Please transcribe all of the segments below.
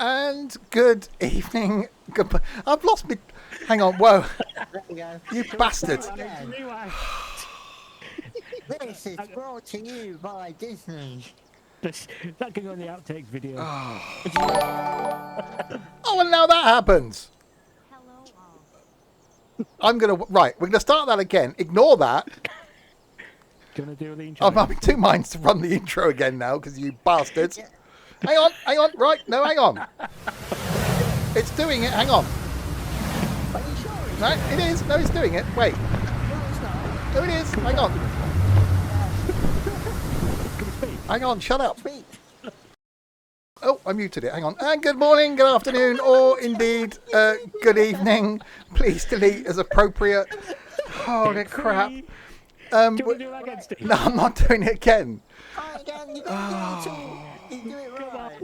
And good evening. Goodbye. I've lost me. Hang on. Whoa. There we go. You bastard. This is brought to you by Disney. That can go on the outtakes video. Oh, and now that happens. Hello all. I'm going to... Right, we're going to start that again. Ignore that. Do you want to do the intro? I'm in two minds to run the intro again now because you bastards. Yeah. Hang on. Right, no, hang on. It's doing it. Hang on. Are you sure? No, it is. No, it's doing it. Wait. No, it's not. No, it is. Hang on. Can we speak? Hang on. Shut up. Speak. Oh, I muted it. Hang on. And good morning, good afternoon, or indeed good evening. Please delete as appropriate. Holy crap. Do you want to do that again, Steve? No, I'm not doing it again. Try again. You got to do it until you do it right.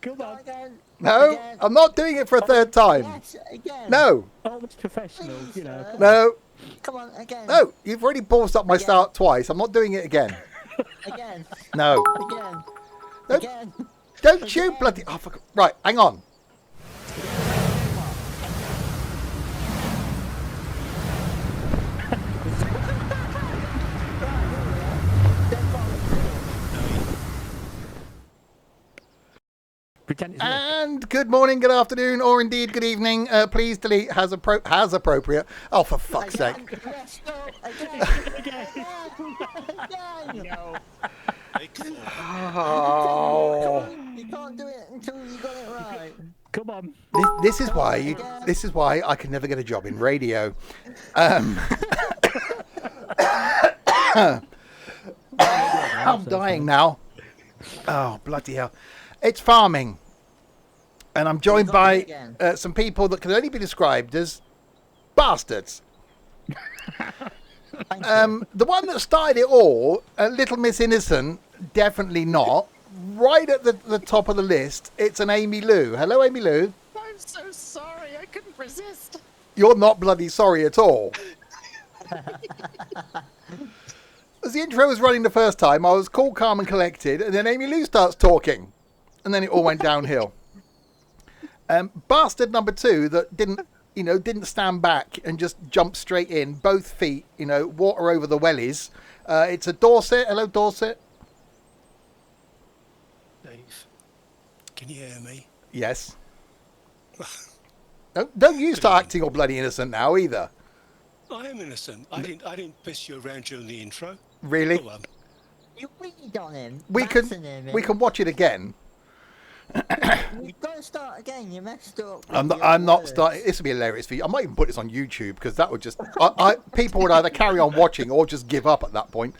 Come Try on. again. No, Again. I'm not doing it for a third time. Yes, again. No, Oh, it's professional, Please, you know. sir. no, Come on, again. no. You've already paused up my Again. start twice. I'm not doing it again. Again. No. Again. No. Again. Don't you bloody... Oh, fuck. Right, hang on. Pretend it's me. And good morning, good afternoon, or indeed good evening. Please delete has appropriate. Oh, for fuck's sake. Again. Yes, no, again. Again. No. Oh. You can't do it until you got it right. Come on. This is why I can never get a job in radio. I'm dying now. Oh, bloody hell. It's farming. And I'm joined You got it by again. some people that can only be described as bastards. Thank you. The one that started it all, Little Miss Innocent, definitely not. Right at the top of the list, it's an Amy Lou. Hello, Amy Lou. I'm so sorry. I couldn't resist. You're not bloody sorry at all. As the intro was running the first time, I was cool, calm and collected, and then Amy Lou starts talking. And then it all went downhill. Bastard number two that didn't stand back and just jump straight in, both feet, water over the wellies. It's a Dorset. Hello, Dorset. Dave, can you hear me? Yes. Don't you start acting all bloody innocent now either. I am innocent. I didn't piss you around during the intro. Really? Go on. You weed on him. We bouncing him, can watch it again. You've got to start again. You messed up. with I'm your not words. starting. This would be hilarious for you. I might even put this on YouTube because that would just people would either carry on watching or just give up at that point.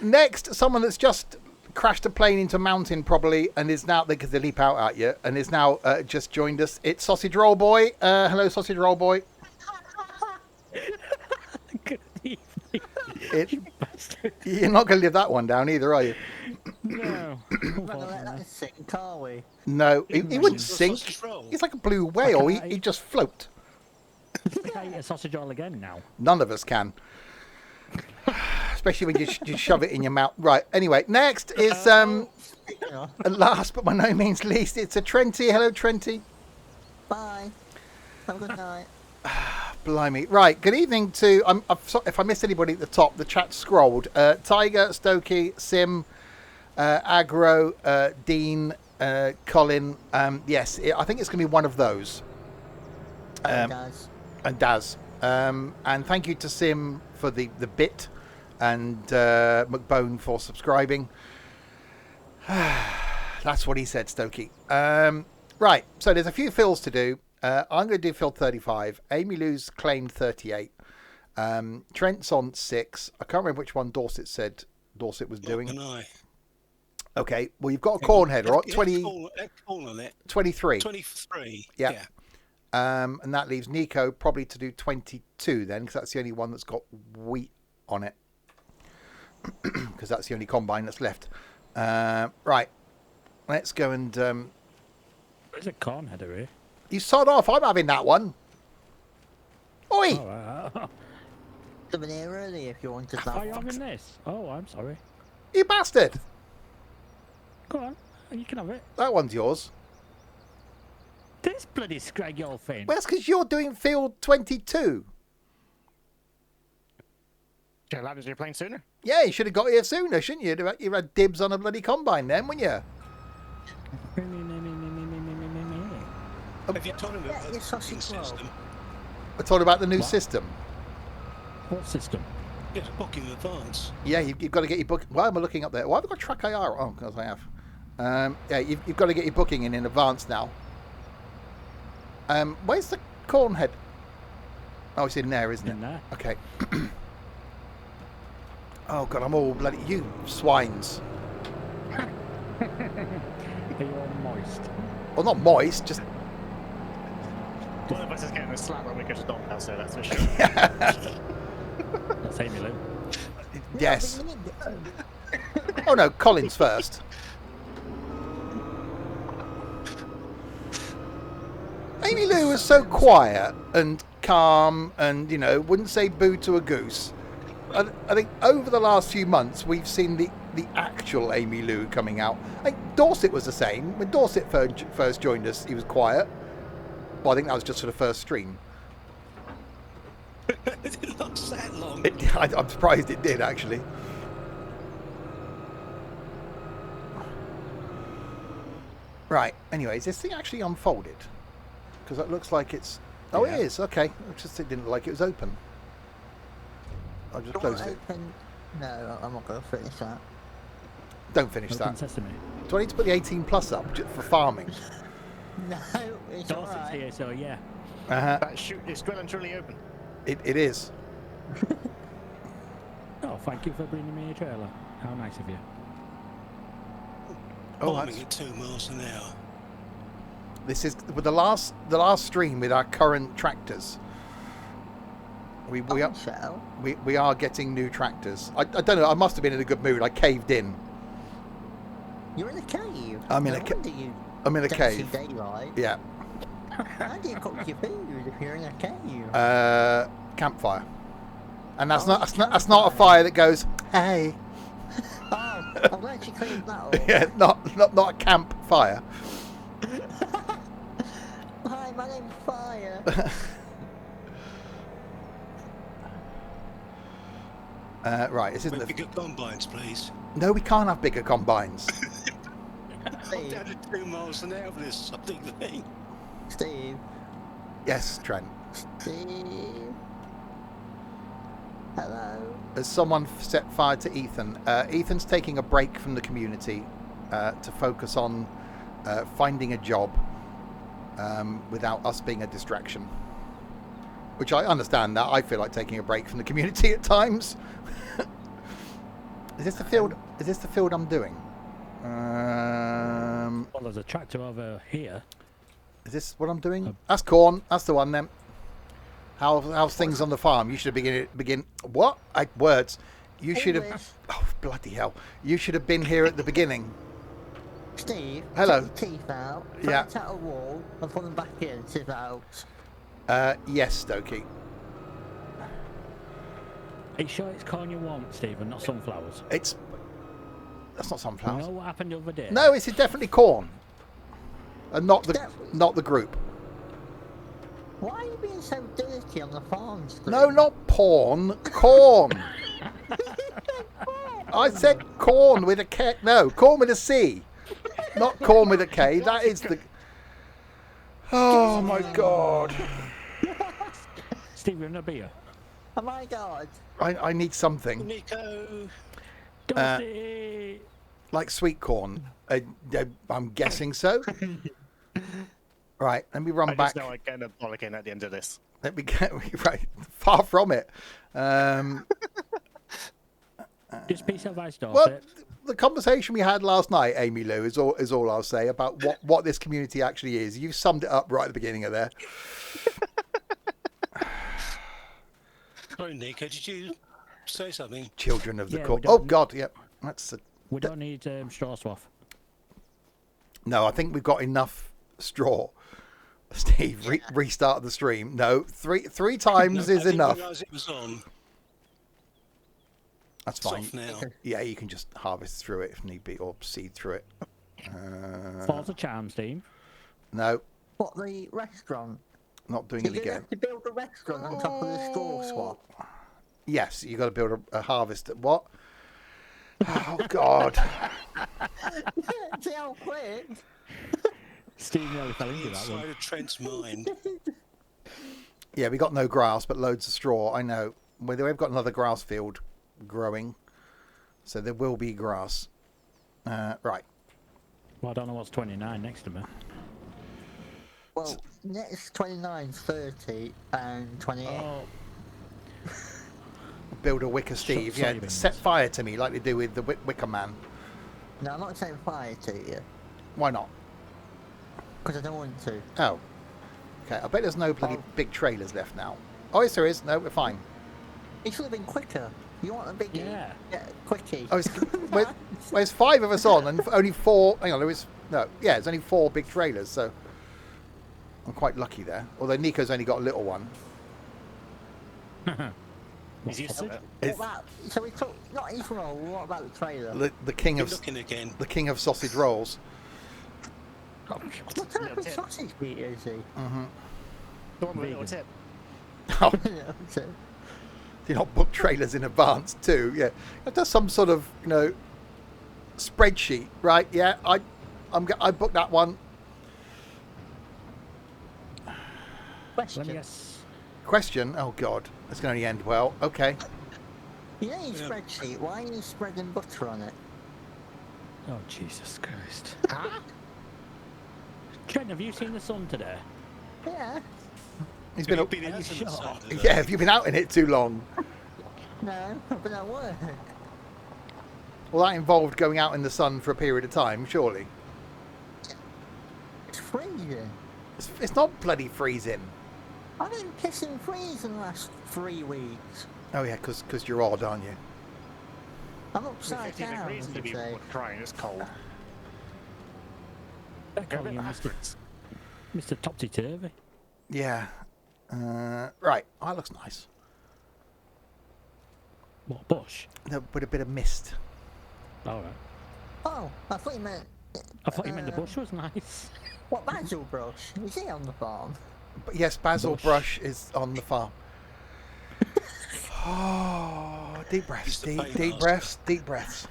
Next, someone that's just crashed a plane into a mountain probably and is now because they leap out at you and is now just joined us. It's Sausage Roll Boy. Hello, Sausage Roll Boy. Good evening. You're not going to live that one down either, are you? No. We're not gonna let that sink, are we? No, he wouldn't Sausage sink. roll. He's like a blue whale. He'd just float. I eat a sausage roll again now. None of us can. Especially when you shove it in your mouth. Right, anyway, next is, You know, last but by no means least, it's a Trenty. Hello, Trenty. bye. Have a good night. Blimey. Right, good evening to, if I missed anybody at the top, the chat scrolled. Tiger, Stokey, Sim, Agro, Dean, Colin. Yes, I think it's going to be one of those. Guys. And Daz. And thank you to Sim for the bit and McBone for subscribing. That's what he said, Stokey. Right, so there's a few fills to do. I'm going to do fill 35. Amy Lou's claimed 38. Trent's on 6. I can't remember which one Dorset said Dorset was doing. Can I? Okay, well, you've got a corn header, right? 20, Call on it. 23. 23. Yeah. Yeah. And that leaves Nico probably to do 22 then, because that's the only one that's got wheat on it. Because that's the only combine that's left. Right. Let's go and... There's a corn header here. you sod off. I'm having that one. Oi! Oh, Come in here early if you want to are you start. having this? Oh, I'm sorry. You bastard! Go on. You can have it. That one's yours. This bloody scraggy old thing. Well, that's because you're doing field 22. Yeah, ladders, you're playing sooner. Yeah, you should have got here sooner, shouldn't you? You had dibs on a bloody combine then, wouldn't you? Have you told him Yeah, about your the sausage booking roll. system? I told about the new What? system. What system? Yes, booking in advance. Yeah, you've got to get your book. Why am I looking up there? Why have I got track IR? Oh, because I have. Yeah, you've got to get your booking in advance now. Where's the corn head? Oh, it's in there, isn't it? In there. Okay. Oh god, I'm all bloody you swines. Are you all moist? Well, not moist, just One of us is getting a slap when we go to Doncaster, so that's for sure. That's Amy Lou. yes. Oh no, Colin's first. Amy Lou was so quiet and calm, and wouldn't say boo to a goose. I think over the last few months we've seen the actual Amy Lou coming out. I think Dorset was the same. When Dorset first joined us, he was quiet. Well, I think that was just for the first stream. It didn't last that long. I'm surprised it did, actually. Right, anyway, is this thing actually unfolded? Because it looks like it's... Oh, Yeah. it is, okay. It didn't look like it was open. I'll just close it. Open. No, I'm not going to finish that. Don't finish Open that. sesame. Do I need to put the 18 plus up for farming? No, it's Dorset's alright. here, so yeah. Uh-huh. That chute is well and truly open. It is. Oh, thank you for bringing me a trailer. How nice of you. Oh, Bombing that's- at 2 miles an hour. This is with the last stream with our current tractors. We are Shell. we are getting new tractors. I don't know. I must have been in a good mood. I caved in. You're in a cave. I'm in no a ca- wonder you I'm in a don't cave. see daylight. Yeah. How do you cook your food if you're in a cave? Campfire. And that's Oh, that's not a fire that goes, hey. Oh, I'm glad you cleaned that up. Yeah, not a campfire. Hi, my name's Fire. Right, this isn't With the... bigger combines, please. No, we can't have bigger combines. I'm Steve, down to 2 miles an hour for this something thing. Steve, Yes, Trent. Steve. Hello. Has someone set fire to Ethan? Ethan's taking a break from the community to focus on finding a job without us being a distraction. Which I understand that. I feel like taking a break from the community at times. Is this the field? Is this the field I'm doing? Well, there's a tractor over here. Is this what I'm doing? That's corn. That's the one then. How's things on the farm? You should begin. What? Words. You should have. English. Oh bloody hell! You should have been here at the beginning. Steve, Hello. take your teeth out, Yeah. throw it at a wall, and put them back in, see if that helps. Yes, Stokey. Are you sure it's corn you want, Stephen, not sunflowers? That's not You sunflowers. know what happened the other day? No, it's definitely corn, and not the group. Why are you being so dirty on the farm screen? No, not porn. Corn. I said corn with a K. No, corn with a C. Not corn with a K. That is the. Oh my God. Stephen, a beer. Oh my god. I need something Nico! Dusty! like sweet corn. I'm guessing so. Right, let me run I back. just know I get a bollocking at the end of this. Let me get right. Far from it. Just piece of advice, Well, Dorset. the conversation we had last night, Amy Lou, is all I'll say about what this community actually is. You summed it up right at the beginning of there. Sorry, Nico, did you say something? Children of the Yeah, corn. we Oh don't- God, yep. That's We don't need straw swath. no. I think we've got enough straw. Steve, restart the stream. No, three times No, is I didn't enough. realise it was on. That's It's fine. off now. Yeah, you can just harvest through it if need be, or seed through it. Falls of Charm, Steve. No, What, the restaurant? not doing So it you again. have to build a restaurant on top of the straw swap. Yes, you got to build a harvest. What? Oh God! See how quick? Steve nearly fell into that Inside one. of Trent's mind. Yeah, we got no grass, but loads of straw. I know. Well, we've got another grass field growing, so there will be grass. Right. Well, I don't know what's 29 next to me. Well, next 29, 30, and 28. Oh, Build a wicker, Steve. Yeah, savings. set fire to me like they do with the Wicker Man. No, I'm not setting fire to you, Why not? because I don't want to. Oh. Okay, I bet there's no bloody Oh. big trailers left now. Oh, yes, there is. No, we're fine. It should have been quicker. You want a biggie? Yeah. Quickie. Oh, there's 5 of us on and only 4. Hang on, there is. No, yeah, there's only 4 big trailers, so I'm quite lucky there. Although Nico's only got a little one. He's used to it. What about, so we took, not each roll, what about the trailer? The king You're of looking again. the king of sausage rolls. oh God. What type Little of tip. sausage meat is he? The one with a little tip. Oh, So, do you not book trailers in advance too? Yeah, it does some sort of spreadsheet, right? Yeah, I booked that one. Let me question. guess. Question. Oh God, it's going to end well. Okay. You know your spreadsheet, why are you spreading butter on it? Oh, Jesus Christ. Trent, have you seen the sun today? Yeah. He's Have been. you Up, been Are you out in the sure? sun today? yeah, have you been out in it too long? No, I've been at work. Well, that involved going out in the sun for a period of time, surely. It's freezing. It's not bloody freezing. I've been pissing freeze in the last 3 weeks. Oh yeah, because you're odd, aren't you? I'm upside 50 down, degrees as to they be say. crying, it's cold. They're calling you Mr. Topsy-Turvy. Yeah. Right. Oh, that looks nice. What, bush? No, but a bit of mist. All right. Oh, I thought you meant... I thought you meant the bush was nice. What, basil brush? Is he on the farm? But yes, basil Bush. brush is on the farm. Oh, deep breaths, He's the deep paymaster. breaths, deep breaths.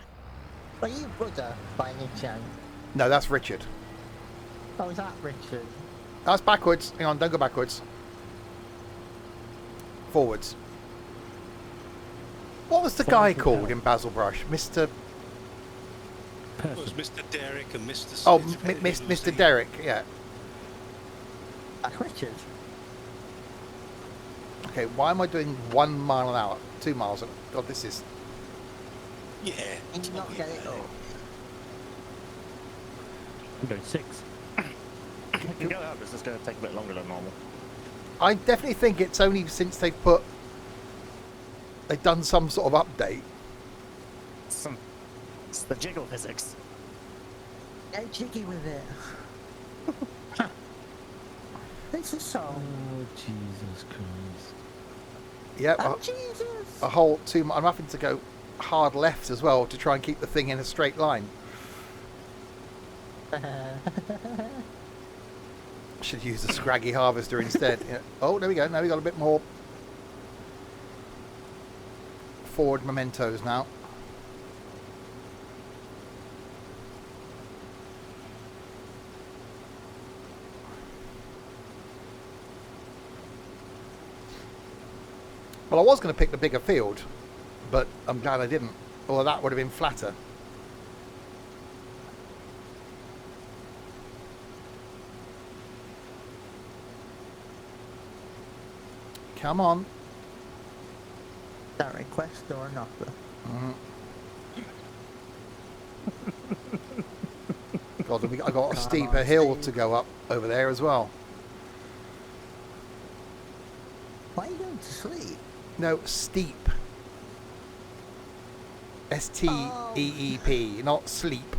Are you brother by any chance? No, that's Richard. Oh, is that Richard? That's backwards. Hang on, don't go backwards. Forwards. What was the guy Forwards would called help. in Basil Brush? Mr. It was Person. Mr. Derek and Mr. Smith. Oh, Who was Mr. the- Derek. Yeah. That's Richard. Okay, why am I doing 1 mile an hour? 2 miles an hour? God, this is... Yeah. Did you tell not me get it about up? I'm doing 6. You can go out, but it's just going to take a bit longer than normal. I definitely think it's only since they've done some sort of update. It's the jiggle physics. Get jiggy with it. It's a song. Oh, Jesus Christ. Yeah, Oh, Jesus! a whole 2 miles. I'm having to go hard left as well to try and keep the thing in a straight line. Should use the scraggy harvester instead. Yeah. Oh, there we go. Now we got a bit more forward mementos now. Well, I was going to pick the bigger field, but I'm glad I didn't. Although that would have been flatter. Come on. That request or an offer? God, I got a steeper hill to go up over there as well. Why are you going to sleep? No, steep. S-T-E-E-P, not sleep.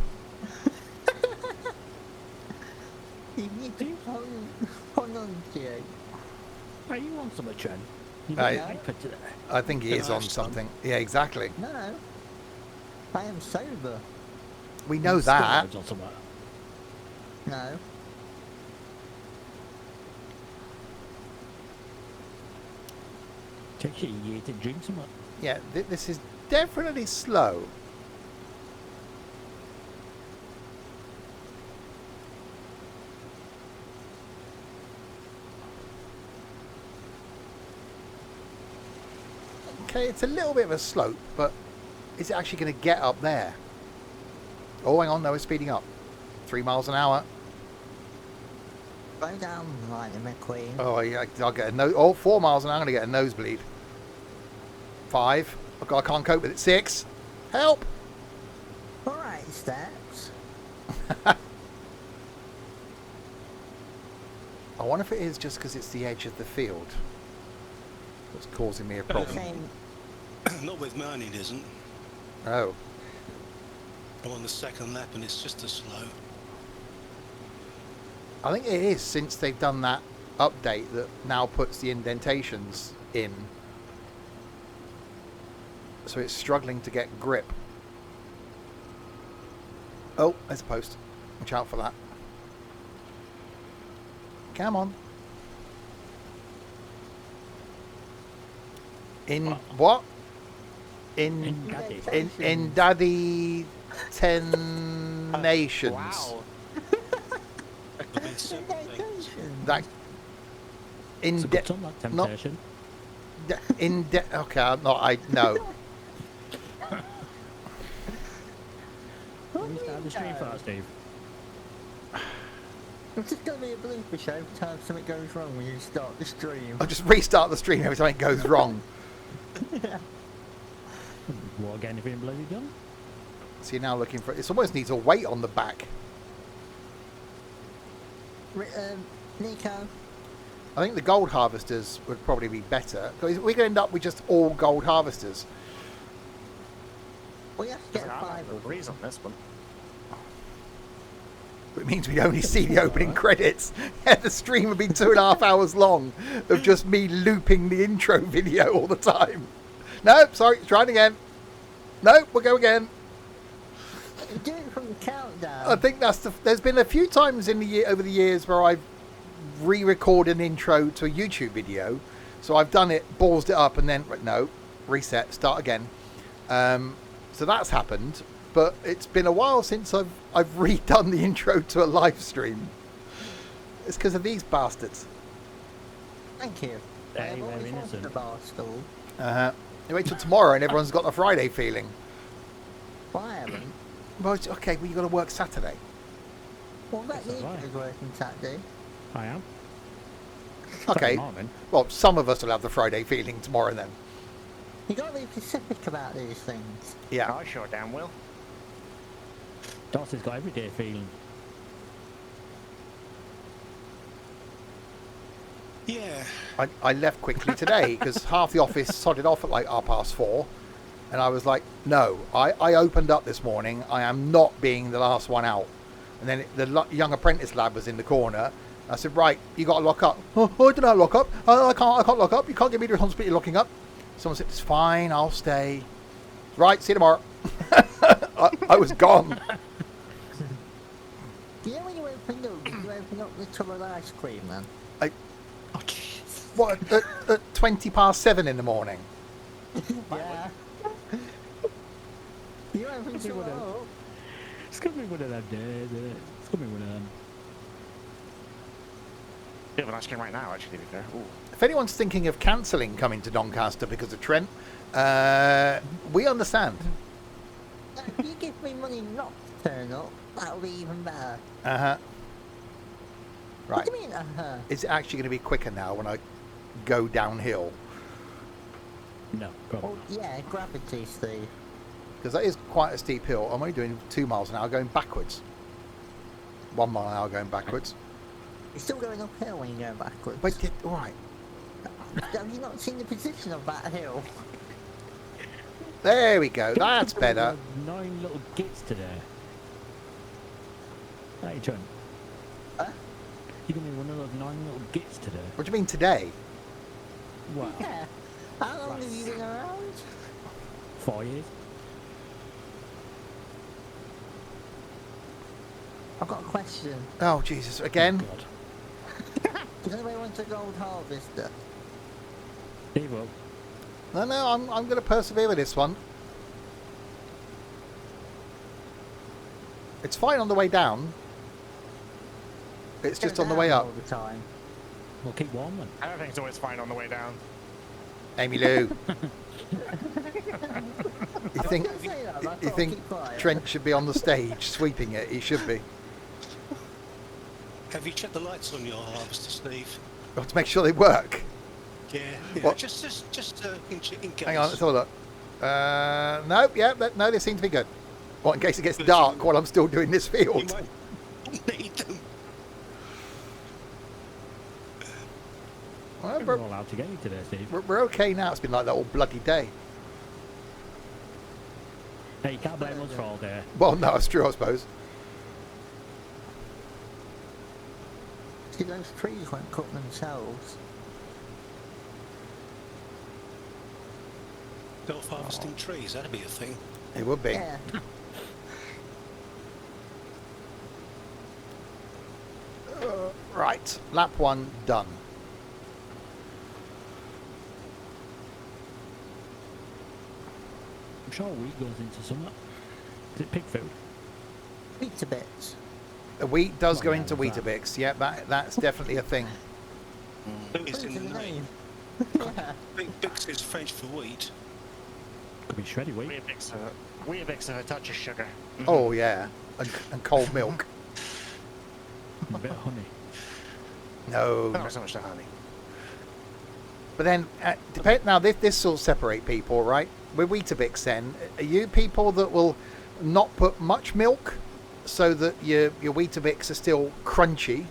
You need to hold on to you. Are you on something, Trent? You I- got an iPad today? I think he is on Nice one. something. Yeah, exactly. No. I am sober. We know that. Steroids or something. No. Takes you a year to drink some. Yeah, this is definitely slow. Okay, it's a little bit of a slope, but is it actually going to get up there? Oh, hang on, no, it's speeding up. 3 miles an hour. Slow down, Lightning McQueen. Oh, yeah, I'll get a 4 miles an hour, I'm going to get a nosebleed. 5. Oh, God, I can't cope with it. 6. Help! Alright, steps. I wonder if it is just because it's the edge of the field that's causing me a problem. Same. Not with mine, it isn't. Oh. I'm on the second lap and it's just as slow. I think it is since they've done that update that now puts the indentations in. So it's struggling to get grip. Oh, there's a post. Watch out for that. Come on. In what? In Daddy 10 Nations. Wow. I've been simple things. That in It's a good song, like not Temptation. okay, I'm not. I no. Can we start the stream first, Steve? It's just going to be a blooper show every time something goes wrong when you start the stream. I'll just restart the stream every time it goes wrong. What, again, if you're bloody done? So you're now looking for. It almost needs a weight on the back. Nico, I think the gold harvesters would probably be better. Because we're going to end up with just all gold harvesters. we have to get a I'm 5 not agrees on this one. It means we only see the opening credits. Yeah, the stream would be 2.5 hours long of just me looping the intro video all the time. Nope, sorry, try it again. Nope, we'll go again. Do it from the countdown. I think that's the. There's been a few times in the year over the years where I've re-recorded an intro to a YouTube video. So I've done it, ballsed it up, and then no, reset, start again. So that's happened, but it's been a while since I've redone the intro to a live stream. It's because of these bastards. Thank you. Very, I've very always wanted innocent. a bar stool. You wait till tomorrow and everyone's got the Friday feeling. Well, I haven't. Well, okay, well, you've got to work Saturday. Well, that That's all Nico's right. working Saturday. I am. Okay, Marvin. well, some of us will have the Friday feeling tomorrow then. You got to be specific about these things. Yeah. I sure damn will. Darcy's got everyday feeling. Yeah. I left quickly today because half the office sodded off at like 4:30. And I was like, no, I opened up this morning. I am not being the last one out. And then the young apprentice lad was in the corner. I said, right, you got to lock up. Oh, I don't know how to lock up. I can't lock up. You can't give me the responsibility of locking up. Someone said, it's fine, I'll stay. Right, see you tomorrow. I was gone. You know when you open up the tub of ice cream, man? Oh, jeez. What, at 7:20 in the morning? Yeah. You open Something it with up. It's going to be one of them days, isn't it? It's going to be one of them. Bit of an ice cream right now, actually, to be fair. Ooh. If anyone's thinking of cancelling coming to Doncaster because of Trent, we understand. If you give me money not to turn up, that'll be even better. Uh-huh. Right. What do you mean, uh-huh? Is it actually going to be quicker now when I go downhill? No, probably. Oh, yeah, gravity, Steve. Because that is quite a steep hill. I'm only doing 2 miles an hour going backwards. 1 mile an hour going backwards. You're still going uphill when you go backwards. But, all right. Have you not seen the position of that hill? There we go. That's better. 9 little gits today. Hey, Trent. Huh? You're going to be one of those 9 little gits today. What do you mean today? Wow. Yeah. How long have you been around? 4 years. I've got a question. Oh, Jesus. Again? God. Does anybody want a gold harvester? He will. No, I'm going to persevere with this one. It's fine on the way down. It's just on the way up. All the time. We'll keep warm then. I don't think it's always fine on the way down. Amy Lou. You think, I was gonna say that, but I you thought I'd think keep quiet. Trent should be on the stage sweeping it? He should be. Have you checked the lights on your harvester, Steve? Oh, to make sure they work. Yeah. What? Just in case. Hang on, let's have a look. No, yeah, no, they seem to be good. What, in case it gets dark while I'm still doing this You field? might need them. Well, We're all out to get you today, Steve. we're okay now. It's been like that all bloody day. Hey, you can't blame us for all day. Well, no, it's true, I suppose. See, those trees won't cut themselves. Self-harvesting trees, that'd be a thing. It would be. Yeah. Right, lap 1 done. I'm sure wheat goes into summer. Is it pig food? Pizza bits. The wheat does Not go bad into as that. Weetabix. Yeah, that's definitely a thing. It's in the name. Yeah. Bix is French for wheat. Could be shredded wheat. Weetabix are a touch of sugar. Oh, yeah. And cold milk. A bit of honey. No. Not so much the honey. But then, now this will separate people, right? With Weetabix then, are you people that will not put much milk so that your Weetabix are still crunchy?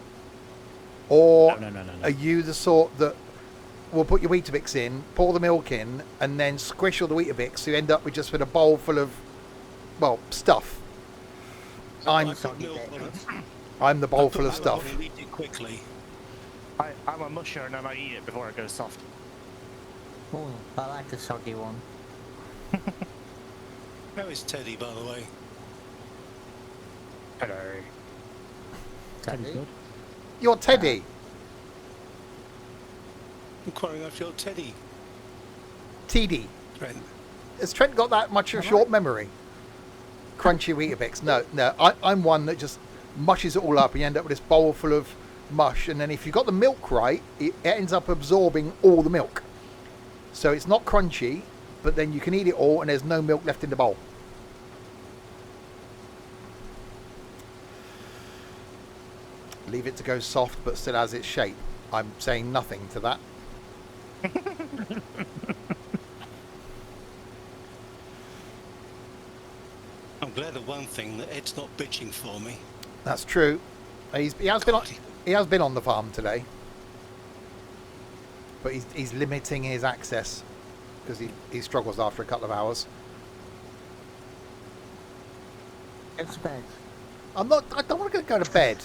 Or No. are you the sort that will put your Weetabix in, pour the milk in, and then squish all the Weetabix so you end up with just with a bowl full of, well, stuff? I I'm put milk on it. the bowl I put full of milk stuff. on it and eat it quickly. I'm a musher and then I eat it before it goes soft. Oh, I like a soggy one. How is Teddy, by the way? Hello. Teddy's good. You're Teddy. Inquiring after your Teddy, TD. Trent. Has Trent got that much of a short memory? Crunchy Weetabix. No. I'm one that just mushes it all up and you end up with this bowl full of mush. And then if you've got the milk right, it ends up absorbing all the milk. So it's not crunchy, but then you can eat it all and there's no milk left in the bowl. Leave it to go soft, but still has its shape. I'm saying nothing to that. I'm glad of one thing, that Ed's not bitching for me. That's true. He has been on the farm today, but he's limiting his access because he struggles after a couple of hours. It's bed. I don't want to go to bed.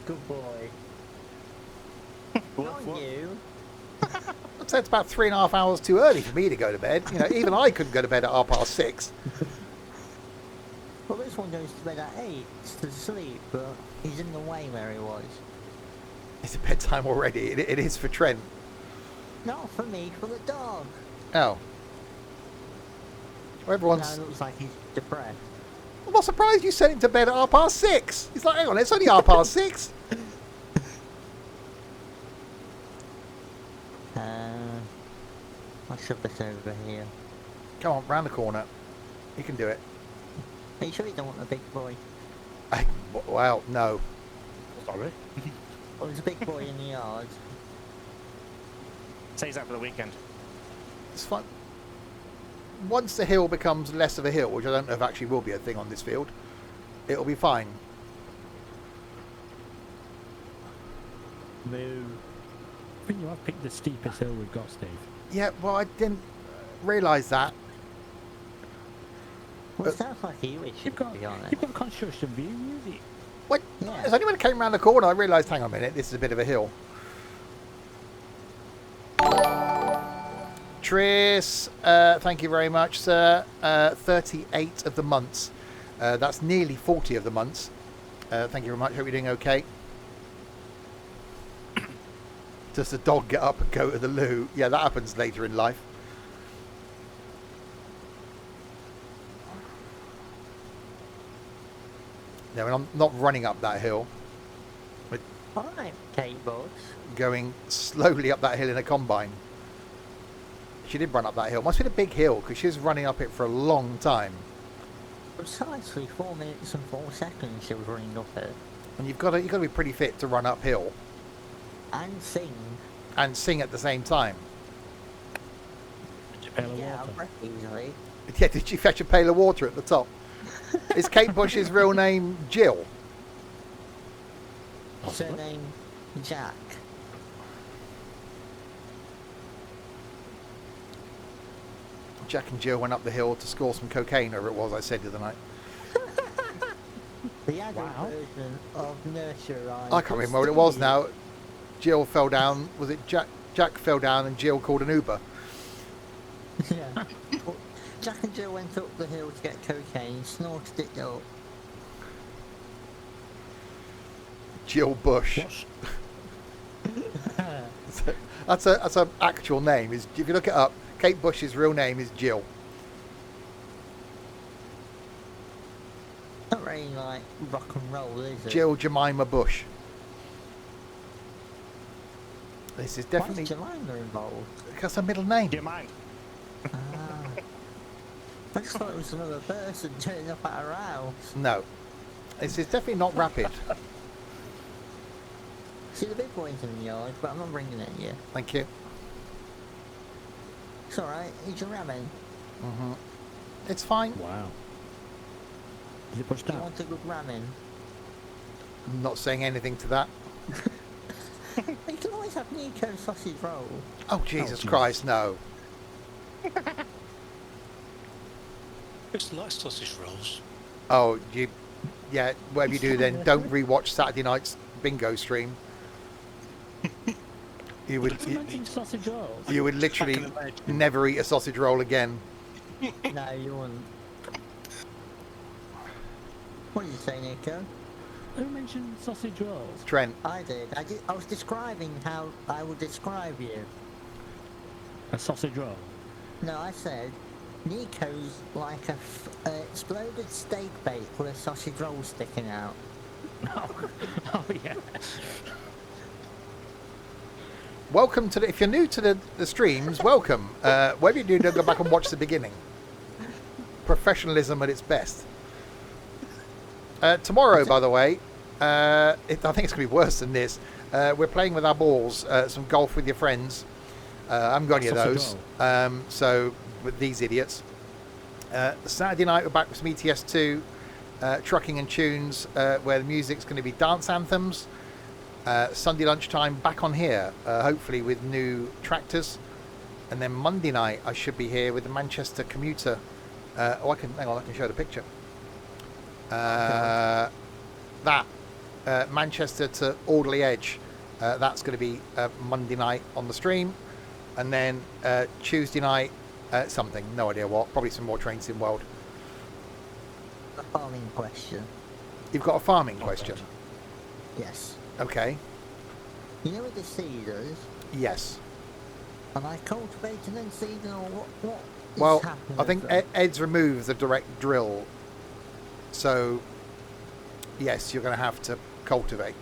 Good boy. Not you. I'd say it's about 3.5 hours too early for me to go to bed. You know, even I couldn't go to bed at 6:30. Well, this one goes to bed at 8 to sleep, but he's in the way where he was. It's bedtime already. It is for Trent. Not for me, for the dog. Oh. Well, Now everyone's. it looks like he's depressed. I'm not surprised you sent him to bed at 6:30. He's like, hang on, it's only 6:30. I'll shove this over here. Come on, round the corner. You can do it. Are you sure you don't want a big boy? Well, no. Sorry. Well, there's a big boy in the yard. Saves that for the weekend. It's fun. Once the hill becomes less of a hill, which I don't know if actually will be a thing on this field, it'll be fine. Moo. I think you have picked the steepest hill we've got, Steve. Yeah, well, I didn't realise that. Well, it sounds like you wish, You've to got be honest. you've got construction view music. What? Yeah. It's only when I came around the corner I realised, hang on a minute, this is a bit of a hill. Tris, thank you very much, sir. 38 of the months. That's nearly 40 of the months. Thank you very much. Hope you're doing okay. Does the dog get up and go to the loo? Yeah, that happens later in life. No, and I'm not running up that hill. Alright, Kate Boss. Going slowly up that hill in a combine. She did run up that hill. Must have been a big hill because she was running up it for a long time. Precisely 4 minutes and 4 seconds she was running up it. And you've got to be pretty fit to run uphill And sing. and sing at the same time. Did you pail of Yeah, water? breath easily. Yeah, did she fetch a pail of water at the top? Is Kate Bush's real name Jill? Surname Jack. Jack and Jill went up the hill to score some cocaine, or it was I said the other night. The adult Wow. version of Nurture Rhyme. I can't remember what it was now. Jill fell down. Was it Jack? Jack fell down and Jill called an Uber. Yeah. Well, Jack and Jill went up the hill to get cocaine, snorted it up. Jill Bush. What? That's a actual name. Is if you look it up, Kate Bush's real name is Jill. Not really like rock and roll, is it? Jill Jemima Bush. This is Why definitely is Jemima involved? because her middle name. Do you mind? Ah. I just thought it was another person turning up at her house. No, this is definitely not rapid. See the big boys in the yard, but I'm not bringing it yet. Thank you. It's alright, eat your ramen. It's fine. Wow. Is it pushed You out? want a good ramen? I'm not saying anything to that. You can always have Nico sausage roll. Oh Jesus Jesus. Christ, no. It's like sausage rolls. Oh, yeah. Whatever you do, then don't rewatch Saturday night's bingo stream. You would Did you mention sausage rolls? you would literally I can imagine. never eat a sausage roll again. No, you wouldn't. What did you say, Nico? Who mentioned sausage rolls? Trent, I did. I was describing how I would describe you. A sausage roll? No, I said Nico's like a exploded steak bake with a sausage roll sticking out. Oh yeah. welcome to if you're new to the streams, welcome. Whatever you do, don't go back and watch the beginning. Professionalism at its best. Tomorrow, by the way, I think it's going to be worse than this. We're playing with our balls, some golf with your friends. I haven't got any of Sausage those. So, with these idiots. Saturday night, we're back with some ETS2, trucking and tunes, where the music's going to be dance anthems. Sunday lunchtime, back on here, hopefully with new tractors. And then Monday night, I should be here with the Manchester commuter. Hang on, I can show the picture. That Manchester to Alderley Edge, that's going to be Monday night on the stream, and then Tuesday night something, no idea what, probably some more Train Sim World. A farming question. You've got a farming question. Yes. Okay. You know with the seeders, Yes. am I cultivating and seeding or what is Well, happening I think with them? Ed's removed the direct drill, so yes, you're going to have to cultivate.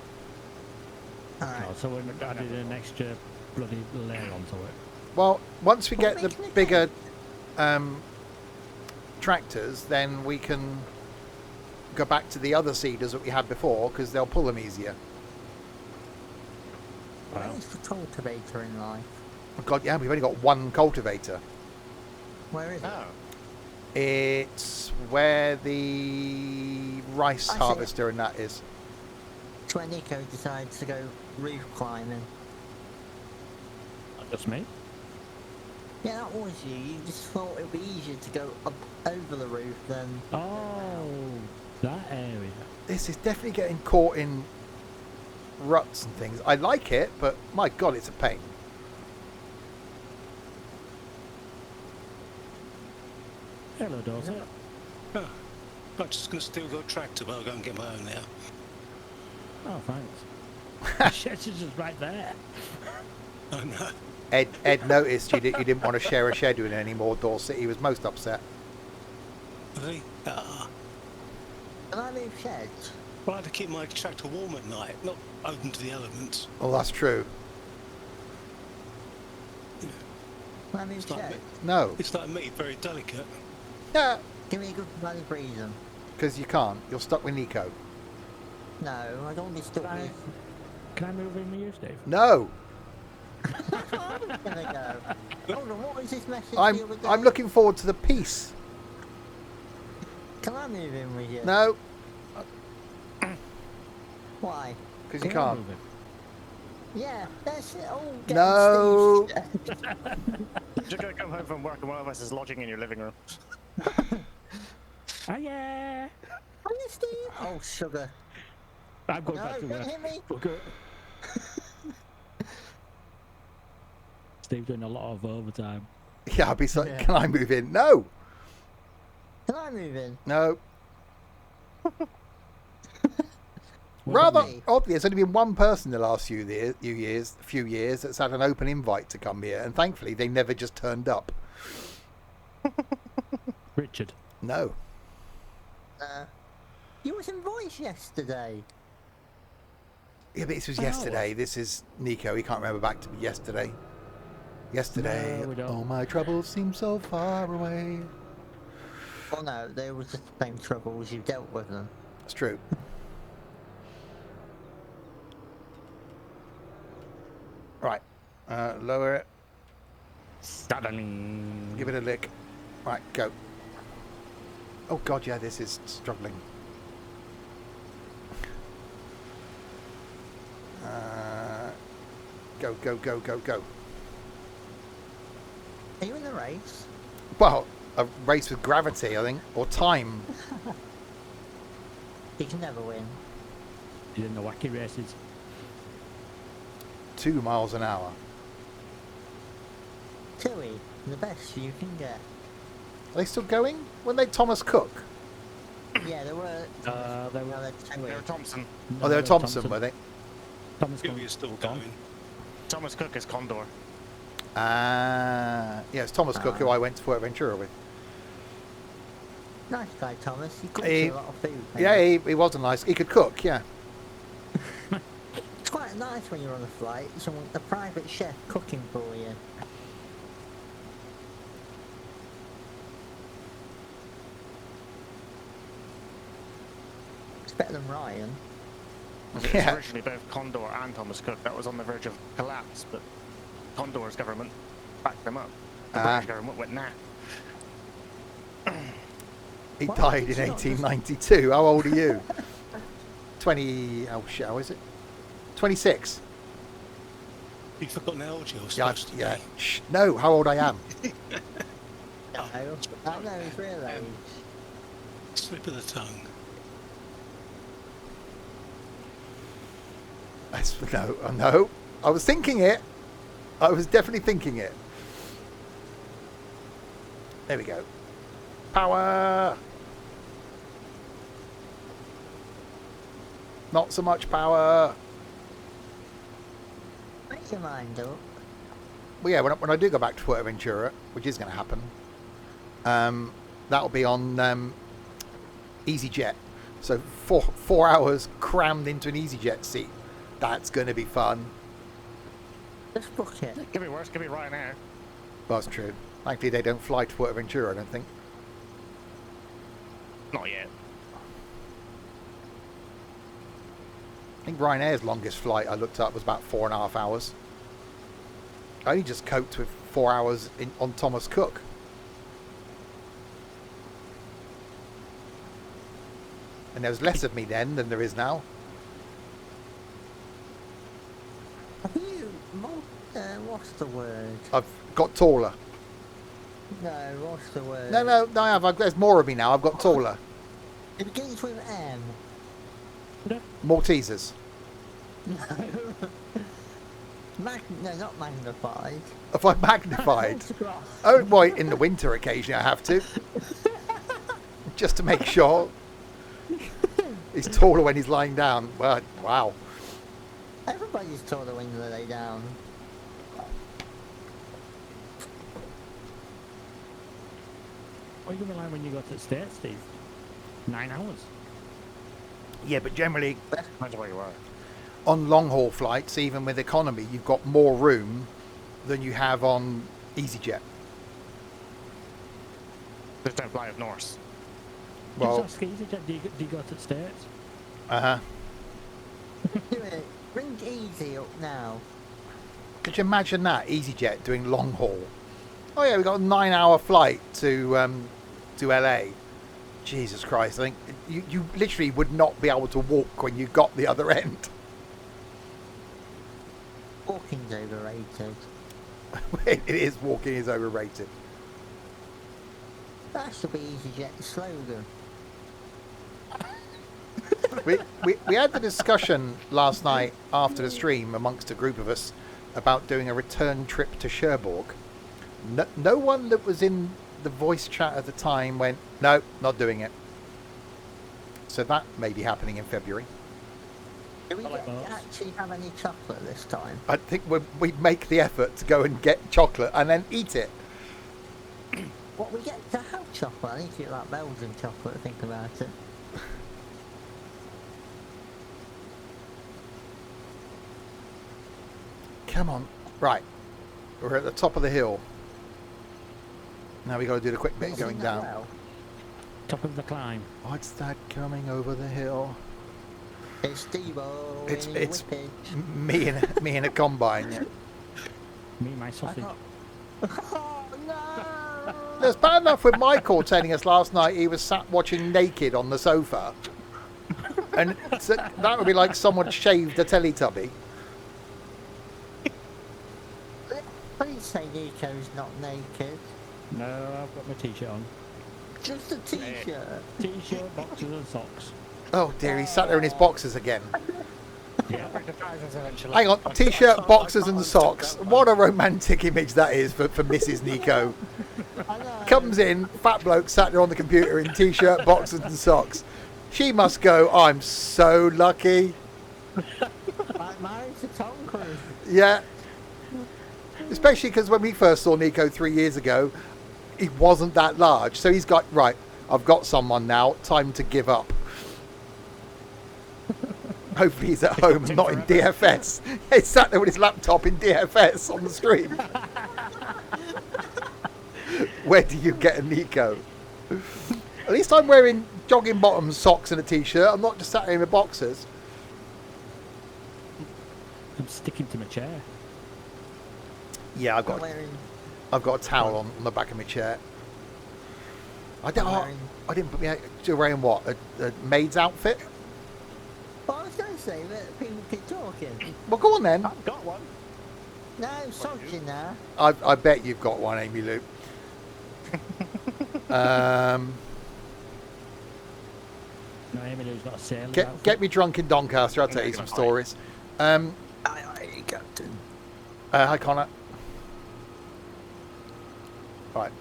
Alright. Oh, so we're adding an extra bloody layer onto it. Well, once we Well, get the making it bigger tractors, then we can go back to the other seeders that we had before, because they'll pull them easier. What Wow. is the cultivator in life? Oh God, yeah, we've only got one cultivator. Where is it? Oh. It's where the rice I see it. harvester and that is. It's where Nico decides to go roof climbing. Just me? Yeah, that was you. You just thought it would be easier to go up over the roof than... Oh, that area. This is definitely getting caught in ruts and things. I like it, but my God, it's a pain. Hello, Dorset. Oh, I'm just going to steal your tractor, but I'll go and get my own now. Oh, thanks. The shed's just right there. Oh no. Ed noticed you didn't want to share a shed with him anymore, Dorset. He was most upset. Really? Can I move sheds? Well, I had to keep my tractor warm at night, not open to the elements. Well, that's true. Can I move It's like sheds? me. No. It's like me, very delicate. Yeah, Give me a good bloody reason. because you can't. You're stuck with Nico. No, I don't want to be stuck with. Can I move in with you, Steve? No. That's where I was gonna go. Hold on, what was this message the I'm other day? I'm looking forward to the peace. Can I move in with you? No, Why? because you Can I can't. move in? Yeah, that's it. Oh, get No. Steve. You're gonna come home from work and one of us is lodging in your living room. Oh, yeah. Are you Steve? Oh, sugar. I'm going No, back to don't work. hit me. Okay. Steve's doing a lot of overtime. Yeah, I'll be like, Yeah. can I move in? No, Can I move in? no. What Rather about me? oddly, there's only been one person the last few years that's had an open invite to come here, and thankfully they never just turned up. Richard? No. You was in voice yesterday. Yeah, but this was Oh. yesterday. This is Nico. He can't remember back to yesterday. Yesterday, No, we don't. all my troubles seem so far away. Oh no, they was the same troubles. You dealt with them. That's true. Right. Lower it. Ta-dang. Give it a lick. Right, go. Oh god, yeah, this is struggling. Go, go, go, go, go. Are you in the race? Well, a race with gravity, I think, or time. You can never win. He's in the wacky races. 2 miles an hour. Tui, the best you can get. Are they still going? Weren't they Thomas Cook? Yeah, there were. They were- now they're Tui. They're Thompson. Oh, they were Thompson, were they? Thomas Gooey is still gone. going. Thomas Cook is Condor. Yeah, it's Thomas Cook, who I went to Fuerteventura with. Nice guy, Thomas. He cooks He- a lot of food. Yeah, he wasn't nice. He could cook, yeah. It's quite nice when you're on a flight. Someone, a private chef cooking for you. It's better than Ryan. It was Yeah. originally both Condor and Thomas Cook. That was on the verge of collapse, but Condor's government backed them up. The Ah. British government went, nah. He Why died did in you not just- 1892. How old are you? 20... Oh, shit, how is it? 26. You've forgotten how old you're Yeah, supposed to yeah. be. Shh, no, how old I am. No, I know his real age. Slip of the tongue. No. I was thinking it. I was definitely thinking it. There we go. Power. Not so much power. Make your mind up. Well, yeah, when I do go back to Fuerteventura, which is going to happen, that'll be on EasyJet. So 4 hours crammed into an EasyJet seat. That's going to be fun. Just book it. Could be worse, could be Ryanair. Well, that's true. Thankfully, they don't fly to Fuerteventura, I don't think. Not yet. I think Ryanair's longest flight I looked up was about 4.5 hours. I only just coped with 4 hours on Thomas Cook. And there was less of me then than there is now. Have you, what's the word? I've got taller. No, what's the word? No, I have. There's more of me now. I've got taller. It begins with M. Maltesers. No, not magnified. If I'm magnified. Photograph. Oh, boy, in the winter occasionally I have to. Just to make sure. He's taller when he's lying down. Well, wow. Everybody's taller when they lay down. What are you going to rely when you go to the States, Steve? 9 hours. Yeah, but generally Depends where you are. on long haul flights, even with economy, you've got more room than you have on EasyJet. Just don't fly of Norse. Well, Just ask EasyJet, do you go to the States? uh-huh. Do it. Bring Easy up now. Could you imagine that? EasyJet doing long haul. Oh yeah, we got a 9-hour flight to LA. Jesus Christ! I think you literally would not be able to walk when you got the other end. Walking's overrated. It is, walking is overrated. That should be EasyJet's slogan. We had the discussion last night after the stream amongst a group of us about doing a return trip to Cherbourg. No one that was in the voice chat at the time went, no, not doing it. So that may be happening in February. Do we actually have any chocolate this time? I think we'd make the effort to go and get chocolate and then eat it. What, we get to have chocolate? I need to get like Belgian chocolate, think about it. Come on. Right. We're at the top of the hill. Now we got to do the quick bit Isn't going that down. well? Top of the climb. What's that coming over the hill? It's Steve-O It's in his whippage. me in a combine. Yeah. Me, my sausage. Oh no! It's bad enough with Michael telling us last night he was sat watching naked on the sofa. And so that would be like someone shaved a Teletubby. Please say Nico's not naked. No, I've got my t-shirt on. Just a t-shirt. T-shirt, boxers and socks. Oh dear, he sat there in his boxers again. Yeah. Hang on, t-shirt, boxers and socks. What a romantic image that is for Mrs. Nico. I know. Comes in, fat bloke sat there on the computer in t-shirt, boxers and socks. She must go, I'm so lucky. Like married to Tom Cruise. Yeah. Especially because when we first saw Nico 3 years ago, he wasn't that large. So he's got, right, I've got someone now, time to give up. Hopefully he's at home and not in DFS. He sat there with his laptop in DFS on the stream. Where do you get a Nico? At least I'm wearing jogging bottoms, socks and a t-shirt. I'm not just sat there in my boxers. I'm sticking to my chair. Yeah, I've I'm got wearing. a towel on the back of my chair. I didn't put me out. You're wearing what? A maid's outfit? Well, I was going to say that people keep talking. Well, go on then. I've got one. No, sod's in there. I bet you've got one, Amy Lou. No, Emily's got a sailor Get me drunk in Doncaster. I'll tell you some stories. Aye, aye, Captain. Hi, Connor. Right.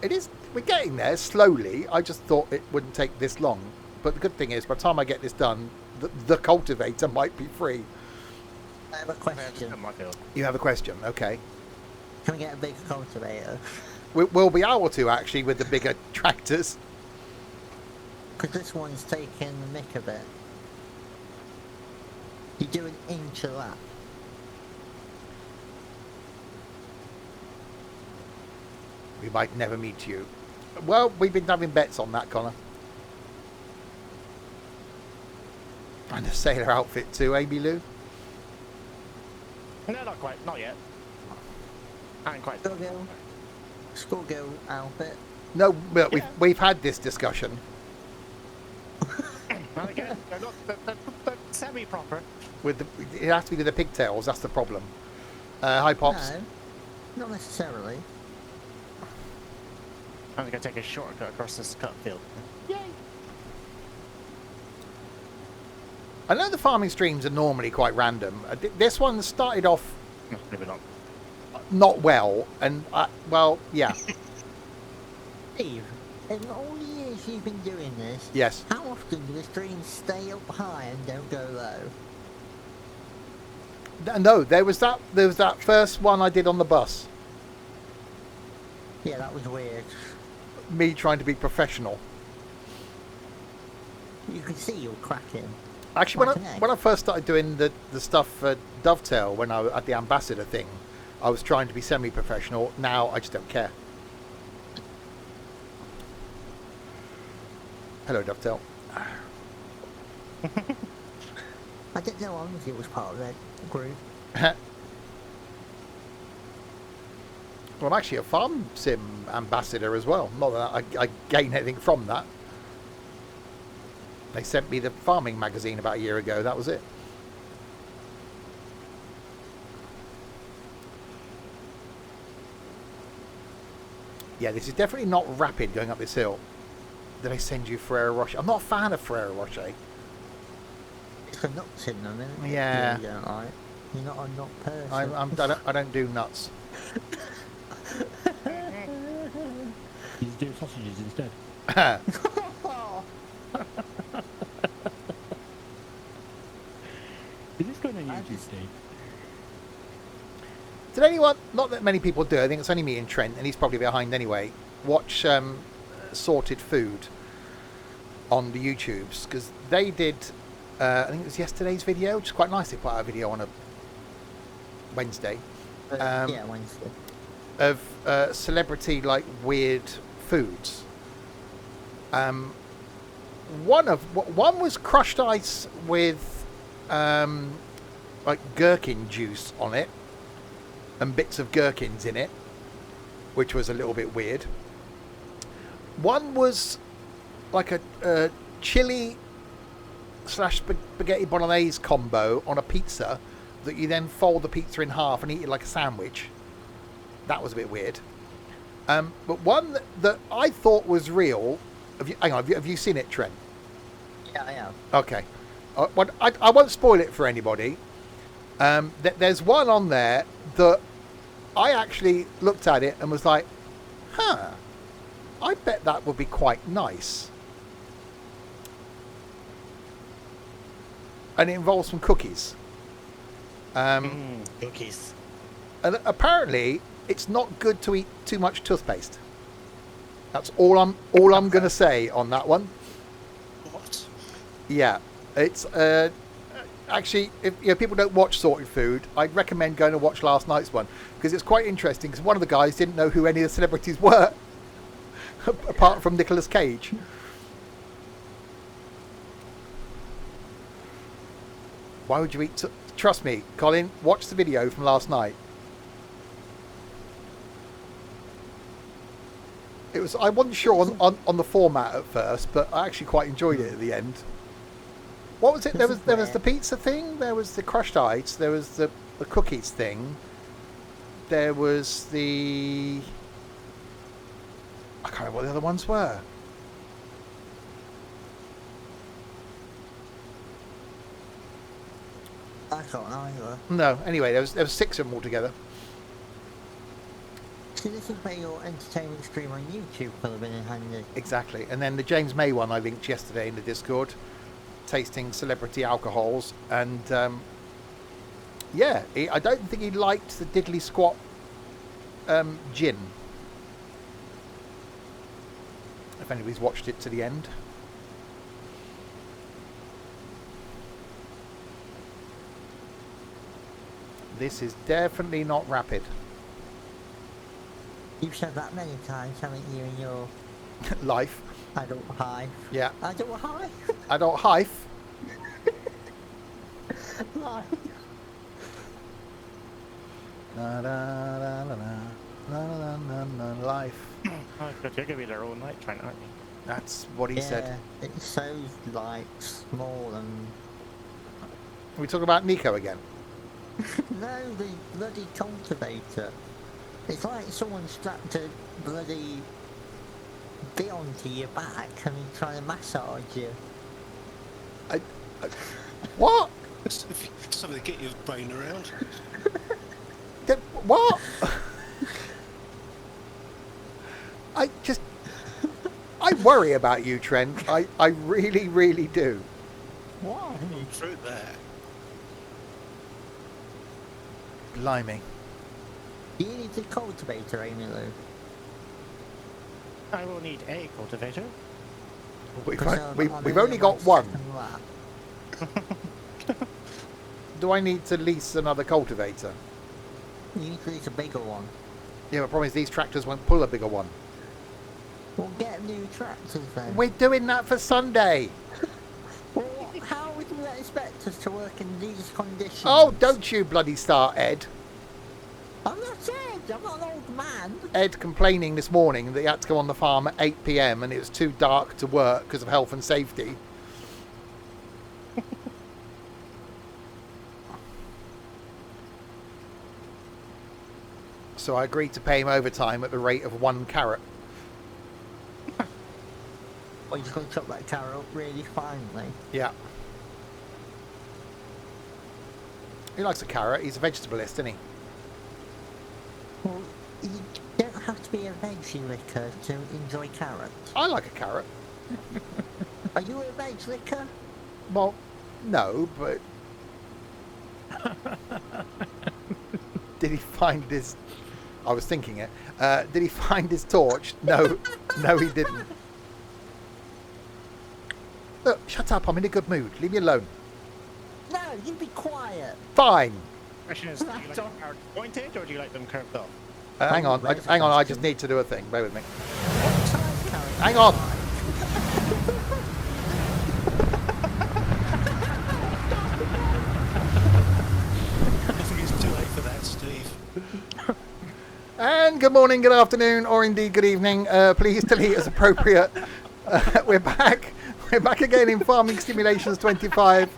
It is. We're getting there slowly. I just thought it wouldn't take this long. But the good thing is, by the time I get this done, the cultivator might be free. I have a question. You have a question? Okay. Can we get a bigger cultivator? We'll be able to, actually, with the bigger tractors. Because this one's taking the mick a bit. You do an inch of that. We might never meet you. Well, we've been having bets on that, Connor. And a sailor outfit too, Amy Lou. No, not quite. Not yet. I ain't quite. Schoolgirl outfit. No, but Yeah. we've had this discussion. Well, again, they're not they're semi-proper. With it has to be with the pigtails. That's the problem. Hi, Pops. No, not necessarily. I'm going to take a shortcut across this cut field. I know the farming streams are normally quite random. This one started off No, maybe not. not well, and well, yeah. Steve, in all the years you've been doing this, Yes. how often do the streams stay up high and don't go low? No, there was that first one I did on the bus. Yeah, that was weird. Me trying to be professional. You could see you were cracking. Actually, Like an egg. when I first started doing the stuff for Dovetail, when I was at the ambassador thing, I was trying to be semi-professional. Now I just don't care. Hello, Dovetail. I didn't know honestly it was part of that group. Well, I'm actually a farm sim ambassador as well. Not that I gain anything from that. They sent me the farming magazine about a year ago. That was it. Yeah, this is definitely not rapid going up this hill. Did I send you Ferrero Rocher? I'm not a fan of Ferrero Rocher. It's got nuts in them, isn't it? Yeah. You don't like. You're not a nut person. I don't do nuts. You just do sausages instead. Is this going on YouTube, Steve? Did anyone, not that many people do, I think it's only me and Trent, and he's probably behind anyway, watch Sorted Food on the YouTubes? Because they did, I think it was yesterday's video, which is quite nice. They put out a video on a Wednesday. Yeah, Wednesday. Of celebrity, like, weird foods. One was crushed ice with, like, gherkin juice on it. And bits of gherkins in it, which was a little bit weird. One was like a chili / spaghetti bolognese combo on a pizza that you then fold the pizza in half and eat it like a sandwich. That was a bit weird. But one that I thought was real. Have you seen it, Trent? Yeah, I have. Okay. I won't spoil it for anybody. There's one on there that I actually looked at it and was like, I bet that would be quite nice. And it involves some cookies. Cookies. And apparently it's not good to eat too much toothpaste. That's all I'm going to say on that one. What? Yeah, it's actually, if people don't watch Sorted Food, I'd recommend going to watch last night's one because it's quite interesting. Because one of the guys didn't know who any of the celebrities were, apart from Nicolas Cage. Why would you eat? Trust me, Colin. Watch the video from last night. It was. I wasn't sure on the format at first, but I actually quite enjoyed it at the end. What was it? There was the pizza thing. There was the crushed ice. There was the cookies thing. There was the. I can't remember what the other ones were. I can't either. No. Anyway, there was 6 of them altogether. See, this is where your entertainment stream on YouTube will have been in handy. Exactly. And then the James May one I linked yesterday in the Discord, tasting celebrity alcohols, and yeah, I don't think he liked the diddly squat gin. If anybody's watched it to the end. This is definitely not rapid. You've said that many times, haven't you, in your Life. adult hive? Yeah. Adult hive? Adult hive. Life. La, la, la, la, la, la, la, la, life. Oh, good. You're going to be there all night, Trent, aren't you? That's what he said. It's so, like, small and... Are we talking about Nico again? No, the bloody cultivator. It's like someone strapped a bloody bit onto your back and trying to massage you. What? Something to get your brain around. What? I worry about you, Trent. I really, really do. Why? Through there. Blimey. Do you need a cultivator, Amy Lou? I will need a cultivator. We've only got one. Do I need to lease another cultivator? You need to lease a bigger one. Yeah, but the problem is these tractors won't pull a bigger one. We'll get new tractors then. We're doing that for Sunday. Well, how would you expect us to work in these conditions? Oh, don't you bloody start, Ed. I'm not saying, I'm not an old man. Ed complaining this morning that he had to go on the farm at 8 p.m. and it was too dark to work because of health and safety. So I agreed to pay him overtime at the rate of 1 carrot. Or you're just going to chop that carrot up really finely. Yeah. He likes a carrot. He's a vegetableist, isn't he? Well, you don't have to be a veggie licker to enjoy carrots. I like a carrot. Are you a veg licker? Well, no, but... Did he find his... I was thinking it. Did he find his torch? No. No, he didn't. Look, shut up. I'm in a good mood. Leave me alone. No, you be quiet. Fine. Question is, do you like them carrots pointed or do you like them curved off? Hang on. Hang on. I just need to do a thing. Bear with me. What size carrot? Hang on. I think it's too late for that, Steve. And good morning, good afternoon, or indeed good evening. Please delete as appropriate. We're back. We're back again in Farming Simulations 25.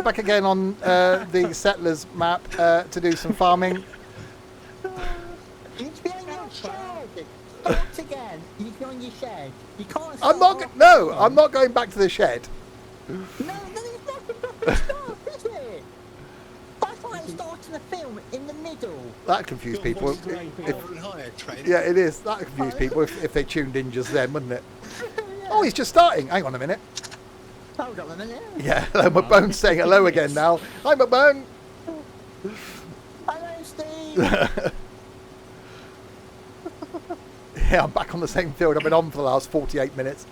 Back again on the Settlers map to do some farming. You need to be on your shed. Once again, you need to be on your shed. You can't I'm start not. off No, again. I'm not going back to the shed. No, then it's not the proper stuff, is it? That's like starting a film in the middle. That confused people. Your voice is If- lower and higher, Trent. yeah, it is. That confused people if they tuned in just then, wouldn't it? Oh, he's just starting. Hang on a minute. Hold on a minute. Yeah, hello, my bone's saying hello again now. Hi, my bone. Hello, Steve. Yeah, I'm back on the same field I've been on for the last 48 minutes.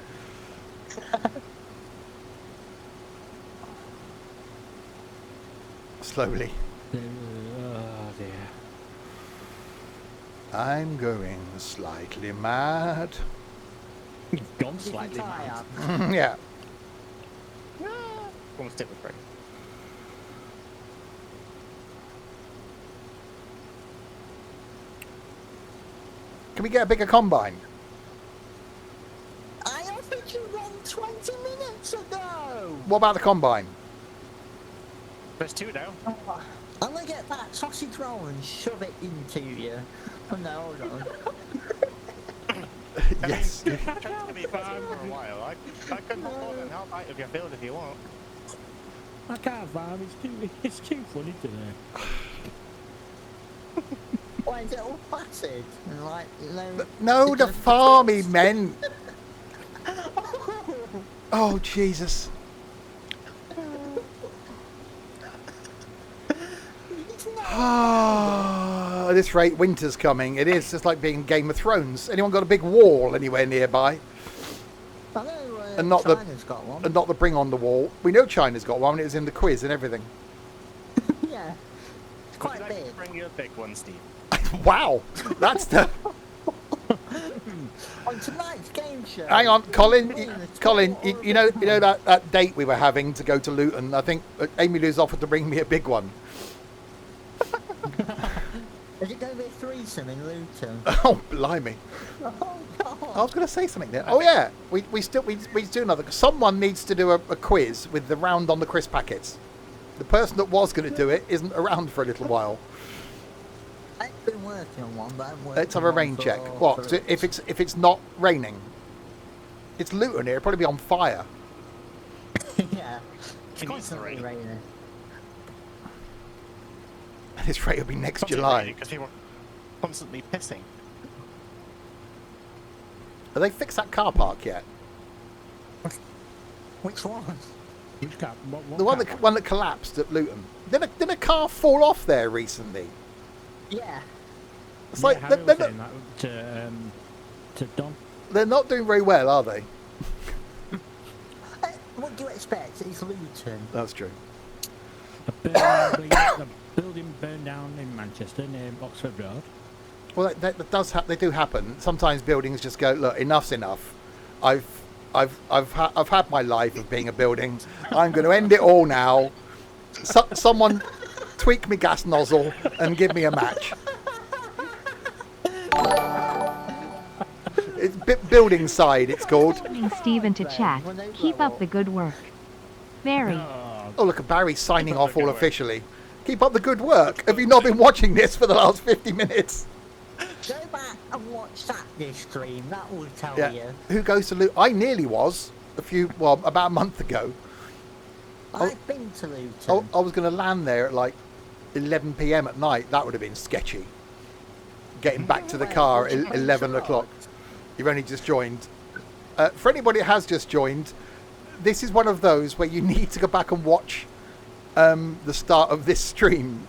Slowly. Oh dear. I'm going slightly mad. You've gone Did you slightly tie mad. up? Yeah. Almost tip with break. Can we get a bigger combine? I offered you one 20 minutes ago. What about the combine? There's two now. I'm gonna get that sausage roll and shove it into you. Oh no, hold on. Yes. Trent's gonna be busy for a while. I couldn't hold and help out of your field if you want. I can't farm. It's too funny today. Why is it all placid? And like, you know, No, the farm he meant. Oh, Jesus. Ah, at this rate, winter's coming. It is just like being Game of Thrones. Anyone got a big wall anywhere nearby? I know And not the- China's got one. And not the bring on the wall. We know China's got one. It was in the quiz and everything. Yeah. It's Would quite you like big. to bring you a big one, Steve? Wow, that's the. On tonight's game show. Hang on, Colin. me You, and the Colin, total you know that date we were having to go to Luton. I think Amy Lou's offered to bring me a big one. Is it going to be a threesome in Luton? Oh, blimey! Oh God. I was going to say something there. Oh yeah, we do another. Someone needs to do a quiz with the round on the crisp packets. The person that was going to do it isn't around for a little while. I've been working on one, but I'm working Let's have a on rain for- check. for What? So it. if it's not raining? It's Luton here. It'll probably be on fire. Yeah. It's It needs to constantly rain. raining. And this rate will be next July. Because people are constantly pissing. Have they fixed that car park yet? Which one? Which car? What The car? one that collapsed at Luton. Didn't a car fall off there recently? Yeah. It's Yeah, like Harry they're, was they're saying not, to Don. they're not doing very well, are they? What do you expect? It's Luton. That's true. The building burned down in Manchester near Oxford Road. Well, they do happen. Sometimes buildings just go, look, enough's enough. I've had my life of being a building. I'm going to end it all now. Someone tweak me gas nozzle and give me a match. It's building side. It's called. Morning, Steve into chat. Keep up the good work. Barry. Oh, look at Barry signing off all officially. Keep up the good work. Have you not been watching this for the last 50 minutes? Go back and watch Saturday's stream. That will tell Yeah. you. Who goes to Luton? I nearly was about a month ago. I've been to Luton. I was going to land there at like 11 p.m. at night. That would have been sketchy. Getting back to the car at 11 o'clock. You've only just joined. For anybody that has just joined, this is one of those where you need to go back and watch the start of this stream.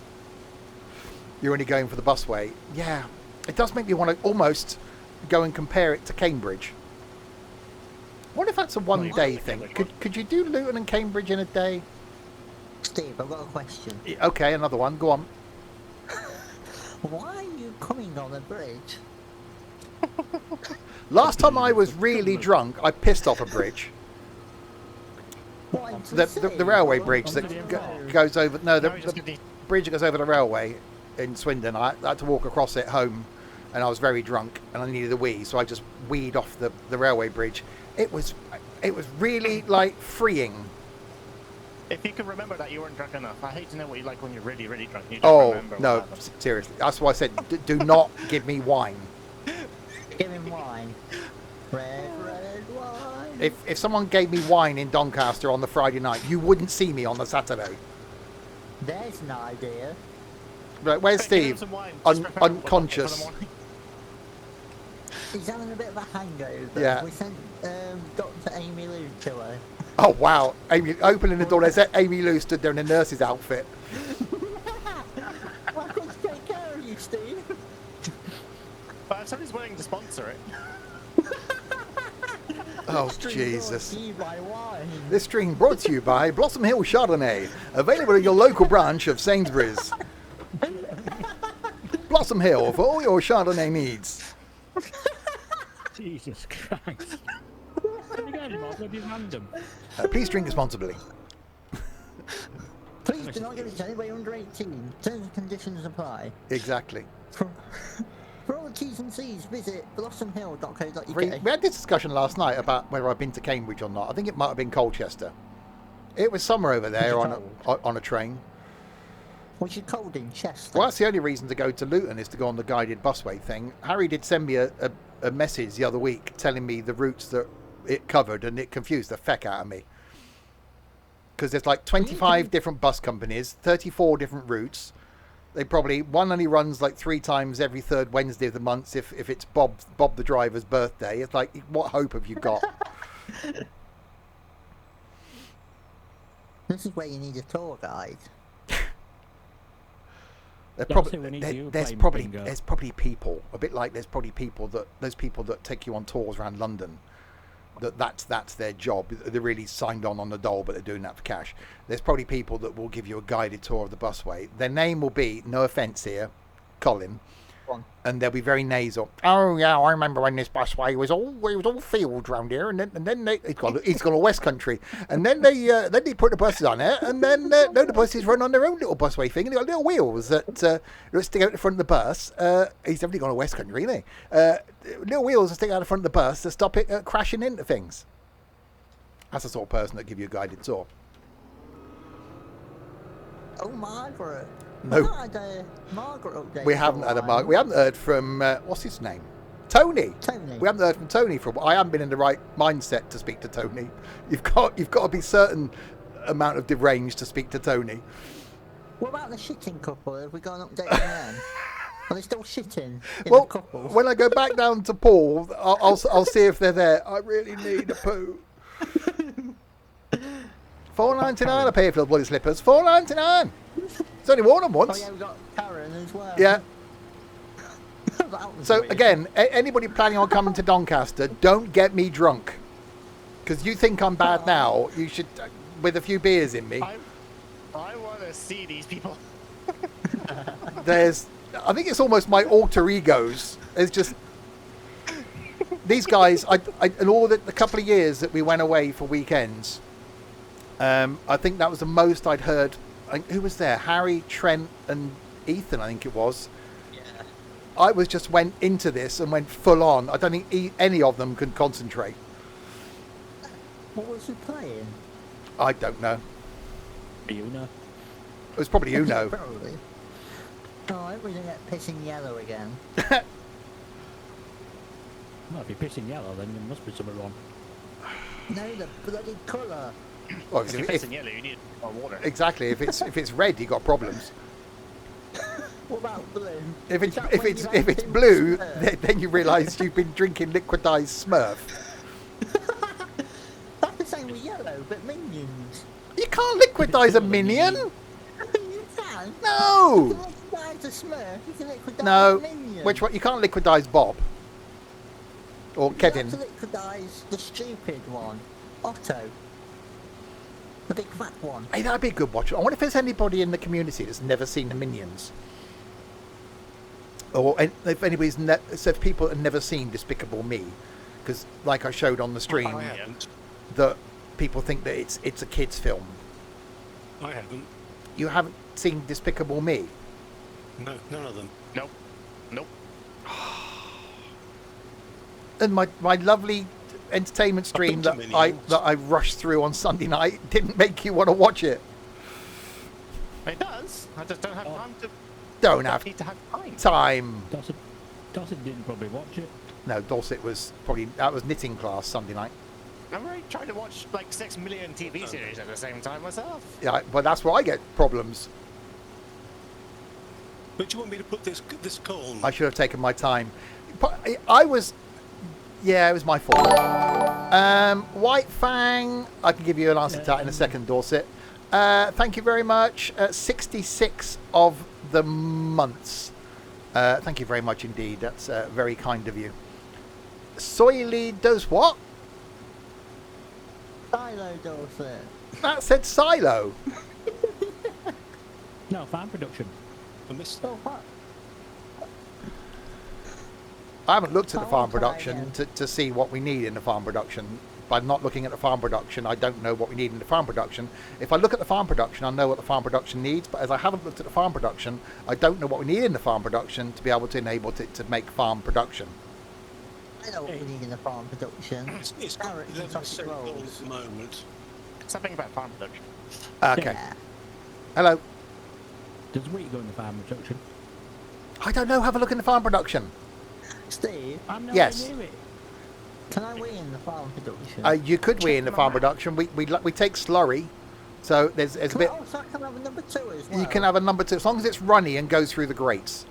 You're only going for the busway. Yeah, it does make me want to almost go and compare it to Cambridge. What if that's a one-day thing? Could you do Luton and Cambridge in a day? Steve, I've got a question. Okay, another one. Go on. Why are you coming on a bridge? Last time I was really drunk, I pissed off a bridge. What, into The railway bridge that goes over. No, No, just the get the- bridge that goes over the railway in Swindon. I had to walk across it home, and I was very drunk, and I needed a wee, so I just weed off the railway bridge. It was really like freeing. If you can remember that you weren't drunk enough, I hate to know what you like when you're really, really drunk. You don't Oh remember no, what happened. seriously. That's why I said do not give me wine. Give him wine. Red wine. If someone gave me wine in Doncaster on the Friday night, you wouldn't see me on the Saturday. There's an idea. Right, where's Hey, give him Steve? some wine, just prepare it for the Unconscious. morning. He's having a bit of a hangover. Yeah. We sent Dr. Amy Lou to her. Oh wow! Amy opening the door. There's Amy Lou stood there in a nurse's outfit. Why can't you take care of you, Steve? But if somebody's willing to sponsor it, Oh Stream Jesus! brought to you by wine. This stream brought to you by Blossom Hill Chardonnay, available at your local branch of Sainsbury's. Blossom Hill for all your Chardonnay needs. Jesus Christ. Can you get him off? Bloody random. Please drink responsibly. Please do not give it to anybody under 18. Terms and conditions apply. Exactly. For all the T's and C's, visit blossomhill.co.uk. We had this discussion last night about whether I've been to Cambridge or not. I think it might have been Colchester. It was somewhere over there on a train. Which is cold in Chester. Well, that's the only reason to go to Luton is to go on the guided busway thing. Harry did send me a message the other week telling me the routes that it covered, and it confused the feck out of me. Because there's like 25 different bus companies, 34 different routes. They probably, one only runs like 3 times every third Wednesday of the month if it's Bob the driver's birthday. It's like, what hope have you got? This is where you need a tour guide. There's probably people, a bit like there's probably people that take you on tours around London. That's their job. They're really signed on the dole, but they're doing that for cash. There's probably people that will give you a guided tour of the busway. Their name will be, no offence here, Colin, and they'll be very nasal. Oh yeah, I remember when this busway was all fields round here, and then it's gone all West Country, and then they put the buses on it, and then the buses run on their own little busway thing, and they've got little wheels that stick out the front of the bus. He's definitely gone to West Country, isn't he? Little wheels that stick out the front of the bus to stop it crashing into things. That's the sort of person that give you a guided tour. Oh, Margaret. No. We've not had a Margaret update. We haven't had a Mark. We haven't heard from what's his name, Tony. Tony. We haven't heard from Tony for a while. I haven't been in the right mindset to speak to Tony. You've got to be certain amount of deranged to speak to Tony. What about the shitting couple? Have we got an update on them? Are they still shitting in Well, the couple? when I go back down to Paul, I'll see if they're there. I really need a poo. $4.99 I pay for the bloody slippers. $4.99. It's only worn them Oh once. yeah, we've got Karen as well. Yeah. That was So weird. again, anybody planning on coming to Doncaster, don't get me drunk, because you think I'm bad now. You should, with a few beers in me. I want to see these people. I think it's almost my alter egos. It's just these guys. In all the couple of years that we went away for weekends, I think that was the most I'd heard. Who was there? Harry, Trent, and Ethan. I think it was. I went into this and went full on. I don't think any of them could concentrate. What was he playing? I don't know. You know. It was probably Uno. Probably. Oh, I hope we don't get pissing yellow again. Well, if you're pissing yellow, then there must be something wrong. No, the bloody colour. Well, If you're facing yellow, you need more water. exactly. If it's red, you got problems. What about blue? If Is that when you it's have to blue, Smurf? then you realise you've been drinking liquidized Smurf. That's the same with yellow, but minions. You can't liquidize a minion. You can. No. You can liquidize a Smurf. You can liquidize No. a minion. Which one? You can't liquidize Bob or Kevin. You have to liquidize the stupid one, Otto. The big fat one. Hey, that'd be a good watch. I wonder if there's anybody in the community that's never seen the Minions, or if anybody's so if people have never seen Despicable Me, because like I showed on the stream, I haven't. that people think that it's a kids' film. I haven't. You haven't seen Despicable Me? No, none of them. Nope. Nope. And my lovely entertainment stream been to Minions. that I rushed through on Sunday night didn't make you want to watch it. It does. I just don't have time to. Don't have Need to have time. time. Dorset didn't probably watch it. No, Dorset was that was knitting class Sunday night. I'm already trying to watch like 6 million TV series at the same time myself. Yeah, but that's where I get problems. But do you want me to put this call on? I should have taken my time. But it was my fault. White Fang, I can give you an answer to that in a second, Dorset. Thank you very much. 66 of the months. Thank you very much indeed. That's very kind of you. Soily does what? Silo Dorset. That said silo. No, farm production. I missed Oh, what? I haven't looked at the Oh, farm okay, production to see what we need in the farm production. By not looking at the farm production, I don't know what we need in the farm production. If I look at the farm production, I know what the farm production needs. But as I haven't looked at the farm production, I don't know what we need in the farm production to be able to enable it to make farm production. I know what we need in the farm production. It's got Carrots and 11% sausage gold at rolls. the moment. Something about farm production. Okay. Yeah. Hello. Does wheat go in the farm production? I don't know. Have a look in the farm production. Steve, I'm not Yes. near it. can I win in the farm production? You could win in the farm production. We take slurry, so there's a Can bit. I also can have a number 2 as well? You can have a number 2 as long as it's runny and goes through the grates.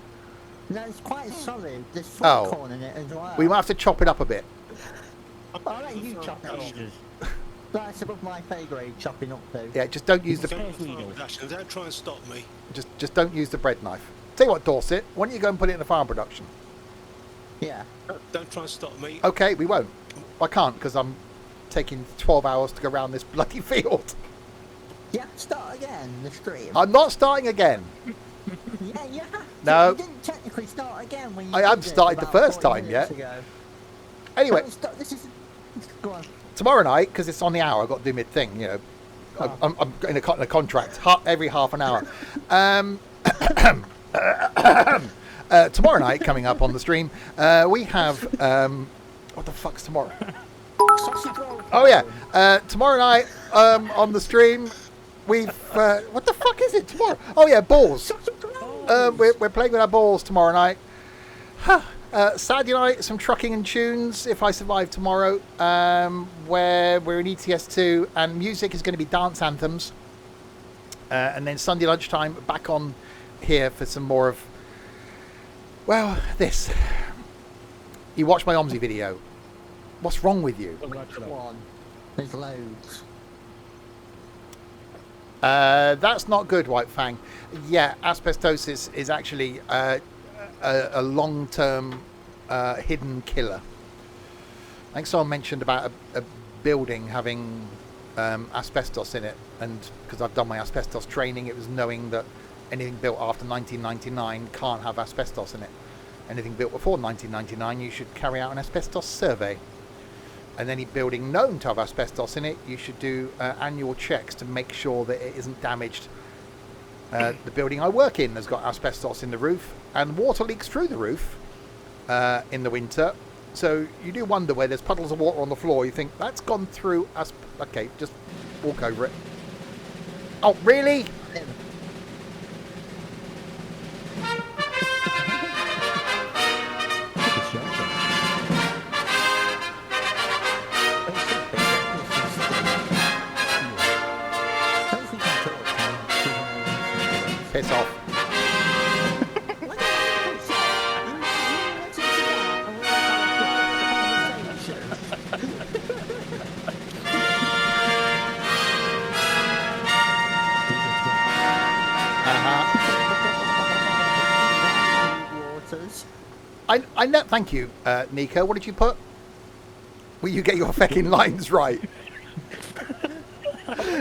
No, it's quite solid. There's Oh. corn in it as well. We might have to chop it up a bit. I'll let you chop it up. Jesus. That's above my pay grade chopping up though. Yeah, just don't use the Space Needle. Don't try and stop me. just don't use the bread knife. Tell you what, Dorset, why don't you go and put it in the farm production? Yeah. Don't try and stop me. Okay, we won't. I can't because I'm taking 12 hours to go around this bloody field. Yeah, start again, the stream. I'm not starting again. Yeah, you have to. No. You didn't technically start again when you I did haven't it started the about first 40 time minutes yet. ago. Anyway, Don't stop, this is... Go on. tomorrow night, because it's on the hour, I've got to do my thing, you know. Oh. I'm in a contract every half an hour. Tomorrow night, coming up on the stream, we have... what the fuck's tomorrow? Sausage roll. Oh, yeah. Tomorrow night on the stream, we've... what the fuck is it tomorrow? Oh, yeah, balls. Sausage roll. We're playing with our balls tomorrow night. Saturday night, some trucking and tunes, if I survive tomorrow, where we're in ETS2, and music is going to be dance anthems. And then Sunday lunchtime, back on here for some more of, well, this. You watched my OMSI video. What's wrong with you? Don't watch Come that. on. There's loads. That's not good, White Fang. Yeah, asbestosis is actually a long-term hidden killer. I think someone mentioned about a building having asbestos in it, and because I've done my asbestos training, it was knowing that anything built after 1999 can't have asbestos in it. Anything built before 1999, you should carry out an asbestos survey. And any building known to have asbestos in it, you should do annual checks to make sure that it isn't damaged. The building I work in has got asbestos in the roof, and water leaks through the roof in the winter. So you do wonder where there's puddles of water on the floor. You think, that's gone through okay, just walk over it. Oh, really? Piss off. I know. Thank you, Nico. What did you put? Will you get your fucking lines right?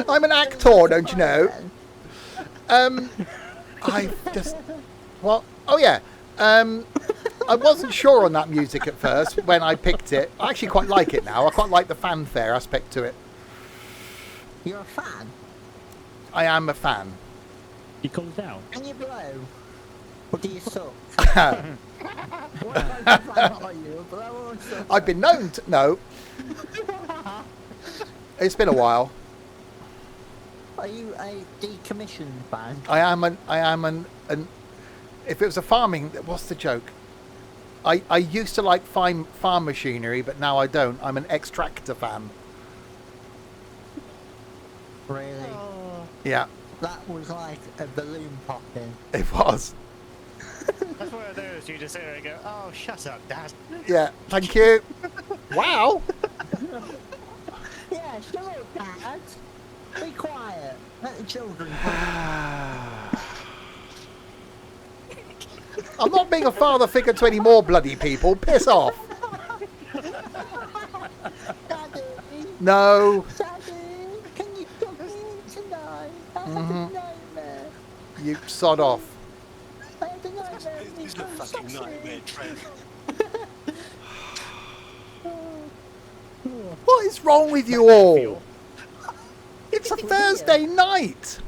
I'm an actor, don't you know? I just... What? Oh, yeah. I wasn't sure on that music at first when I picked it. I actually quite like it now. I quite like the fanfare aspect to it. You're a fan? I am a fan. He comes down. Can you blow? Or do you suck? I've been known to... No. It's been a while. Are you a decommissioned fan? I am an if it was a farming, what's the joke? I used to like farm machinery, but now I don't. I'm an extractor fan. Really? Yeah. That was like a balloon popping. It was. That's one of those you just sit there and go, oh, shut up, Dad. Yeah, thank you. Wow. Yeah, shut up, Dad. Be quiet. Let the children I'm not being a father figure to any more bloody people. Piss off. Daddy, No. Daddy, can you come in tonight? I had a nightmare. You sod off. I had a nightmare. This is a fucking nightmare, Trent. What is wrong with you all? It's a Thursday night.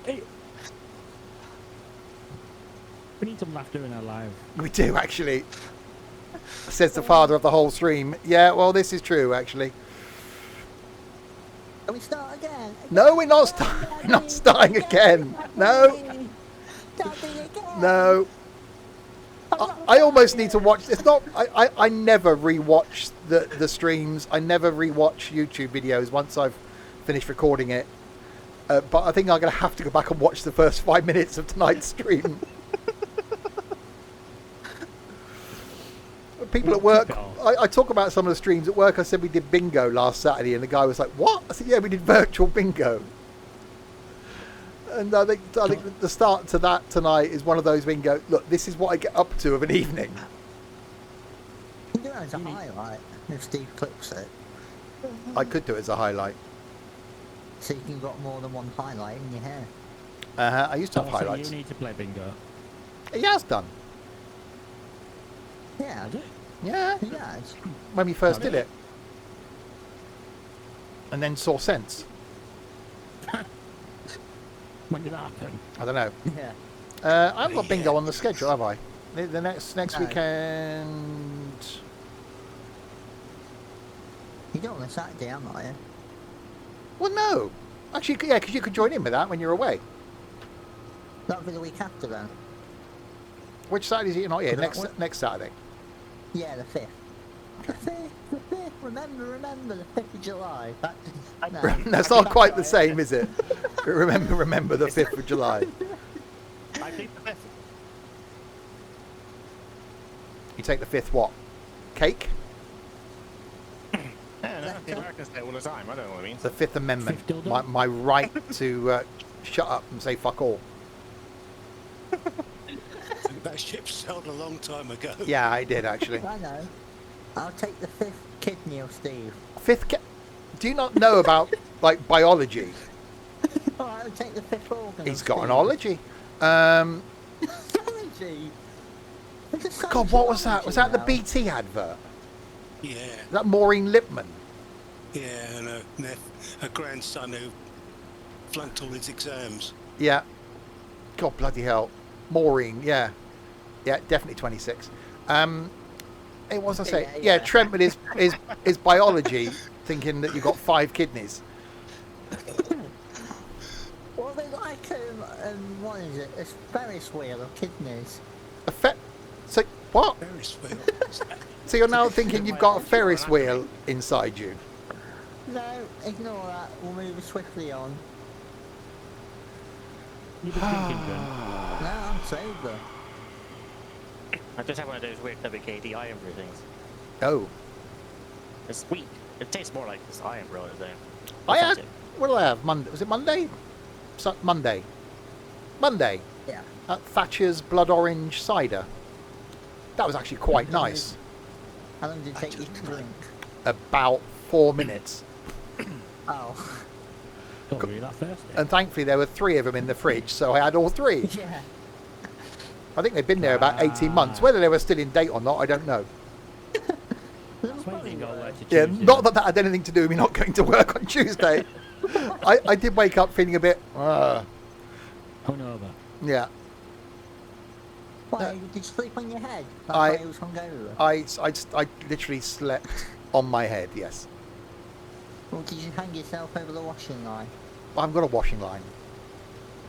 Hey. We need some laughter in our lives. We do, actually. Says the father of the whole stream. Yeah, well, this is true, actually. Can we start again? No, we're not, we're not starting again. No. Daddy, again. No. I almost need to watch. It's not. I never rewatch the streams. I never rewatch YouTube videos once I've finished recording it. But I think I'm going to have to go back and watch the first 5 minutes of tonight's stream. People at work. I talk about some of the streams at work. I said we did bingo last Saturday, and the guy was like, "What?" I said, "Yeah, we did virtual bingo." And I think the start to that tonight is one of those bingo. Look, this is what I get up to of an evening. You can do it as a highlight if Steve clips it. I could do it as a highlight. So you can got more than one highlight in your hair. I used to have So highlights. you need to play bingo. He has done. Yeah, Is it? Yeah, he has. when we first Oh, did really? it. And then saw sense. When did that happen? I don't know. Yeah. I haven't got bingo on the schedule, have I? The next No. weekend. You do it on a Saturday, am I? Well, no. Actually, yeah, because you could join in with that when you're away. That'll be the week after then. Which Saturday is it? You're not here. That one? Next Saturday. Yeah, the 5th. The 5th, the 5th. Remember, the 5th of July. That's not quite the same, is it? Remember the 5th of July. I think the best. You take the 5th what? Cake? Yeah, no, Dildo? Americans say it all the time. I don't know what it means. The Fifth Amendment. Fifth dildo? My right to shut up and say fuck all. That ship sailed a long time ago. Yeah, I did actually. I know. I'll take the 5th kidney of Steve. Do you not know about like biology? Alright, I'll take the 5th organ. He's of got Steve. an ology. Zoology? There's a God, what was that? Was that the sociology BT advert? Yeah, Is that Maureen Lipman? yeah, and a grandson who flunked all his exams. Yeah. God bloody hell. Maureen, yeah. Yeah, definitely 26. Hey, what was I say? Yeah, Yeah. Trent with his biology, thinking that you've got 5 kidneys. Well, they like, what is it? A Ferris wheel of kidneys. So, what? Ferris wheel. So you're now thinking you've got a Ferris wheel inside you? No, ignore that. We'll move swiftly on. You be drinking, Jen? No, I'm sober. I just have one of those weird WKD iron brew things. Oh. It's sweet. It tastes more like this iron brew thing. I had, what did I have? Monday? Was it Monday? Monday. Monday. Yeah. Thatcher's Blood Orange Cider. That was actually quite nice. How long did it take you to drink? About 4 minutes. Oh. Don't worry, that first day. And thankfully there were 3 of them in the fridge, so I had all 3. Yeah. I think they've been there about 18 months. Whether they were still in date or not, I don't know. That's why you didn't go to work to Yeah, Tuesday. not that that had anything to do with me not going to work on Tuesday. I did wake up feeling a bit, Hungover. yeah. Why, did you sleep on your head? That's I- why it was hungover. I literally slept on my head, yes. Or did you hang yourself over the washing line? I've got a washing line.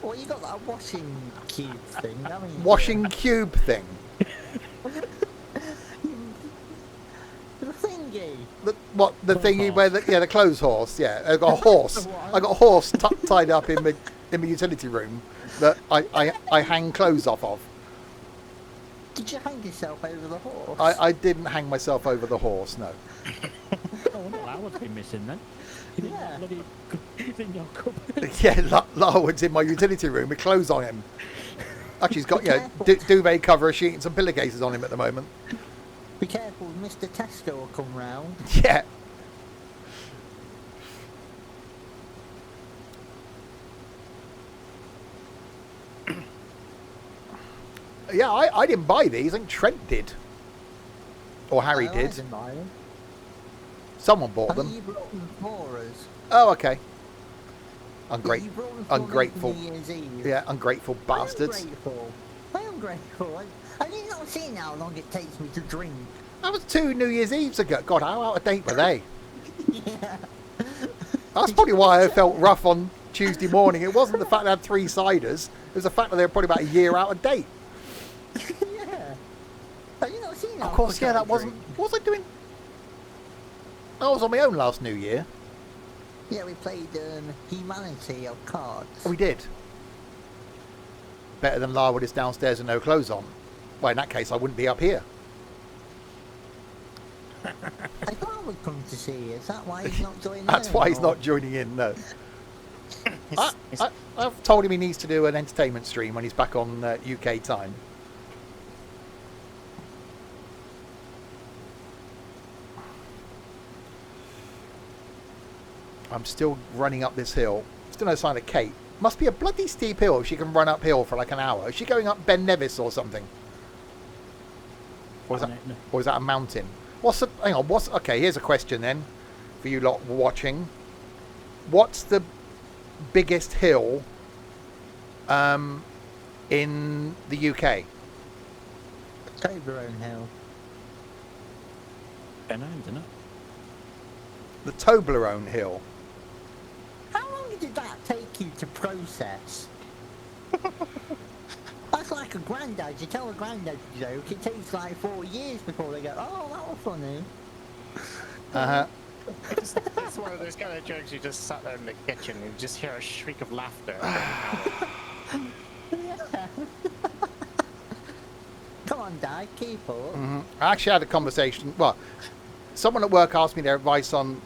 Well, you got that washing cube thing, haven't you? Washing cube thing. The thingy. The Clothes thingy horse. where the clothes horse, yeah. I got a horse. I got a horse tied up in my utility room that I hang clothes off of. Did you hang yourself over the horse? I didn't hang myself over the horse, no. Oh, well, that would be missing then. You didn't Yeah. have bloody it's in your cupboard. Yeah, Larwood's in my utility room with clothes on him. Actually, he's got Be careful. duvet cover, a sheet, and some pillowcases on him at the moment. Be careful, Mr. Tesco will come round. Yeah. Yeah, I didn't buy these. I think Trent did. Or Harry No, I did. didn't buy them. Someone bought I think them. you brought them for us. Oh, okay. You Ungrateful. brought them for me Ungrateful. for New Year's Eve. Yeah, ungrateful bastards. I am grateful. I am grateful. I did not see how long it takes me to drink. That was 2 New Year's Eves ago. God, how out of date were they? Yeah. That's probably why I felt rough on Tuesday morning. It wasn't the fact they had 3 ciders. It was the fact that they were probably about a year out of date. Yeah. Have you not seen how Of course, quick yeah, I that wasn't... drink? What was I doing? I was on my own last New Year. Yeah, we played Humanity of cards. Oh, we did. Better than Larwood is downstairs with no clothes on. Well, in that case, I wouldn't be up here. I thought I would come to see you. Is that why he's not joining That's in why he's anymore? not joining in, no. It's- I've told him he needs to do an entertainment stream when he's back on UK time. I'm still running up this hill. Still no sign of Kate. Must be a bloody steep hill if she can run uphill for like an hour. Is she going up Ben Nevis or something? Or is that a mountain? Hang on, okay, here's a question then for you lot watching. What's the biggest hill in the UK? Toblerone Hill. Benham, isn't it? The Toblerone Hill. How long did that take you to process? That's like a granddad. You tell a granddad joke, it takes like 4 years before they go, oh, that was funny. Uh-huh. It's one of those kind of jokes you just sat there in the kitchen and you just hear a shriek of laughter. Yeah. Come on, Dad, keep up. I actually had a conversation. Well, someone at work asked me their advice on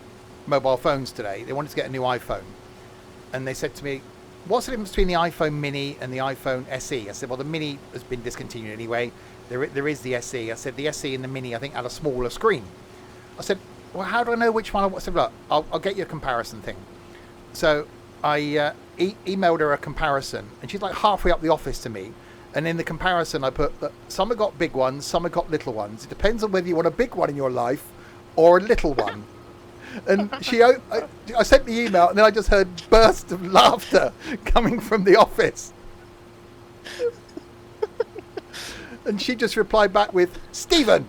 mobile phones today. They wanted to get a new iPhone. And they said to me, what's the difference between the iPhone mini and the iPhone SE? I said, well, the mini has been discontinued anyway. There is the SE. I said, the SE and the mini, I think, had a smaller screen. I said, well, how do I know which one I want? I said, look, I'll get you a comparison thing. So I emailed her a comparison, and she's like halfway up the office to me. And in the comparison, I put that some have got big ones, some have got little ones. It depends on whether you want a big one in your life or a little one. And I sent the email, and then I just heard bursts of laughter coming from the office. And she just replied back with, Stephen!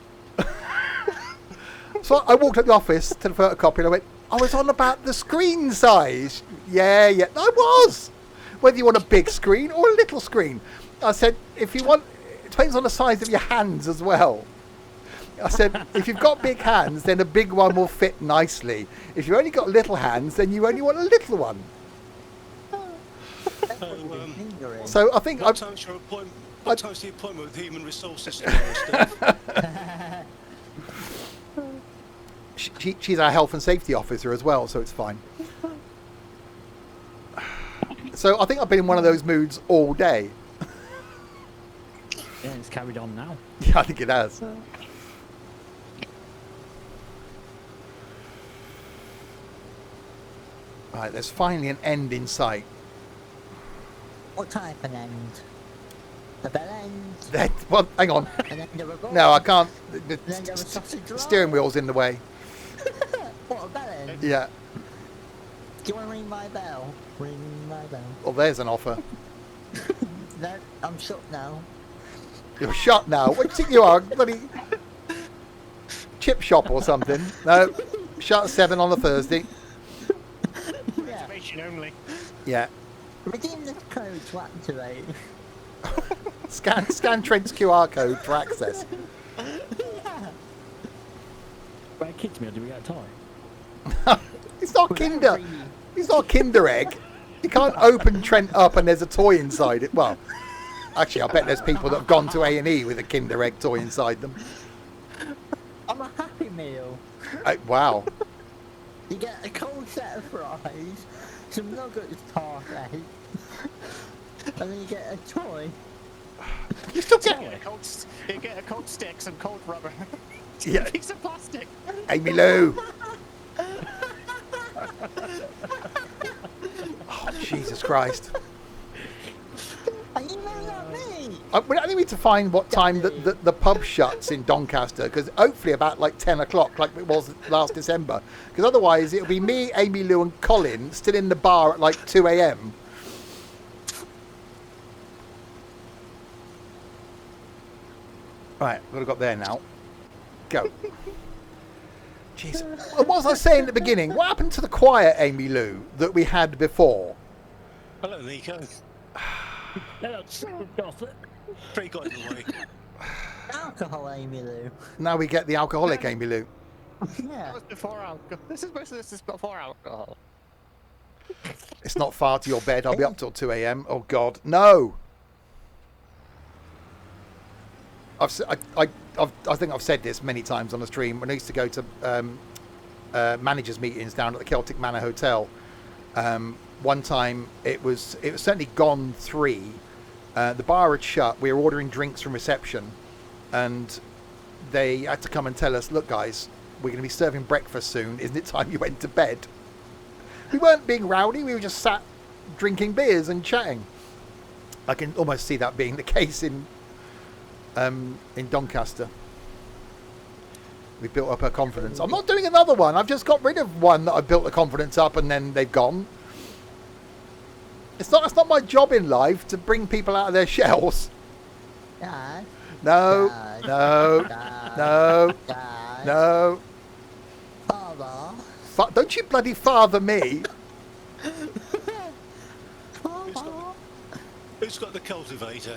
So I walked up the office to the photocopy, and I went, I was on about the screen size. Yeah, I was. Whether you want a big screen or a little screen. I said, if you want, it depends on the size of your hands as well. I said, if you've got big hands, then a big one will fit nicely. If you've only got little hands, then you only want a little one. So I think what time's your appointment? What time's the appointment with Human Resources tomorrow, Steve? She's our health and safety officer as well, so it's fine. So I think I've been in one of those moods all day. Yeah, it's carried on now. Yeah, I think it has. Right, there's finally an end in sight. What type of end? The bell end? Well, hang on. An end of a boat? No, I can't. The An end of a sausage roll? steering wheel's in the way. What, a bell end? Yeah. Do you want to ring my bell? Ring my bell. Well, there's an offer. No, I'm shut now. You're shut now. What do you think you are? Bloody chip shop or something? No. Shut at 7 on a Thursday. Yeah. Reservation only. Yeah. Redeem the code to activate. Scan Trent's QR code for access. Right, kids meal, do we get a toy? It's not Kinder. It's not Kinder Egg. You can't open Trent up and there's a toy inside it. Well, actually, I bet there's people that have gone to A&E with a Kinder Egg toy inside them. I'm a Happy Meal. Wow. You get a cold set of fries, some nuggets parfait, and then you get a toy. You still You get get a cold stick, some cold rubber, Yeah. a piece of plastic. Amy Lou. Oh, Jesus Christ. Are you mad at me? I think we need to find what time the pub shuts in Doncaster, because hopefully about like 10 o'clock, like it was last December. Because otherwise it'll be me, Amy Lou and Colin still in the bar at like 2 a.m. Right, we've got there now. Go. Jeez. What was I saying at the beginning? What happened to the quiet Amy Lou that we had before? Hello, Nico. Hello, Gossip. Tree got in the way. Alcohol, Amy Lou. Now we get the alcoholic Amy Lou. Yeah. That was before alcohol. This is before alcohol. It's not far to your bed. I'll be up till 2 a.m. Oh, God. No. I think I've said this many times on the stream. When I used to go to managers' meetings down at the Celtic Manor Hotel, one time it was certainly gone 3. The bar had shut. We were ordering drinks from reception, and they had to come and tell us, "Look, guys, we're going to be serving breakfast soon. Isn't it time you went to bed?" We weren't being rowdy. We were just sat drinking beers and chatting. I can almost see that being the case in Doncaster. We built up her confidence. I'm not doing another one. I've just got rid of one that I built the confidence up and then they've gone. That's not my job in life to bring people out of their shells. Dad. No, Dad. no, Dad. no, Dad. no. Father. Don't you bloody father me. Father. Who's got the cultivator?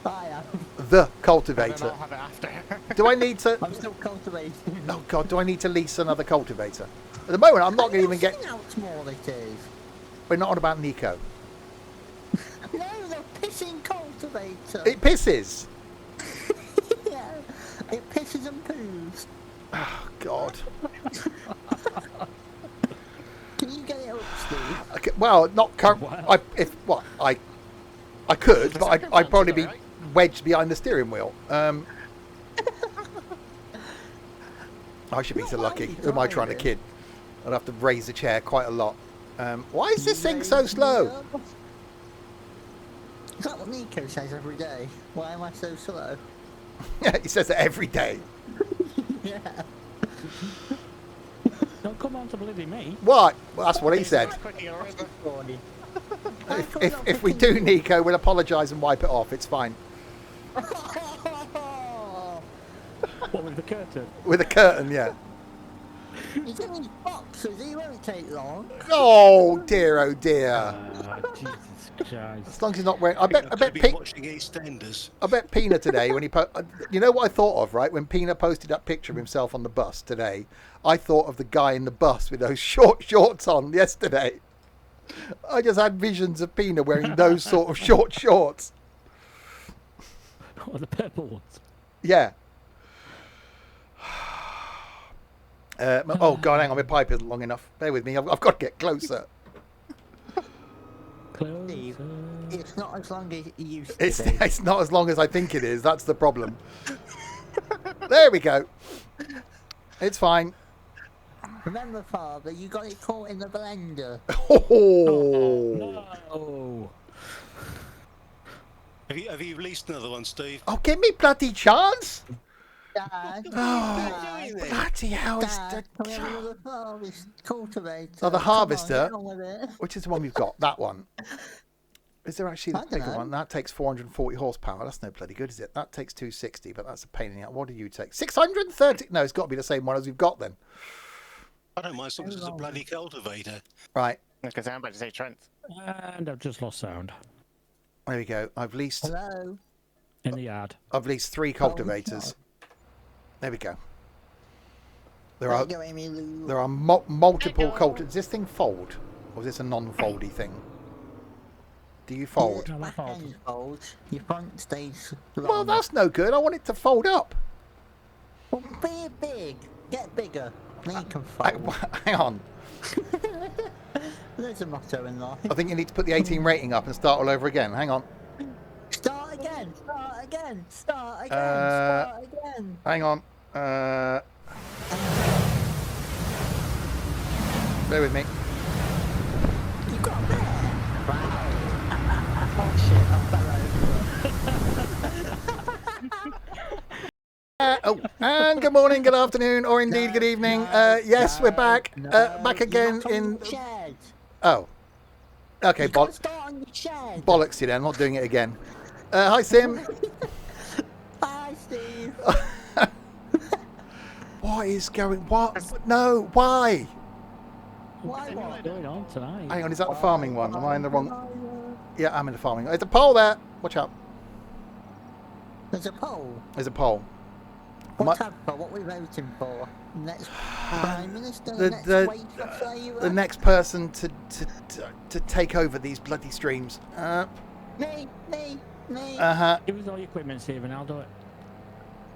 I am. The And then cultivator. I'll have it after. Do I need to... I'm still cultivating. Oh, God, do I need to lease another cultivator? At the moment, I'm not going to even get... How small it is. We're not on about Nico. No, the pissing cultivator. It pisses. Yeah, it pisses and poos. Oh, God. Well, not current. Wow. I could, but second I'd round probably today, be right? wedged behind the steering wheel. I should be so lucky. Who am I trying to kid? I'd have to raise the chair quite a lot. Why is this thing so slow? Is that what Nico says every day? Why am I so slow? He says that every day. Yeah. Don't come on to bloody me. What? Well, that's what he said. Quickly, all right. Morning. If we do, Nico, we'll apologise and wipe it off. It's fine. What with the curtain? With a curtain, yeah. He's in his boxes, he won't take long. Oh dear, oh dear. Jesus Christ. As long as he's not wearing. I I bet could be Pe- watching EastEnders. I bet Pina today when he you know what I thought of, right? When Pina posted that picture of himself on the bus today, I thought of the guy in the bus with those short shorts on yesterday. I just had visions of Pina wearing those sort of short shorts. What, the purple ones? Yeah. Oh God, hang on, my pipe isn't long enough. Bear with me, I've got to get closer. Steve, Closer. it's not as long as it used to It's be. it's not as long as I think it is. That's the problem. There we go. It's fine. Remember, Father, you got it caught in the blender. Oh, No. Have you released another one, Steve? oh, give me bloody chance. Dad, Oh, bloody hell! It's Dad, can we have another harvest cultivator? Oh, the Come on, harvester? get on with it. Which is the one we've got? That one. Is there actually the I don't bigger know. one? That takes 440 horsepower. That's no bloody good, is it? That takes 260, but that's a pain in the ass. What do you take? 630? No, it's got to be the same one as we've got then. I don't mind as long as it's a bloody cultivator. Right. Because I'm about to say Trent. And I've just lost sound There we go. I've leased Hello? in the yard. 3 cultivators. There we go. There are Go, Amy Lou. there are multiple cultivators. Does this thing fold, or is this a non-foldy thing? Do you fold? No, Your that back folds. end folds. Your front stays long. Well, that's no good. I want it to fold up. Well, be big. Get bigger. Then you can Hang fold. hang on. There's a motto in life. I think you need to put the 18 rating up and start all over again. Hang on. Start again. Start again. Start again. Uh, Start again. Hang on. Bear with me. You got there. Wow. Oh shit! I fell over. Oh, and good morning, good afternoon, or indeed good evening. Yes, we're back. Back again in. Shed. Oh. Okay, You gotta start on your shed. bollocks you then. I'm not doing it again. Hi, Sim. Bye, Steve. What is going? What? No. Why? Why What's what? going on tonight? Hang on. Is that the farming one? Am I in the wrong? Yeah, I'm in the farming. There's a pole there. Watch out. There's a poll. There's a pole. What My- type of poll? What are we voting for? Next Prime Minister? the- next the- Wafer flavour? The next person to take over these bloody streams. Me. Uh-huh. Give us all your equipment, Steve, and I'll do it.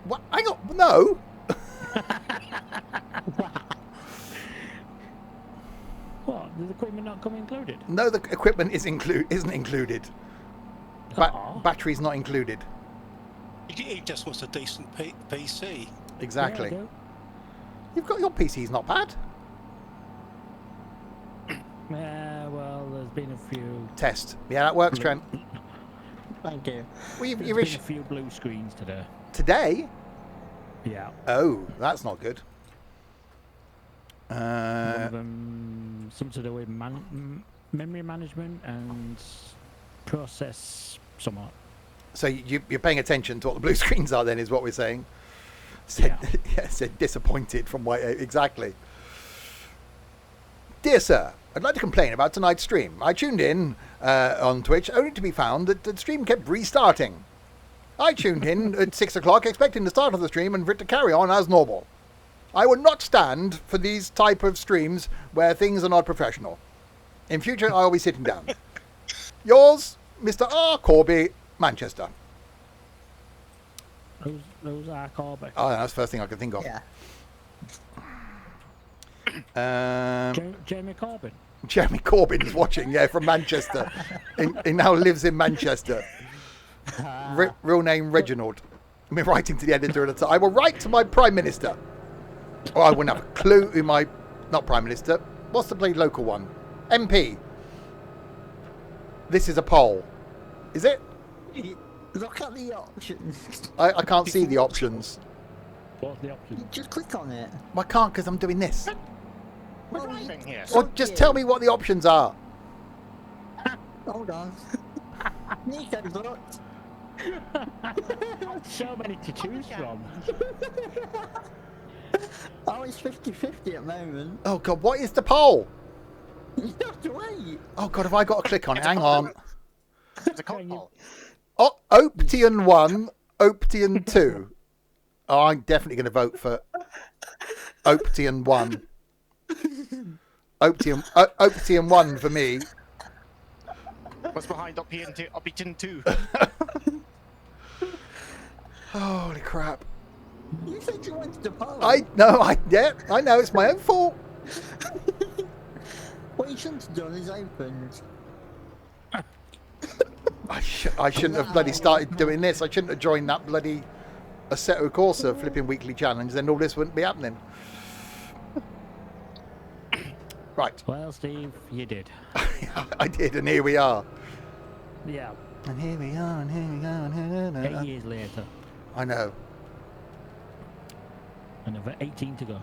What? Hang on. No. What? Does the equipment not come included? No, the equipment isn't included. Aw. Battery's not included. He just wants a decent PC. Exactly. Yeah, I do. You've got your PC's not bad. Yeah, well, there's been a few. Test. Yeah, that works, Trent. Thank you. Well, There's you've been a few blue screens today. today. Yeah. Oh, that's not good. One of them, something to do with memory management and process somewhat. So you're paying attention to what the blue screens are, then, is what we're saying. Said, Yeah. yeah, said disappointed from why exactly. Dear sir, I'd like to complain about tonight's stream. I tuned in on Twitch only to be found that the stream kept restarting. I tuned in at 6 o'clock expecting the start of the stream and for it to carry on as normal. I would not stand for these type of streams where things are not professional. In future, I will be sitting down. Yours, Mr. R. Corby, Manchester. Those are callbacks. Oh, that's the first thing I could think of. Yeah. Um, Jamie Corbyn. Jeremy Corbyn's watching, yeah, from Manchester. He now lives in Manchester. Real name Reginald. I've been writing to the editor at the time. I will write to my Prime Minister. Oh, I wouldn't have a clue who my... Not Prime Minister. What's the bloody local one? MP. This is a poll. Is it? Look at the options. I can't see the options. What's the option? Just click on it. I can't because I'm doing this. We're driving here. Or just tell me what the options are. Hold on. Nico's looked. So many to choose from. Oh, it's 50-50 at the moment. Oh, God, what is the poll? You have to wait. Oh, God, have I got to click on it? Hang on. It's a cold poll. Oh, Optian 1, Optian 2. Oh, I'm definitely going to vote for Optian 1. Optian 1 for me. What's behind Optian 2? Holy crap. You said you wanted to poll. I know, I know, it's my own fault. What you shouldn't have done is opened. I shouldn't have bloody started doing this. I shouldn't have joined that bloody Assetto Corsa flipping weekly challenge. Then all this wouldn't be happening. Right. Well, Steve, you did. I did, and here we are. Yeah. And here we are, and here we go, and here we are. 8 years later. I know. Another 18 to go.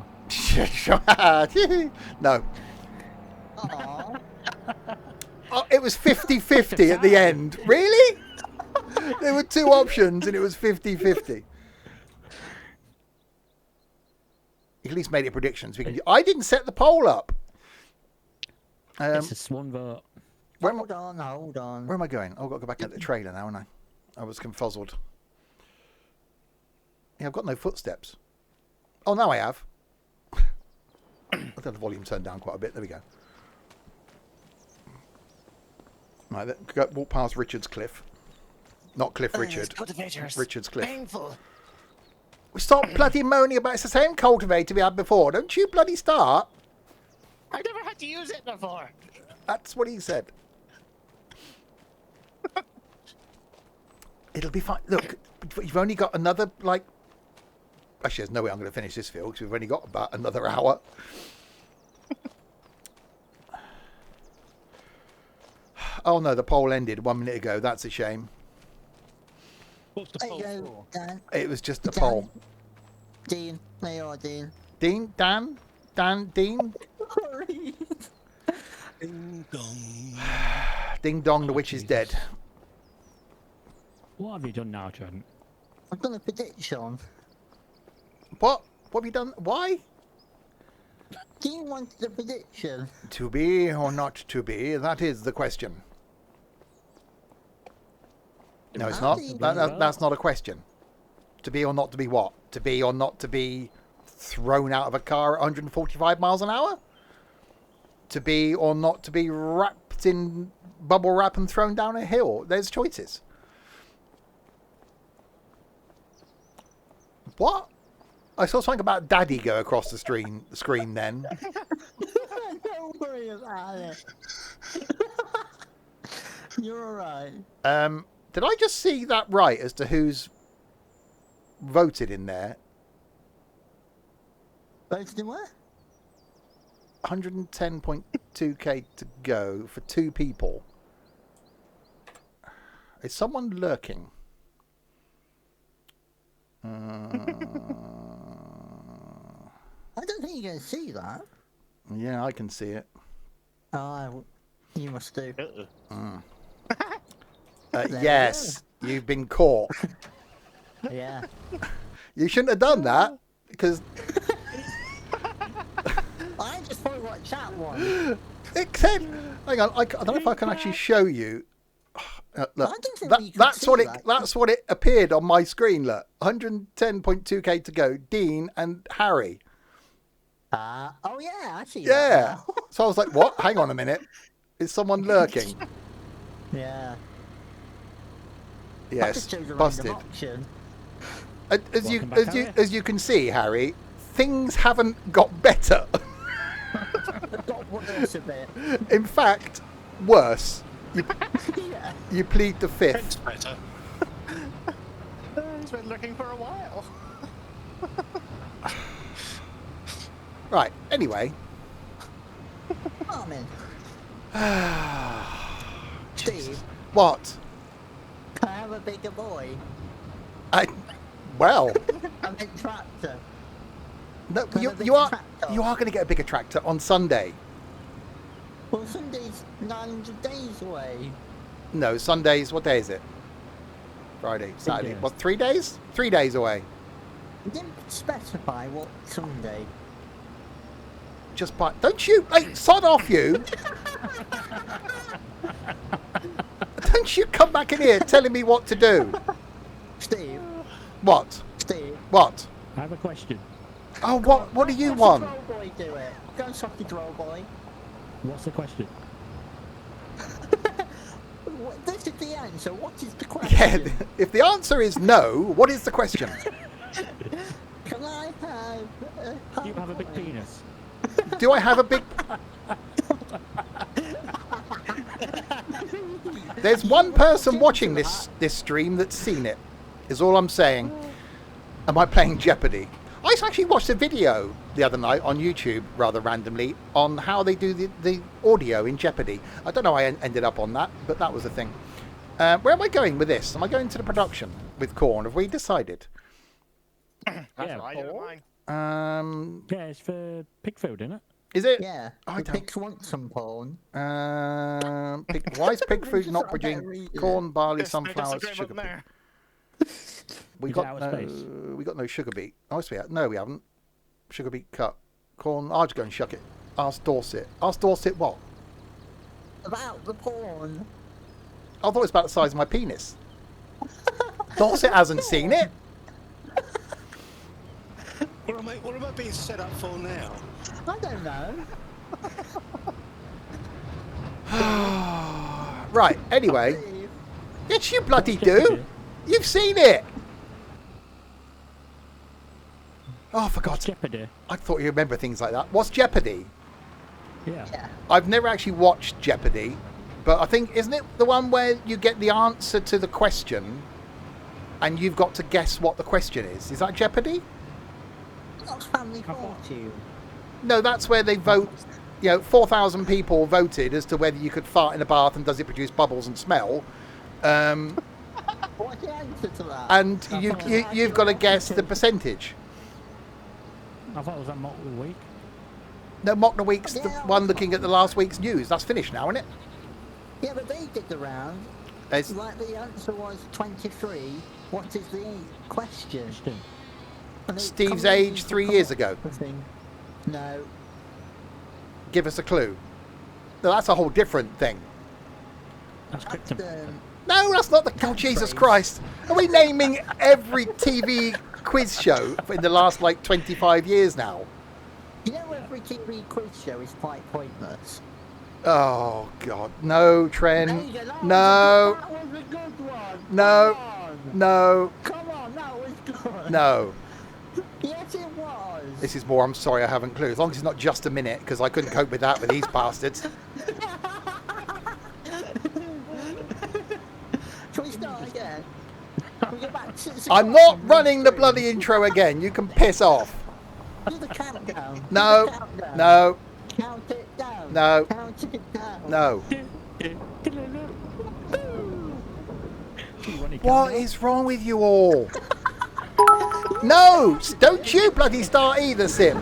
No. Aww. Oh, it was 50-50 at the end. Really? There were two options and it was 50-50. You at least made it predictions. I didn't set the poll up. It's a swan vote. Hold on. Where am I going? Oh, I've got to go back at the trailer now, haven't I? I was confuzzled. Yeah, I've got no footsteps. Oh, now I have. I've got the volume turned down quite a bit. There we go. Right, walk past Richard's Cliff. Not Cliff Richard. Richard's Cliff. Painful. We stop bloody moaning about it's the same cultivator we had before. Don't you bloody start. I've never had to use it before. That's what he said. It'll be fine. Look, you've only got another, like... Actually, there's no way I'm going to finish this field because we've only got about another hour. Oh, no, the poll ended 1 minute ago. That's a shame. What's the There poll you for? go, Dan. It was just a Dan. poll. Dean. There you are, Dean. Dean? Dan? Dean? Sorry. Ding dong. Ding dong, the witch is dead. What have you done now, Trent? I've done a prediction. What? What have you done? Why? Dean wanted a prediction. To be or not to be? That is the question. No, it's not. That's not a question. To be or not to be what? To be or not to be thrown out of a car at 145 miles an hour? To be or not to be wrapped in bubble wrap and thrown down a hill? There's choices. What? I saw something about Daddy go across the screen then. Don't worry about it. You're alright. Did I just see that right as to who's voted in there? Voted in where? 110.2k to go for 2 people. Is someone lurking? I don't think you're going to see that. Yeah, I can see it. Oh, you must do. Yes, you've been caught. Yeah. You shouldn't have done that because I just thought what chat was. it said. Hang on, I don't know if I can actually show you. Look, I don't think you can that's see what that. that's what it appeared on my screen. Look, 110.2k to go. Dean and Harry. Oh yeah, I see that Yeah. now. So I was like, what? Hang on a minute. Is someone lurking? Yeah. I Yes, just chose a busted. random option. As Welcome back, Harry. you can see, Harry, things haven't got better. got worse a bit. In fact, worse. Yeah. You plead the fifth. It's better. He's been looking for a while. Right. Anyway. Armin. Steve, What? can I have a bigger boy? Well, I meant tractor. no, Can I you, have a you big are tractor? you are going to get a bigger tractor on Sunday. Well, Sunday's 900 days away. No, Sundays. What day is it? Friday, Saturday. days. What? 3 days? 3 days away. You didn't specify what Sunday. Just buy. Don't you? Hey, sod off you! Don't you come back in here telling me what to do? Steve, What? Steve. What? I have a question. Oh, what? What do you Sausage want? roll boy do it. Go and sausage roll boy. What's the question? This is the answer. What is the question? Yeah. If the answer is no, what is the question? Can I have Do you have a big penis? Do I have a big? There's one person watching this stream that's seen it. Is all I'm saying. Am I playing Jeopardy? I actually watched a video the other night on YouTube, rather randomly, on how they do the audio in Jeopardy. I don't know how I ended up on that, but that was the thing. Where am I going with this? Am I going to the production with corn? Have we decided? That's Yeah. what I do at mine. Yeah, it's for pig food, isn't it? Is it? Yeah, I the don't- pigs want some porn. Why is pig food not I better producing read it. corn, barley, There's no sunflowers, disagreement sugar beet? there. We Is got it outer no. space? We got no sugar beet. Oh, yes, we have. No, we haven't. Sugar beet cut. Corn. I'll just go and shuck it. Ask Dorset. Ask Dorset what? About the porn. I thought it was about the size of my penis. Dorset hasn't seen it. What am I being set up for now? I don't know. Right. Anyway, Steve, yes, you bloody What's do. Jeopardy? You've seen it. Oh, for God's sake! Jeopardy. I thought you remember things like that. What's Jeopardy? Yeah. yeah. I've never actually watched Jeopardy, but I think, isn't it the one where you get the answer to the question and you've got to guess what the question is? Is that Jeopardy? That's Family Fortune. No, that's where they vote. 4,000 people voted as to whether you could fart in a bath and does it produce bubbles and smell. What's the answer to that? And you've got to guess the percentage. I thought it was that mock of the week. No, Mock the Week's the Yeah. one looking at the last week's news. That's finished now, isn't it? Yeah, but they did the round. It's, Like the answer was 23. What is the question? Question. And they Steve's come age in 3 to years come ago. up with thing. No. Give us a clue. No, that's a whole different thing. That's That's, krypton. No, that's not the. Oh, Jesus Christ. Are we naming every TV quiz show in the last, 25 years now? you know every TV quiz show is quite pointless. Oh, God. No, Trent. There you go, that No. was a good one. No. Come on. No. Come on, that was good. No. Yes, it was. This is more, I'm sorry, I haven't clue. As long as it's not just a minute, because I couldn't cope with that with these bastards. Shall we start again? Can we go back to I'm not running the bloody intro again. You can piss off. Do the countdown. No. Do the countdown. No. Count it down. No. Count it down. No. You want to What is wrong with you all? No! Don't you bloody start either, Sim.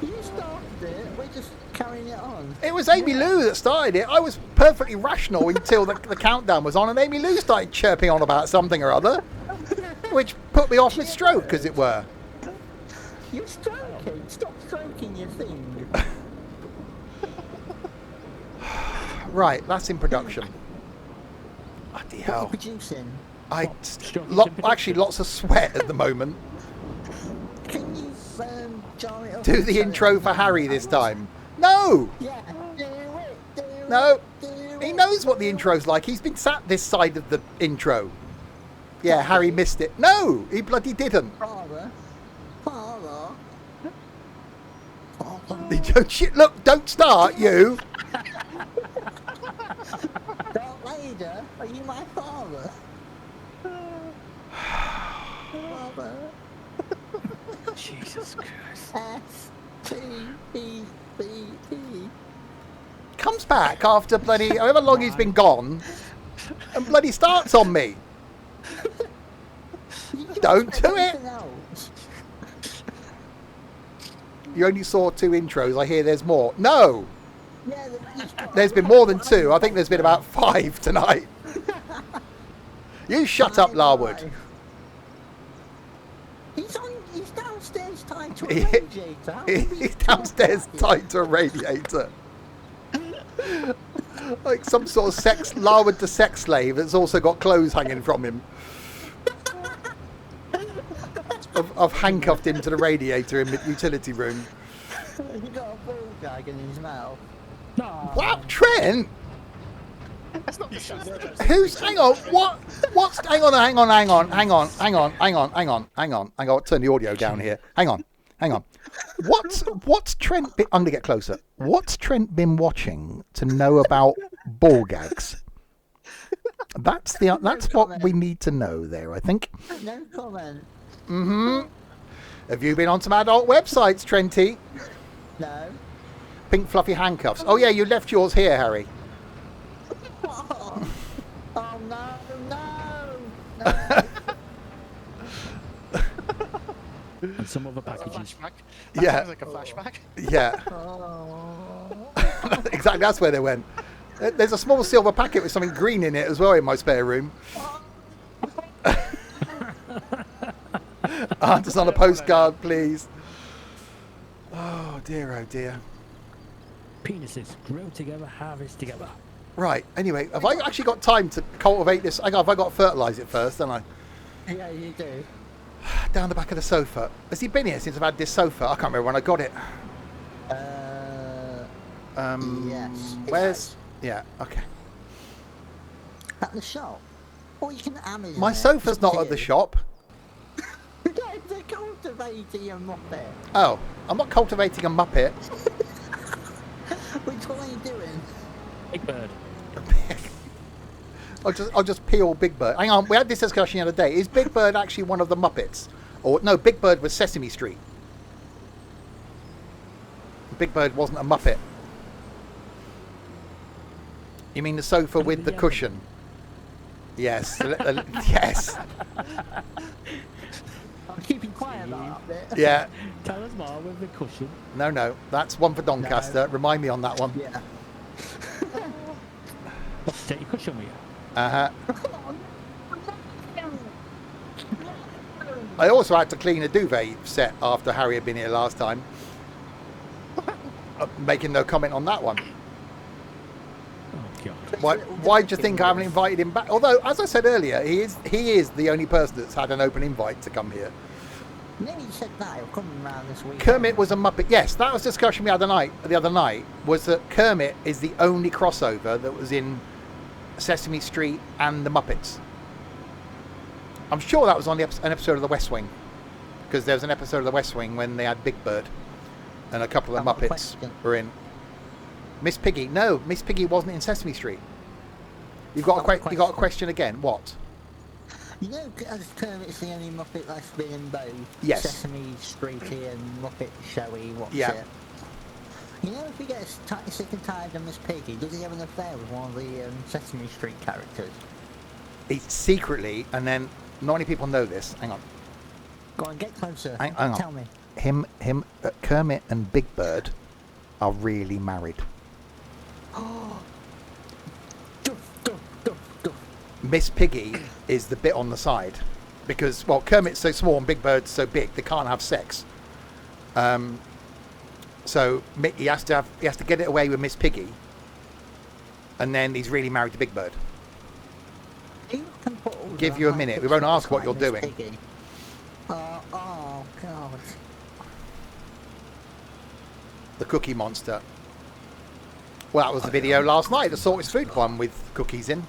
You started it. We're just carrying it on. It was Amy Lou that started it. I was perfectly rational until the countdown was on, and Amy Lou started chirping on about something or other, which put me off my stroke, as it were. You're stroking. Stop stroking your thing. Right, that's in production. Bloody What are you hell. producing? Actually, lots of sweat at the moment. Can you jar it up? Do and the sell intro it? for Harry this time. No! Yeah. Do it. Do it. No. Do He it. knows what the intro's like. He's been sat this side of the intro. Yeah, Harry missed it. No, he bloody didn't. Father. Father. Father. Look, don't start, you. Darth Vader, are you my father? Father. Jesus Christ. S-T-E-B-T. Comes back after bloody however long he's been gone, and bloody starts on me. Don't do it. You only saw 2 intros. I hear there's more. No, Yeah, there's been more than 2. I think there's been about 5 tonight. You shut up, Larwood. He's downstairs tied to a radiator. How can we He's talk downstairs about it? tied to a radiator. Like some sort of Larwood the sex slave that's also got clothes hanging from him. I've handcuffed him to the radiator in the utility room. He got a ball gag in his mouth. No. Wow, Trent! That's not the shot. Who's... Hang on, what? What's... Hang on. Turn the audio down here. Hang on. What's Trent... I'm going to get closer. What's Trent been watching to know about ball gags? That's what we need to know there, I think. No comment. Have you been on some adult websites, Trenty? No. Pink fluffy handcuffs. Oh yeah, you left yours here, Harry. Oh, no. And some other That's a packages. flashback. That Yeah. sounds like a flashback. Yeah, Oh. exactly. That's where they went. There's a small silver packet with something green in it as well in my spare room. Just on a postcard, please. Oh dear. Penises grow together, harvest together. Right. Anyway, have I actually got time to cultivate this? Have I got to fertilise it first? Don't I? Yeah, you do. Down the back of the sofa. Has he been here since I've had this sofa? I can't remember when I got it. Yes. Where's? Yeah. Okay. At the shop. Or you can Amazon My it. sofa's It's not up at to the you. shop. They're cultivating a muppet. Oh, I'm not cultivating a muppet. Which one are you doing? Big Bird. I'll just peel Big Bird. Hang on, we had this discussion the other day. Is Big Bird actually one of the Muppets? Or no, Big Bird was Sesame Street. Big Bird wasn't a Muppet. You mean the sofa with the cushion? Yes. Yes. I'm keeping quiet about that bit. Yeah. Tell us more with the cushion. No. That's one for Doncaster. Remind me on that one. Yeah. Take your cushion with you. Uh-huh. I also had to clean a duvet set after Harry had been here last time. Making no comment on that one. Oh God. Why do you think I haven't invited him back? Although, as I said earlier, he is the only person that's had an open invite to come here. Maybe you said that. He'll come around this week. Kermit was a Muppet. Yes, that was discussion we had the other night, was that Kermit is the only crossover that was in Sesame Street and the Muppets. I'm sure that was on an episode of The West Wing, because there was an episode of The West Wing when they had Big Bird and a couple of I've got a Muppets question. were in. Miss Piggy, no, Miss Piggy wasn't in Sesame Street. You got a question again? What? You know, as Kermit's the only Muppet that's been in both Yes. Sesame Streety and Muppet Showy, what's Yeah. it? You know, if he gets sick and tired of Miss Piggy, does he have an affair with one of the Sesame Street characters? It's secretly, and then not many people know this. Hang on. Go on, get closer. Hang on. Tell me. Kermit and Big Bird are really married. Duff, duff, duff, duff. Miss Piggy is the bit on the side because, well, Kermit's so small and Big Bird's so big they can't have sex. So he has to get it away with Miss Piggy, and then he's really married to Big Bird. You can put all Give the you a high minute. We pitched won't voice ask what like you're Miss doing. Piggy. Oh God. The Cookie Monster. Well, that was the video last night, the Sorted Food one with cookies in.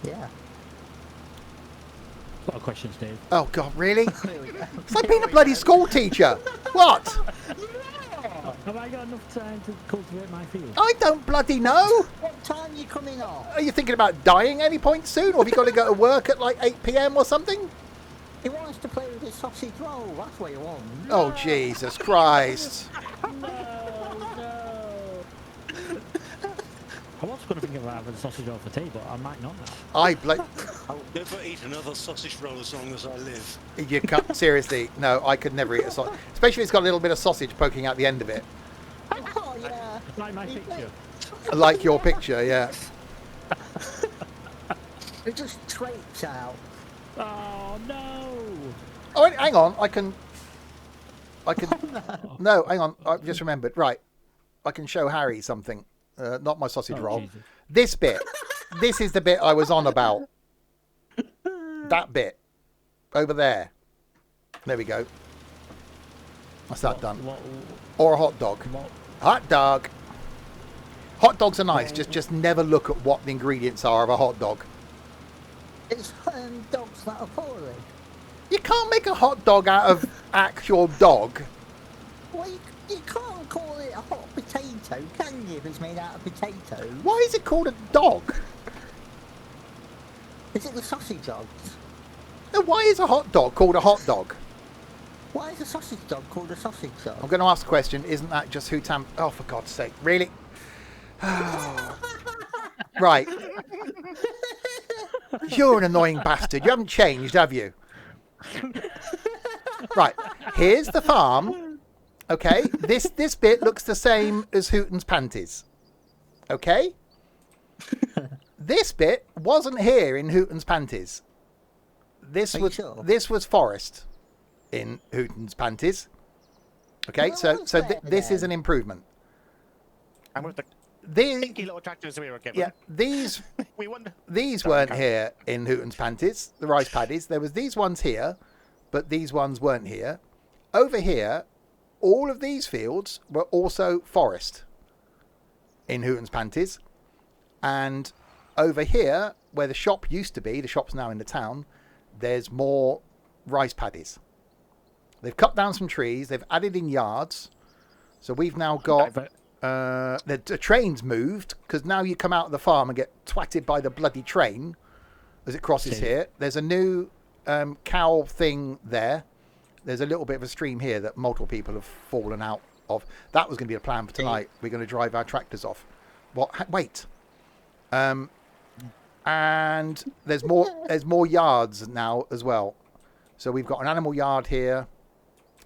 Yeah. A lot of questions, Dave. Oh God, really? There we go. It's like being a bloody school teacher. What? Have I got enough time to cultivate my field? I don't bloody know. What time you coming off? Are you thinking about dying any point soon? Or have you got to go to work at like 8 p.m. or something? He wants to play with his sausage roll. That's what he wants. Oh, Jesus Christ. I was going to think about having sausage roll for tea, but I might not now. I'll never eat another sausage roll as long as I live. You can't, seriously, no, I could never eat a sausage. Especially if it's got a little bit of sausage poking out the end of it. Oh, yeah. Like my picture. Like your picture, yeah. It just traipse out. Oh, no! Oh, wait, hang on, I can... No, hang on, I've just remembered. Right, I can show Harry something. Not my sausage roll. Jesus. This bit. This is the bit I was on about. That bit. Over there. There we go. That's that done. Or a hot dog. Hot dog. Hot dogs are nice. Just never look at what the ingredients are of a hot dog. It's dogs that are poorly. You can't make a hot dog out of actual dog. Well, you can't call it a hot potato, can you, if it's made out of potatoes? Why is it called a dog? Is it the sausage dogs? No, why is a hot dog called a hot dog? Why is a sausage dog called a sausage dog? I'm going to ask a question. Isn't that just who Tam... Oh, for God's sake. Really? Right. You're an annoying bastard. You haven't changed, have you? Right. Here's the farm. Okay. This bit looks the same as Hooten's panties. Okay. This bit wasn't here in Hooten's panties. This Are you was sure? this was forest in Hooten's panties. Okay. Well, So what's so there this is then? an improvement. And with the These pinky little tractors we were given, yeah these we won. These Sorry, weren't Karen. here in Hooten's panties, the rice paddies. There was these ones here, but these ones weren't here. Over here, all of these fields were also forest in Hooten's panties. And over here, where the shop used to be, the shop's now in the town, there's more rice paddies. They've cut down some trees. They've added in yards. So we've now got... the train's moved because now you come out of the farm and get twatted by the bloody train as it crosses here. There's a new cow thing there. There's a little bit of a stream here that multiple people have fallen out of. That was going to be a plan for tonight. We're going to drive our tractors off. What? Wait. And there's more yards now as well. So we've got an animal yard here.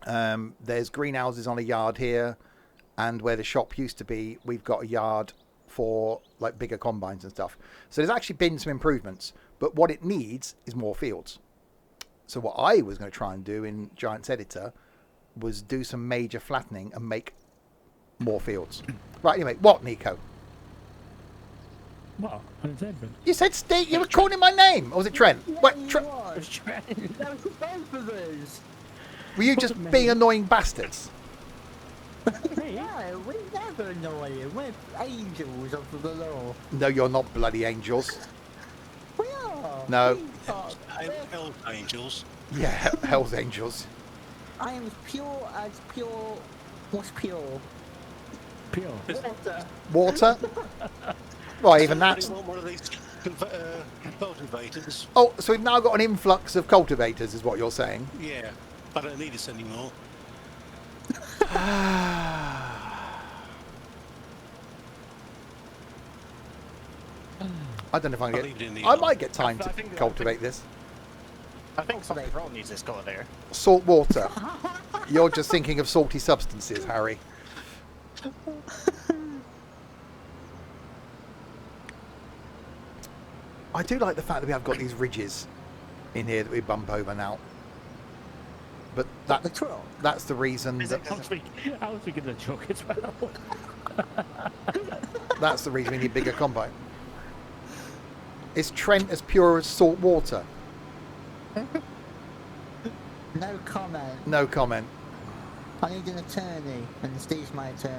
There's greenhouses on a yard here. And where the shop used to be, we've got a yard for like bigger combines and stuff. So there's actually been some improvements, but what it needs is more fields. So what I was going to try and do in Giants Editor was do some major flattening and make more fields. Right, anyway, what, Nico? What? I didn't say anything. You said Steve, you were calling my name. Or was it Trent? Wait, That was both of us. were you just being annoying bastards? No, we never annoy you. We're angels of the law. No, you're not bloody angels. We are. No. We are. Hell angels. Yeah, Hell's Angels. I am as pure as pure. What's pure? Pure. Water. Water? Right, even Somebody that's... want one of these cultivators? Oh, so we've now got an influx of cultivators, is what you're saying? Yeah, I don't need this anymore. I don't know if I I'll can leave it in get... the I yard. might get time I to think- cultivate this. I think something wrong needs this colour there. Salt water. You're just thinking of salty substances, Harry. I do like the fact that we have got these ridges in here that we bump over now. But The truck. that's the reason that... I was thinking the truck as well. That's the reason we need bigger combine. Is Trent as pure as salt water? No comment. No comment. I need an attorney, and Steve's my attorney.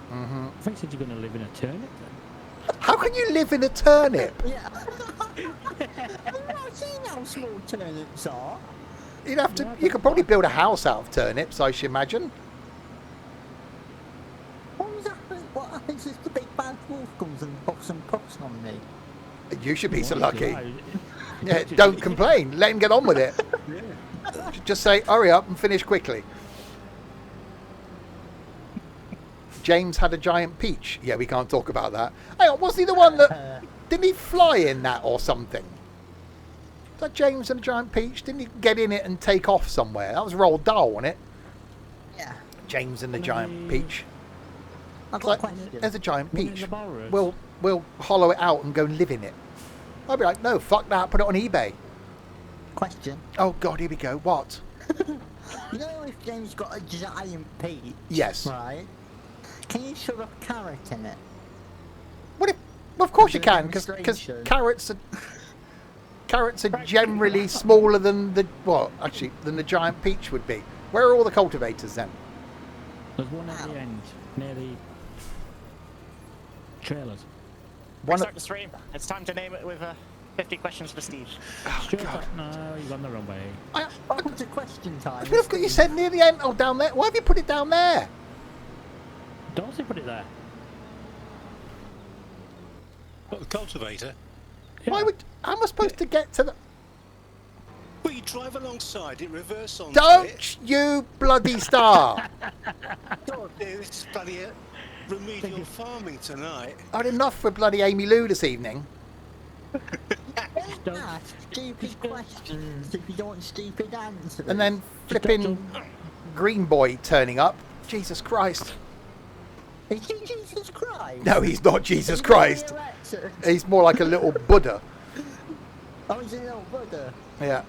Hmm. I think you said you're going to live in a turnip then. How can you live in a turnip? Yeah. I've not seen how small turnips are. You'd have to. You could probably build a house out of turnips, I should imagine. knuckles and pop some puffs on me. You should be so Well, lucky. July. Yeah, don't complain. Let him get on with it. Just say, hurry up and finish quickly. James had a giant peach. Yeah, we can't talk about that. Hang on, wasn't he the one that... Didn't he fly in that or something? Was that James and a giant peach? Didn't he get in it and take off somewhere? That was Roald Dahl, wasn't it? Yeah. James and the giant peach. I've got Like, a question. there's a giant One in peach. the Walrus. We'll hollow it out and go and live in it. I'd be like, no, fuck that. Put it on eBay. Question. Oh, God, here we go. What? You know if James got a giant peach? Yes. Right. Can you shove a carrot in it? What if... Well, of course you As a can, because demonstration. carrots are generally smaller than the... Well, actually, than the giant peach would be. Where are all the cultivators then? There's one at the end, near the trailers. One Start the stream. It's time to name it with 50 questions for Steve. Straight up, no, you've gone the wrong way. Welcome to question time. Look what you said near the end. Oh, down there. Why have you put it down there? Don't say put it there. What, the cultivator? Why Yeah. would... How am I supposed to get to the... Well, you drive alongside it, reverse onto it. Don't you bloody star! God, this is bloody remedial farming tonight. I had enough for bloody Amy Lou this evening. Don't- Ask stupid questions if you don't want stupid answers. And then flipping Green Boy turning up. Jesus Christ. Is he Jesus Christ? No, he's not Jesus Is he Christ. elected? He's more like a little Buddha. Oh, he's a little Buddha. Yeah.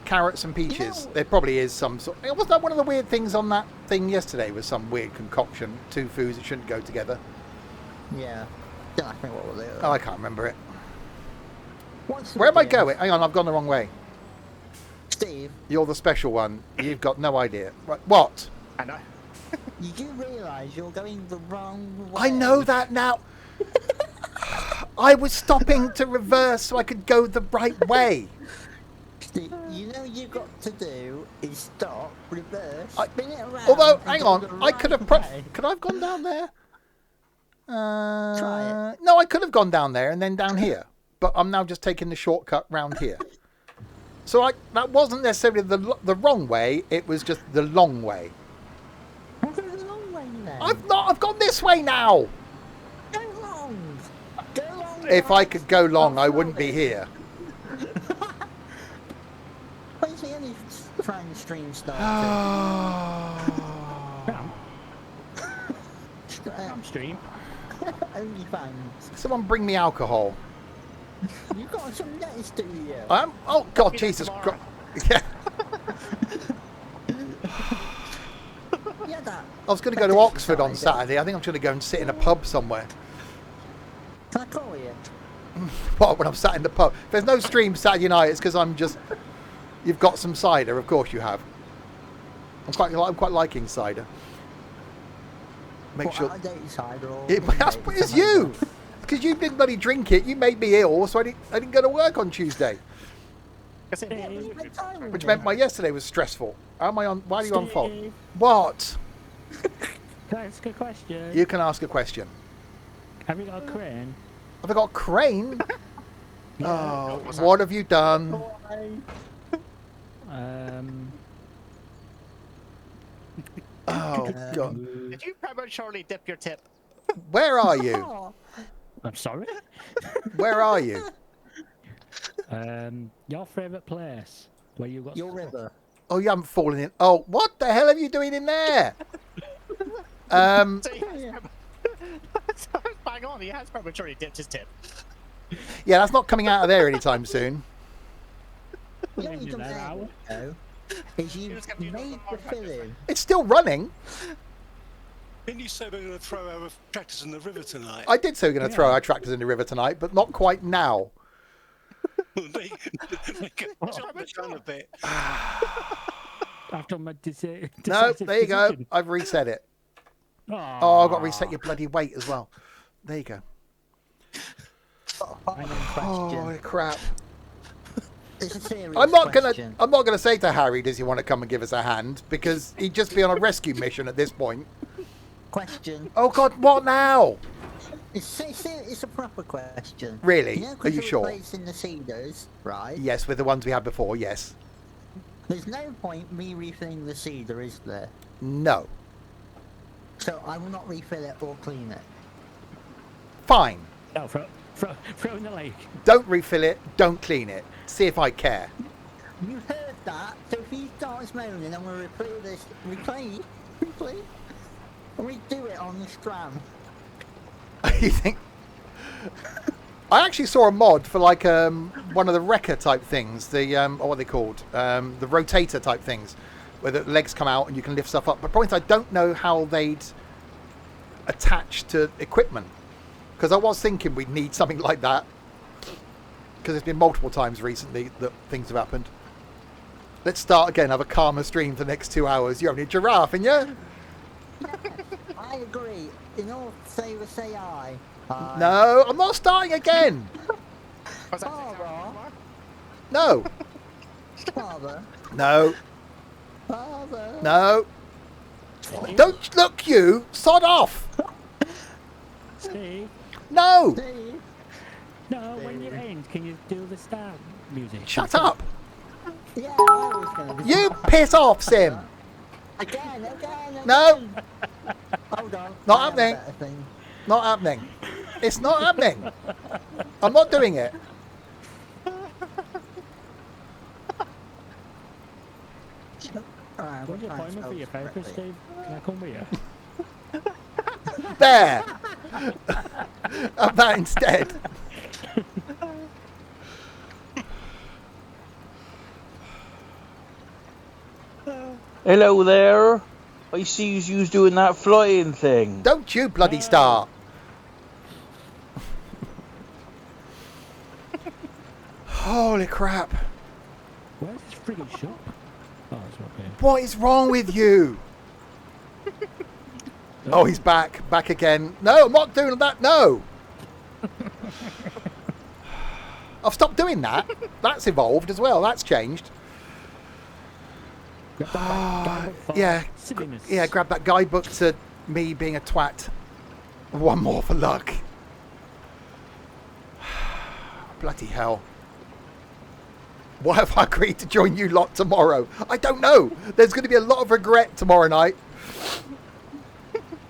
Carrots and peaches. You know- There probably is some sort... Was that one of the weird things on that thing yesterday? Was some weird concoction? Two foods that shouldn't go together. Yeah. Don't ask me what was it. Oh, I can't remember it. What's the Where am I video? going? Hang on, I've gone the wrong way. Steve, You're the special one. You've got no idea. Right. What? I know. you do realise you're going the wrong way. I know that now. I was stopping to reverse so I could go the right way. Steve, you know you've got to do is stop, reverse, I- spin it around. Although, and hang go on, the I could have... right way. Could I have gone down there? Try No, I could have gone down there and then down here. But I'm now just taking the shortcut round here. So that wasn't necessarily the wrong way. It was just the long way. We'll go the long way then. I've gone this way now. Go long. Go long. If I could go long, I'll I wouldn't be follow here. When's the only trying stream started? I'm stream. Only fans. Someone bring me alcohol. You've got some letters to you. Oh God, Be there Jesus tomorrow. Christ! Yeah, Yeah, that. I was going to go to Oxford on Saturday. I think I'm going to go and sit in a pub somewhere. Can I call you? What, when I'm sat in the pub? If there's no stream Saturday night, it's because I'm just... You've got some cider, of course you have. I'm quite liking cider. Make What, sure... out of date cider or It's you! Because you didn't bloody drink it. You made me ill, so I didn't go to work on Tuesday. Yeah, we spent time with Which it. meant my yesterday was stressful. How am I on... Why are you on fault? Steve, What? can I ask a question? You can ask a question. Have you got a crane? Have I got a crane? Oh, what's that? what have you done? Oh, God. Did you prematurely dip your tip? Where are you? Oh, I'm sorry. Where are you? Your favourite place where you got your river. Oh, you haven't fallen in. Oh, what the hell are you doing in there? Bang on, he has prematurely dipped his tip. Yeah, that's not coming out of there anytime soon. You know Maybe you come that there, hour. though, is you just gonna use made the the hard filling. It's still running. Didn't you say we're going to throw our tractors in the river tonight? I did say we're going to throw our tractors in the river tonight, but not quite now. They can jump the gun a bit. After my No, there you go. I've reset it. Oh, I've got to reset your bloody weight as well. There you go. Final Oh, question. crap. It's a serious I'm not question. gonna say to Harry, does he want to come and give us a hand? Because he'd just be on a rescue mission at this point. Question. Oh God, what now? It's a proper question. Really? You know, Are 'cause you we're sure? replacing the cedars, right? Yes, with the ones we had before, yes. There's no point me refilling the cedar, is there? No. So I will not refill it or clean it. Fine. No, throw in the lake. Don't refill it, don't clean it. See if I care. You heard that? So if he starts moaning, I'm going to replay this. Replay? And redo it on the strand. You think? I actually saw a mod for like one of the wrecker type things, the what are they called? The rotator type things, where the legs come out and you can lift stuff up. But point is, I don't know how they'd attach to equipment, because I was thinking we'd need something like that, because there's been multiple times recently that things have happened. Let's start again. Have a calmer stream for the next 2 hours. You're only a giraffe, and you? I agree. In all favour, say aye. No, I'm not starting again. Was that Father, No, father, no, father. no. Don't look, you. Sod off. Steve, No. Steve. no, when you end, can you do the start music? Shut up. Yeah, I was going to You piss off, Sim. Again. No, Hold on. Not I have a happening. better thing. not happening. It's not happening. I'm not doing it. Alright, When's we'll your try and appointment for your spell therapist, correctly. Steve? Can I come with you? There. Have that instead. Hello there. I see you doing that flying thing. Don't you bloody start. Holy crap. Where's this friggin' shop? Oh, it's up here. What is wrong with you? Oh, he's back. Back again. No, I'm not doing that. No. I've stopped doing that. That's evolved as well. That's changed. Grab that guidebook for Yeah. silliness. Yeah, grab that guidebook to me being a twat. One more for luck. Bloody hell. Why have I agreed to join you lot tomorrow? I don't know. There's going to be a lot of regret tomorrow night.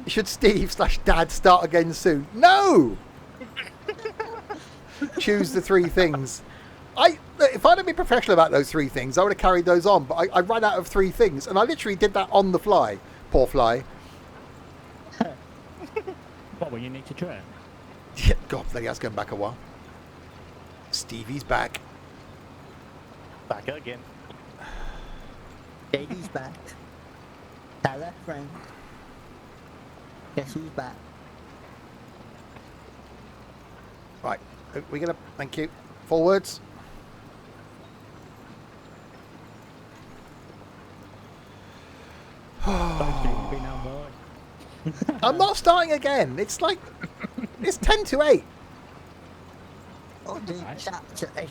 Should Steve/Dad start again soon? No! Choose the 3 things. If I'd have been professional about those 3 things, I would have carried those on. But I ran out of 3 things. And I literally did that on the fly. Poor fly. What, when you need to train? Yeah, God, bloody that's going back a while. Stevie's back. Back again. Katie's back. Hello, friend. Guess who's back? Right. We're going to... Thank you. Forwards. Don't be now, boy. I'm not starting again. It's like... It's 10 to 8. Oh, the Right. chapter 8.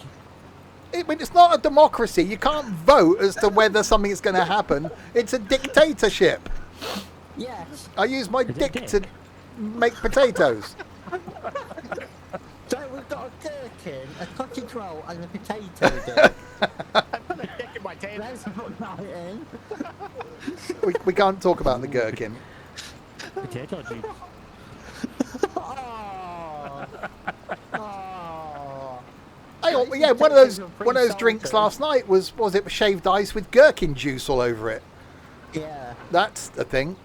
It's not a democracy. You can't vote as to whether something is going to happen. It's a dictatorship. Yes. I use my Is it dick dick? to make potatoes. So we've got a gherkin, a cottage roll, and a potato dip. I put a dick in my table. Let's put that in. We can't talk about the gherkin. Potato juice. Oh. Oh. Yeah, one of those drinks last night was it shaved ice with gherkin juice all over it. Yeah. That's the thing.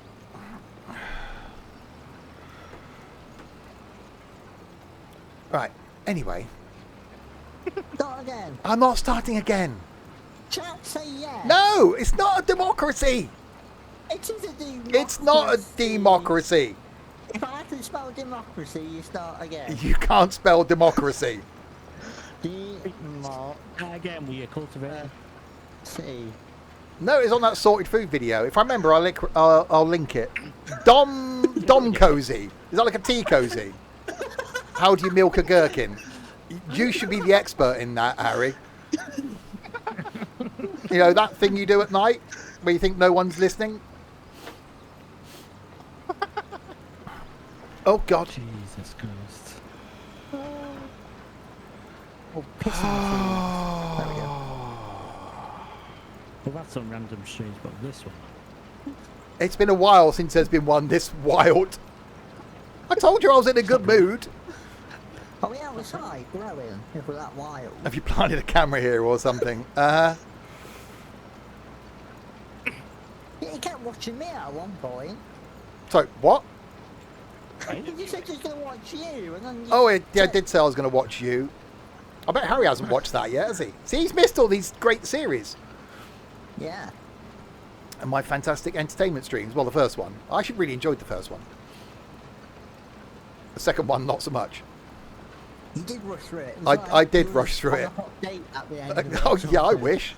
Right. Anyway, Start again. I'm not starting again. Chat, say yes. No, it's not a democracy. It is a democracy. It's not a democracy. If I can spell democracy, you start again. You can't spell democracy. Again, will you cultivate? No, it's on that sorted food video. If I remember, I'll link it. Dom cozy. Is that like a tea cozy? How do you milk a gherkin? You should be the expert in that, Harry. You know, that thing you do at night where you think no one's listening? Oh God. Jesus Christ. Oh, pissing There we go. We've had some random streams, but this one. It's been a while since there's been one this wild. I told you I was in a good mood. Are we outside growing if we're that wild? Have you planted a camera here or something? Yeah, you kept watching me at one point. So, what? You said you was going to watch you, and then you Oh, yeah, I did say I was going to watch you. I bet Harry hasn't watched that yet, has he? See, he's missed all these great series. Yeah. And my fantastic entertainment streams. Well, the first one. I actually really enjoyed the first one. The second one, not so much. You did rush through it. I did rush through it. On a hot date at the end of it Oh, or yeah, I something. wish.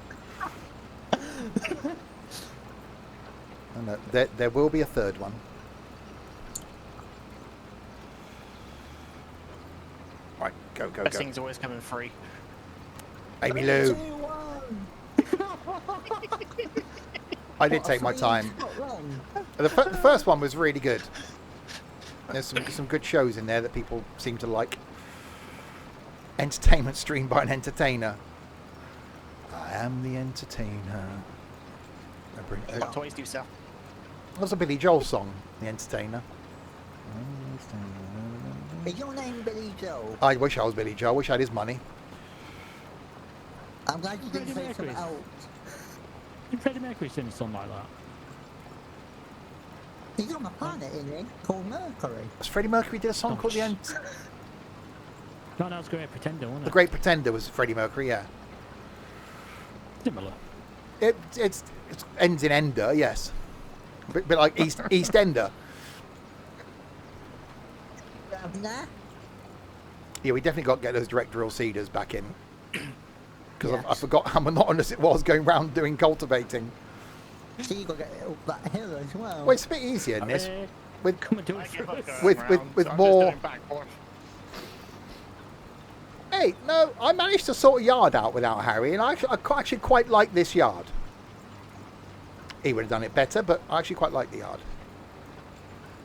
No, there will be a third one. Right, go, go, Best go. thing's always coming free. Amy Lou. 3, 2, 1. I did What, take my three time. spot wrong? The first one was really good. There's some good shows in there that people seem to like. Entertainment streamed by an entertainer. I am the entertainer. What toys do you sell? That was a Billy Joel song, The Entertainer. Is your name Billy Joe? I wish I was Billy Joel. I wish I had his money. I'm glad you didn't say Freddie something Mercury. else. Did Freddie Mercury sing a song like that? He's on a planet, isn't he? Called Mercury. Was Freddie Mercury did a song called No, that was Great Pretender, wasn't The it? Great Pretender was Freddie Mercury, yeah. Similar. It ends in Ender, yes. A bit like East Ender. Nah. Yeah, we definitely got to get those directorial cedars back in. Because I Yes. forgot how monotonous it was going round doing cultivating. So you got to get up that hill as well. Well, it's a bit easier in this. With Come and do I it give for up us. going With- round, with so I'm more- just doing backboard. Hey, no, I managed to sort a yard out without Harry, and I actually quite like this yard. He would have done it better, but I actually quite like the yard.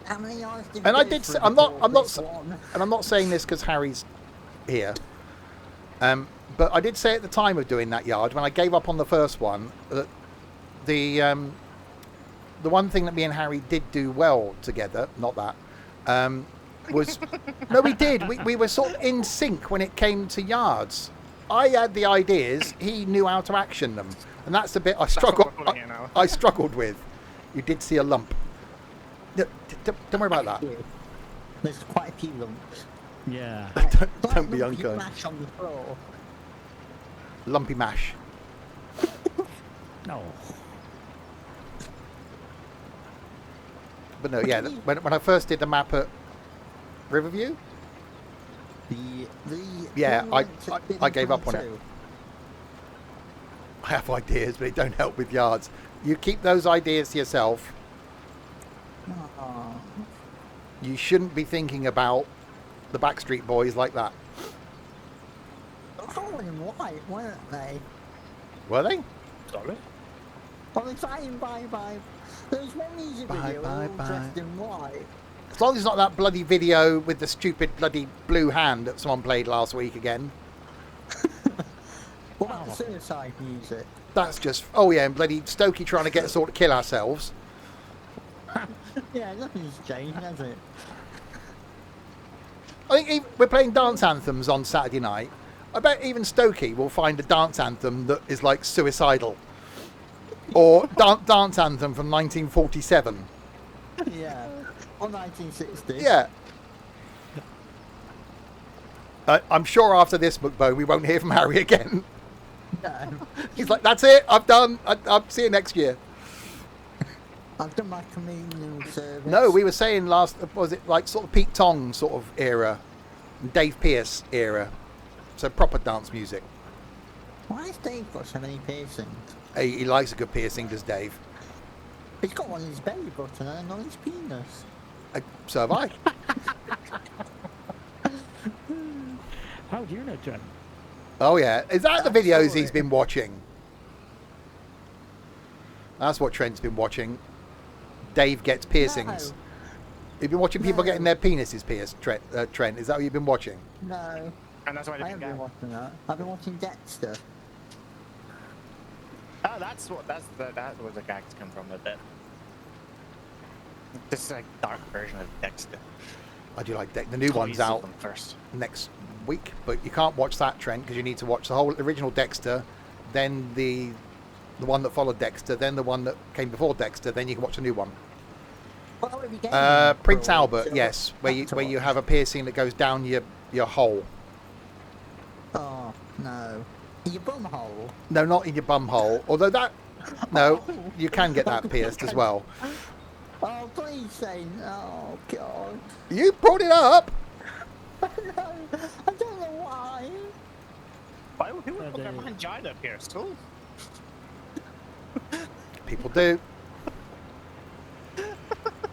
How many yards did And you I go did. through I'm not. before I'm not. this one? And I'm not saying this because Harry's here. But I did say at the time of doing that yard, when I gave up on the first one, that the one thing that me and Harry did do well together, not that, was no, we did. We were sort of in sync when it came to yards. I had the ideas. He knew how to action them, and that's the bit I what struggled. we're calling it now. I struggled with. You did see a lump. No, don't worry about that. There's quite a few lumps. Yeah. Don't be lumpy unkind. mash on the floor. Lumpy mash. No. But no, yeah. When I first did the map at Riverview, Yeah, one I- went to I Bidden gave up on Town it. too. I have ideas, but it don't help with yards. You keep those ideas to yourself. Aw. You shouldn't be thinking about the Backstreet Boys like that. All in white, weren't they? Were they? Sorry. On the time bye. There was one music Bye, video bye, all bye. dressed in white. As long as it's not that bloody video with the stupid bloody blue hand that someone played last week again. What about the suicide music? That's just... Oh, yeah, and bloody Stokey trying to get us all to kill ourselves. Yeah, nothing's changed, has it? I think we're playing dance anthems on Saturday night. I bet even Stokey will find a dance anthem that is like suicidal. Or dance anthem from 1947. Yeah. Or 1960s. Yeah. I'm sure after this, McBone, we won't hear from Harry again. No. He's like, that's it, I've done. I'll see you next year. I've done my communion service. No, we were saying last, was it like sort of Pete Tong sort of era, Dave Pearce era. So proper dance music. Why has Dave got so many piercings? He likes a good piercing, does Dave? He's got one in his belly button and on his penis. So have I. How do you know, Trent? Oh yeah, is that the I videos saw he's it. been watching? That's what Trent's been watching. Dave gets piercings. You've been watching people No. getting their penises pierced, Trent. Is that what you've been watching? No, And that's why I they haven't didn't been go. watching that. I've been watching Dexter. Oh, that was a gag to come from a bit. This is a dark version of Dexter. I do like the new one's Toys out them first. next week, but you can't watch that, Trent, because you need to watch the whole original Dexter, then the one that followed Dexter, then the one that came before Dexter, then you can watch the new one. What are we getting? Prince Albert, yes, where you have a piercing that goes down your hole. Oh no, your bum hole. No, not in your bum hole. Although no, you can get that pierced as well. Oh please say no, God. You brought it up. No, I don't know why. Why would want their vagina pierced? Oh. People do.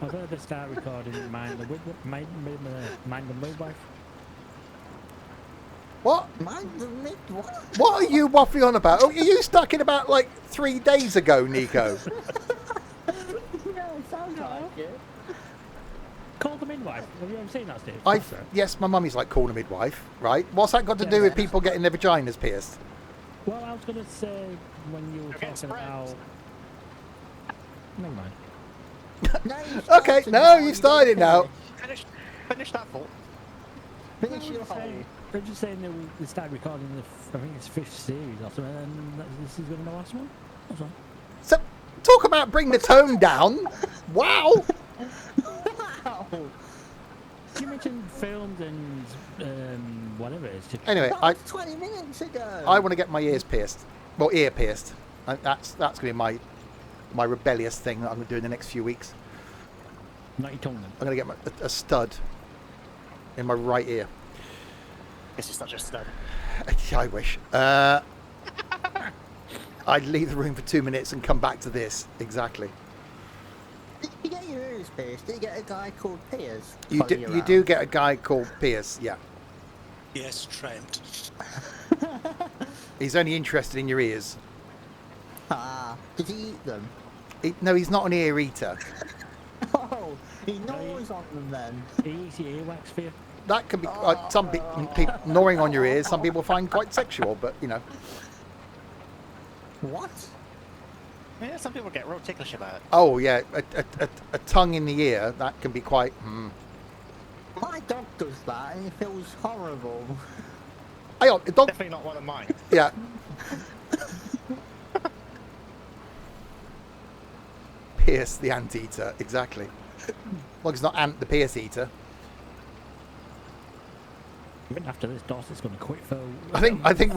I've heard they start recording Mind the Midwife. What? Mind the midwife. What are you waffling on about? Oh, are you stuck in about like 3 days ago, Nico? Yeah, it sounds like it. Call the Midwife. Have you ever seen that, Steve? Yes, my mummy's like calling a midwife, right? What's that got to do with people getting their vaginas pierced? Well, I was going to say when you were You're getting talking spread. about... Never mind. No, you Okay, started no, now, you've you started now. Finish that thought. Finish No, your I'm hole. saying- I'm just saying that they started recording I think it's 5th series or something, and this is going to be the last one. That's all. So, talk about bring the tone down. Wow. Wow. You mentioned films and whatever it is. Anyway, That was 20 minutes ago. I want to get my ears pierced. Well, ear pierced. That's going to be my rebellious thing that I'm going to do in the next few weeks. Not your tongue then. I'm going to get a stud in my right ear. This is such a stud. I wish. I'd leave the room for 2 minutes and come back to this. Exactly. Did you get your ears pierced? Did you get a guy called Piers? You do get a guy called Pierce, yeah. Yes, Trent. He's only interested in your ears. Ah, did he eat them? No, he's not an ear eater. Oh, he gnaws on them then. He eats your earwax for you. That can be some people gnawing on your ears. Some people find quite sexual, but you know. What? Yeah, some people get real ticklish about it. Oh yeah, a tongue in the ear that can be quite. My dog does that and it feels horrible. Hang on, dog. Definitely not one of mine. Yeah. Pierce the anteater, exactly. Well, it's not Ant the Pierce eater. Even after this, Dorset's going to quit for... I think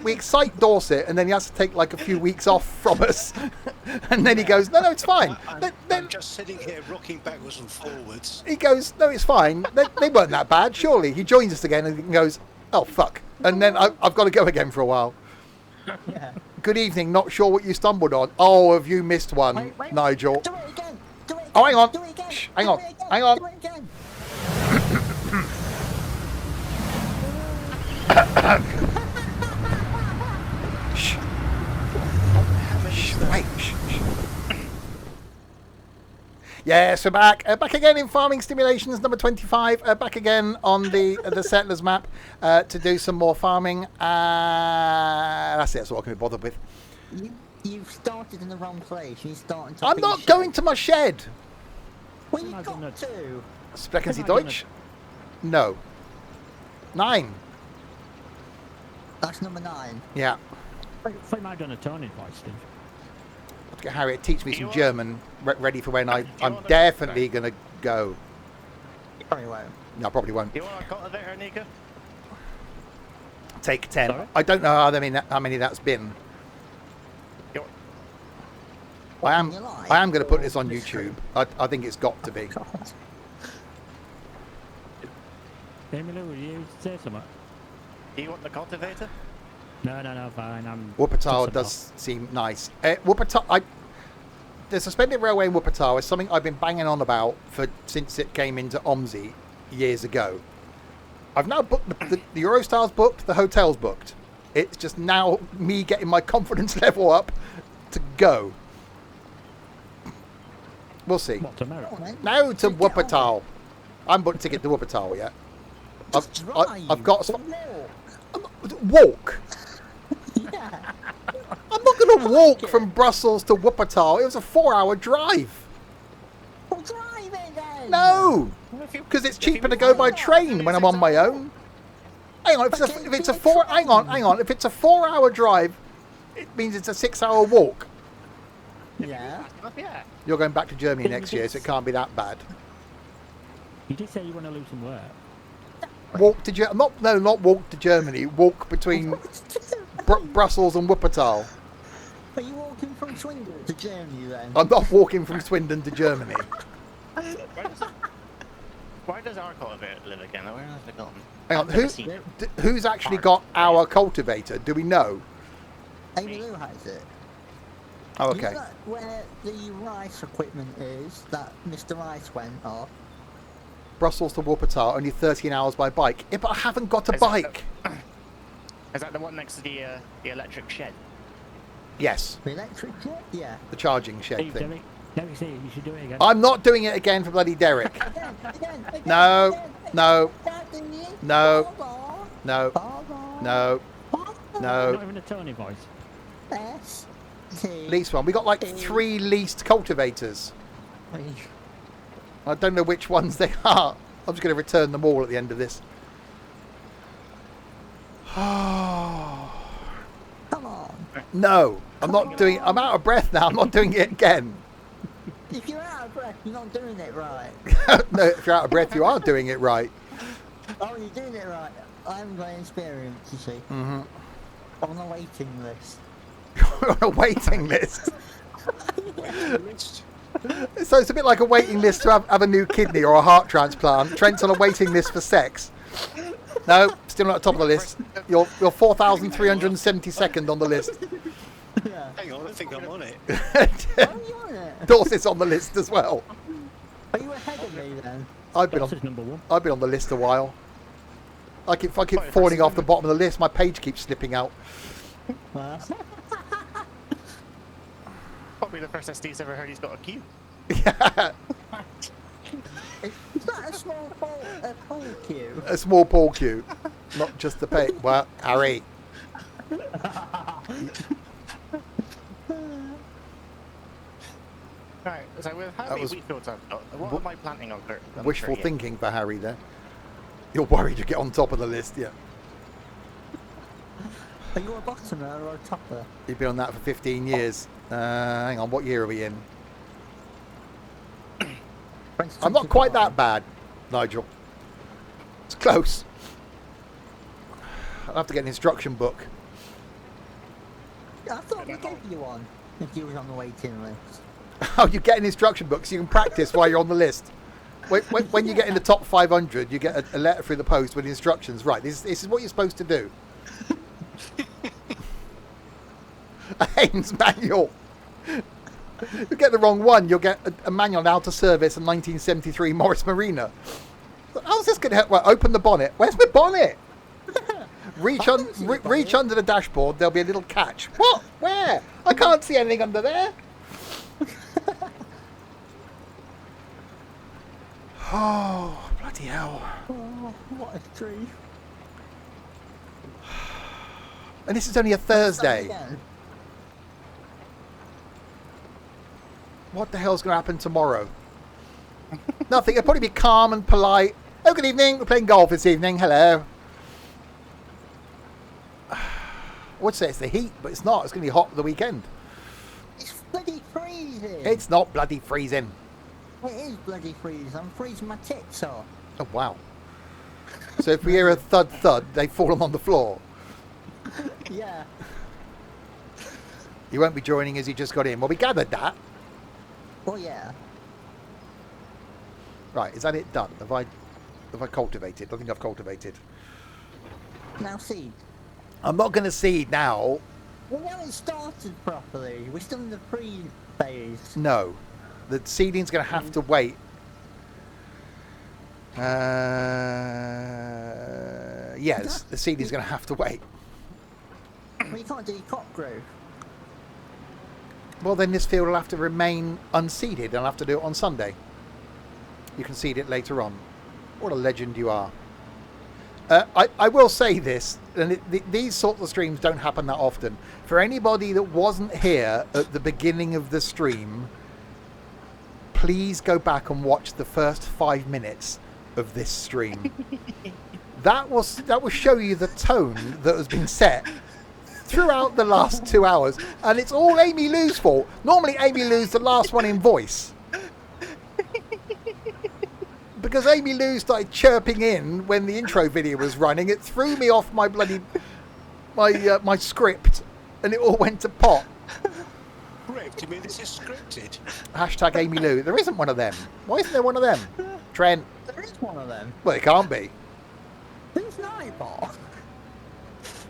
we excite Dorset, and then he has to take like a few weeks off from us, and then he goes, no, it's fine. Then I'm just sitting here rocking backwards and forwards. he goes, no, it's fine. They weren't that bad, surely. He joins us again and goes, oh fuck, and then I've got to go again for a while. Yeah. Good evening. Not sure what you stumbled on. Oh, have you missed one, Wait, Nigel? Do it again. Do it again. Oh, hang on. Do it again. Shh, Do hang it on. again. Hang on. Do it again. Shh. Shh, wait. Shh, shh. Yes, we're back. Back again in Farming Stimulations number 25. Back again on the Settlers map to do some more farming. That's it. That's all I can be bothered with. You've started in the wrong place. You're starting to. I'm not going to my shed. Well, you've I'm got not to. Sprechen Sie Am I gonna- Deutsch? No. 9. That's number 9. Yeah. I thought you might have done a Tony voice, Steve. Okay, Harriet, teach me some You German, ready for when I'm want to- definitely going to go. Very well. No, I probably won't. You want a cultivator, Nika? Take 10. Sorry? I don't know how many that's been. You I am in your life, going to put or this on this YouTube. group? I think it's got to be. God. Emily, will you say something? Do you want the cultivator? No, fine. I'm... Wuppertal just does seem nice. Wuppertal, the suspended railway in Wuppertal is something I've been banging on about since it came into OMSI years ago. I've now booked the Eurostar's booked, the hotel's booked. It's just now me getting my confidence level up to go. We'll see. What, to America? Come on, then. No, to Just get on Wuppertal. I haven't booked a ticket to Wuppertal yet. it. Just I've got drive. walk. Yeah. I'm not going to walk from Brussels to Wuppertal. It was a 4-hour drive. Well, drive it then. No, because it's cheaper to go by train when I'm on my own. Hang on, if it's a 4-hour drive, it means it's a 6-hour walk. Yeah. Yeah. You're going back to Germany next year, so it can't be that bad. You did say you want to lose some weight. Walk to not walk to Germany. Walk between Brussels and Wuppertal. Are you walking from Swindon to Germany then? I'm not walking from Swindon to Germany. Where does our cultivator live again? Where has it gone? Hang on, I've never seen it. who's actually got our cultivator? Do we know? Amy Lou has it. Oh, You know okay. that where the rice equipment is that Mr. Rice went off? Brussels to Wuppertal, only 13 hours by bike. Yeah, but I haven't got a Is that bike. Is that the one next to the electric shed? Yes, The electric jet? Yeah. the charging shed Hey, thing. Derek, Derek, see, you should do it again. I'm not doing it again for bloody Derek. Again. No, no, Daddy, no, Baba, no, Baba, no, Baba, Not no. even a Tony voice. S, T. Leased one. We got like 3 leased cultivators. I don't know which ones they are. I'm just going to return them all at the end of this. Come on. No, I'm not doing. I'm out of breath now. I'm not doing it again. If you're out of breath, you're not doing it right. No, if you're out of breath, you are doing it right. Oh, you're doing it right. I haven't got any experience, you see. Mm-hmm. I'm on a waiting list. You're on a waiting list. So it's a bit like a waiting list to have a new kidney or a heart transplant. Trent's on a waiting list for sex. No, still not at the top of the list. You're 4,372nd on the list. Yeah. Hang on, I think I'm on it. Are you on it? Dorset's on the list as well. Are you ahead of me then? I've been That's on. his number one. I've been on the list a while. I keep falling off the bottom of the list. My page keeps slipping out. Well, Probably the first SD's ever heard he's got a queue. Yeah, is that a small pole queue? a small pool queue, not just the pay. Well, Harry. Right, so with how That many was wheat fields I've got, what am I planting on dirt? Wishful thinking for Harry there. You're worried to get on top of the list, yeah. Are you a bottomer or a topper? You've been on that for 15 years. Hang on, what year are we in? I'm not quite that bad, Nigel. It's close. I'll have to get an instruction book. I thought we gave you one if you was on the waiting list. Oh, you get an instruction book so you can practice while you're on the list. When you get in the top 500, you get a letter through the post with instructions. Right, this is what you're supposed to do. A Haynes manual. You get the wrong one, you'll get a manual on how to service a 1973 Morris Marina. How's this going to help? Well, open the bonnet. Where's my bonnet? Reach under the dashboard. There'll be a little catch. What? Where? I can't see anything under there. Oh, bloody hell. Oh, what a dream. And this is only a Thursday. Again. What the hell's going to happen tomorrow? Nothing. It'll probably be calm and polite. Oh, good evening. We're playing golf this evening. Hello. I would say it's the heat, but it's not. It's going to be hot for the weekend. It's bloody freezing. It's not bloody freezing. It is bloody freezing. I'm freezing my tits off. Oh, wow. So if we hear a thud thud, they've fallen on the floor. Yeah. You won't be joining as you just got in. Well, we gathered that. Oh yeah. Right, is that it done? Have I cultivated? I think I've cultivated. Now seed. I'm not going to seed now. We haven't started properly. We're still in the pre-phase. No. The seeding's going to have to wait. Yes, the seeding's going to have to wait. Well, you can't do your crop growth. Well, then this field will have to remain unseeded, and I'll have to do it on Sunday. You can seed it later on. What a legend you are. I will say this, and these sorts of streams don't happen that often. For anybody that wasn't here at the beginning of the stream, please go back and watch the first 5 minutes of this stream. That will show you the tone that has been set throughout the last 2 hours, and it's all Amy Lou's fault. Normally Amy Lou's the last one in voice, because Amy Lou started chirping in when the intro video was running. It threw me off my bloody my script, and it all went to pot. Rick, do you mean this is scripted? Hashtag Amy Lou. There isn't one of them. Why isn't there one of them? Trent. There is one of them. Well, it can't be. Who's Nightbot?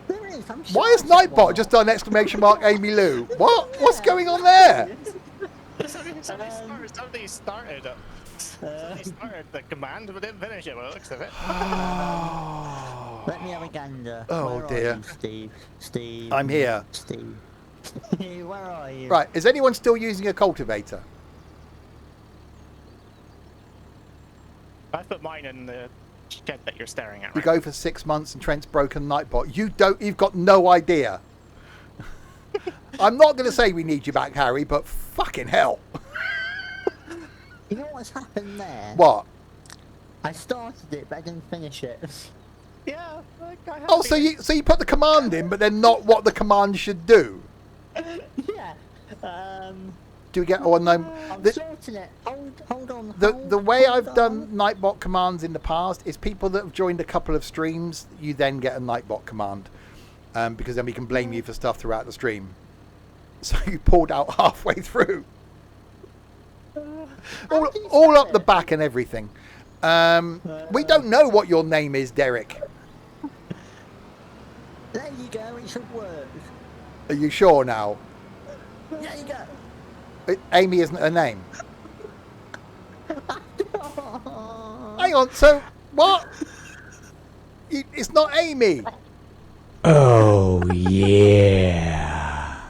There is, I'm sure. Why is Nightbot just done exclamation mark Amy Lou? What? What's going on there? Somebody started the command but didn't finish it by the looks of it. Let me have a gander. Oh, Where dear. Are you, Steve? Steve. I'm here. Steve. Where are you? Right, is anyone still using a cultivator? I put mine in the shed that you're staring at. We Right? go for 6 months and Trent's broken Nightbot. You've got no idea. I'm not going to say we need you back, Harry, but fucking hell. You know what's happened there? What? I started it, but I didn't finish it. Yeah. Like I have Oh, so you put the command in, but then not what the command should do. Yeah. Do we get? Oh no. I'm The, sorting it. Hold on. the way hold I've done on. Nightbot commands in the past is people that have joined a couple of streams, you then get a Nightbot command, because then we can blame you for stuff throughout the stream. So you pulled out halfway through. All up the back and everything. We don't know what your name is, Derek. There you go. It should work. Are you sure now? There you go. Amy isn't her name. Hang on. So what? It's not Amy. Oh, yeah.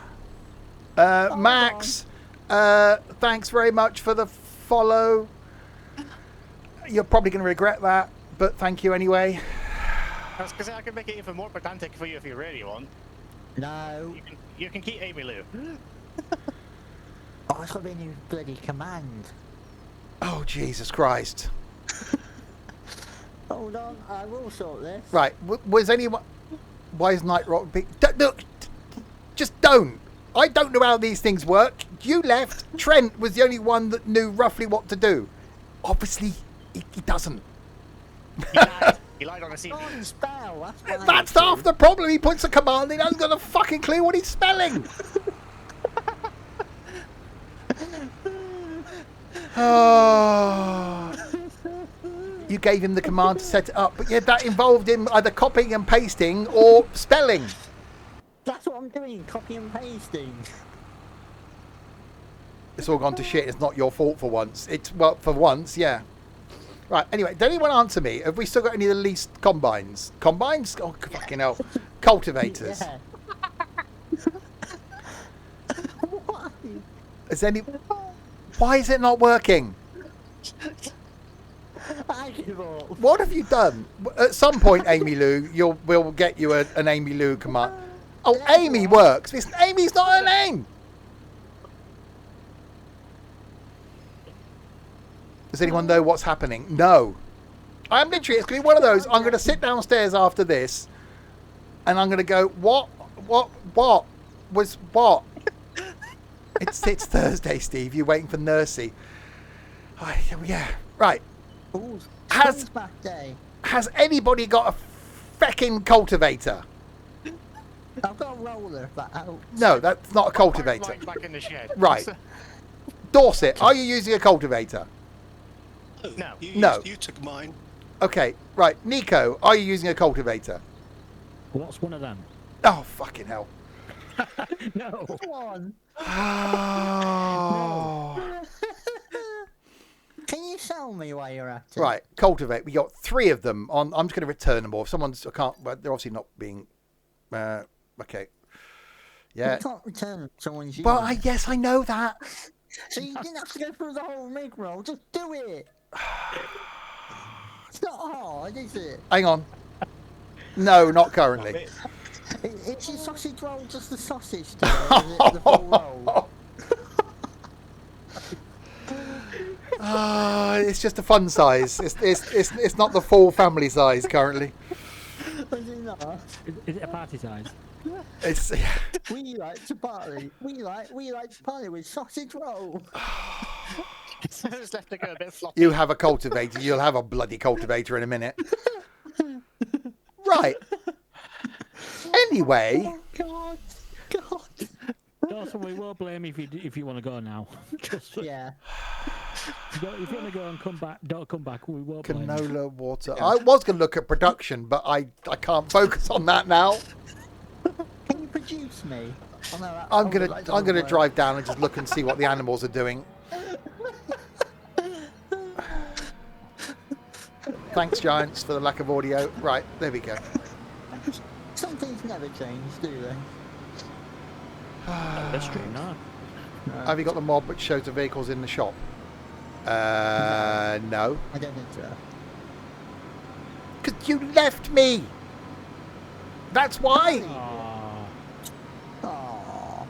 Max, thanks very much for the follow. You're probably going to regret that, but thank you anyway. I was gonna say I can make it even more pedantic for you if you really want. No. You can keep Amy Lou. Oh, it's got to be a new bloody command. Oh, Jesus Christ. Hold on, I will sort this. Right, was anyone... Why is Night Rock big? Look, just don't. I don't know how these things work. You left. Trent was the only one that knew roughly what to do. Obviously, he doesn't. He lied on a seat. Can't spell, that's why. That's half the problem. He puts a command in, he hasn't got a fucking clue what he's spelling. Oh. You gave him the command to set it up, but yeah, that involved him either copying and pasting or spelling. That's what I'm doing, copy and pasting. It's all gone to shit. It's not your fault for once. It's, well, for once, yeah. Right, anyway, did anyone answer me? Have we still got any of the least combines? Combines? Oh, fucking hell. Cultivators. Yeah. Why? Is any... Why is it not working? I give up. What have you done? At some point, Amy Lou, we'll get you an Amy Lou command. Oh, Amy works. Amy's not her name. Does anyone know what's happening? No. I'm literally, it's going to be one of those, I'm going to sit downstairs after this, and I'm going to go, what was what? It's Thursday, Steve. You're waiting for Nursey. Oh, yeah, right. Ooh, Has back day. anybody got a feckin' cultivator? I've got a roller, but No, that's not a cultivator. Mine's back in the shed. Right. Dorset, are you using a cultivator? No. You took mine. Okay, right. Nico, are you using a cultivator? What's one of them? Oh, fucking hell. No. Come on. Oh. Can you sell me while you're at it? Right, cultivate. We got 3 of them on. I'm just going to return them all. If someone's, I can't. Well, they're obviously not being. Okay. Yeah. You can't return someone's unit. Well, yes, I know that. So you didn't have to go through the whole rigmarole. Just do it. It's not hard, is it? Hang on. No, not currently. Is your sausage roll just the sausage to it, or is it the full roll? It's just a fun size. It's not the full family size currently. Is it not? Is it a party size? It's We like to party. We like to party with sausage roll. Just left to go a bit floppy. you have a cultivator. You'll have a bloody cultivator in a minute. Right. Anyway. Oh, God. Dawson, we won't blame you if you want to go now. Just Yeah. if you want to go and come back, don't come back. We won't blame you. Canola water. I was going to look at production, but I can't focus on that now. Can you produce me? Oh, no, that- I'm oh, gonna that I'm doesn't gonna work. drive down and just look and see what the animals are doing. Thanks, Giants, for the lack of audio. Right, there we go. Some things never change, do they? That's true, no. Have you got the mod which shows the vehicles in the shop? No. I don't think so. Because you left me! That's why! Aw. Aww.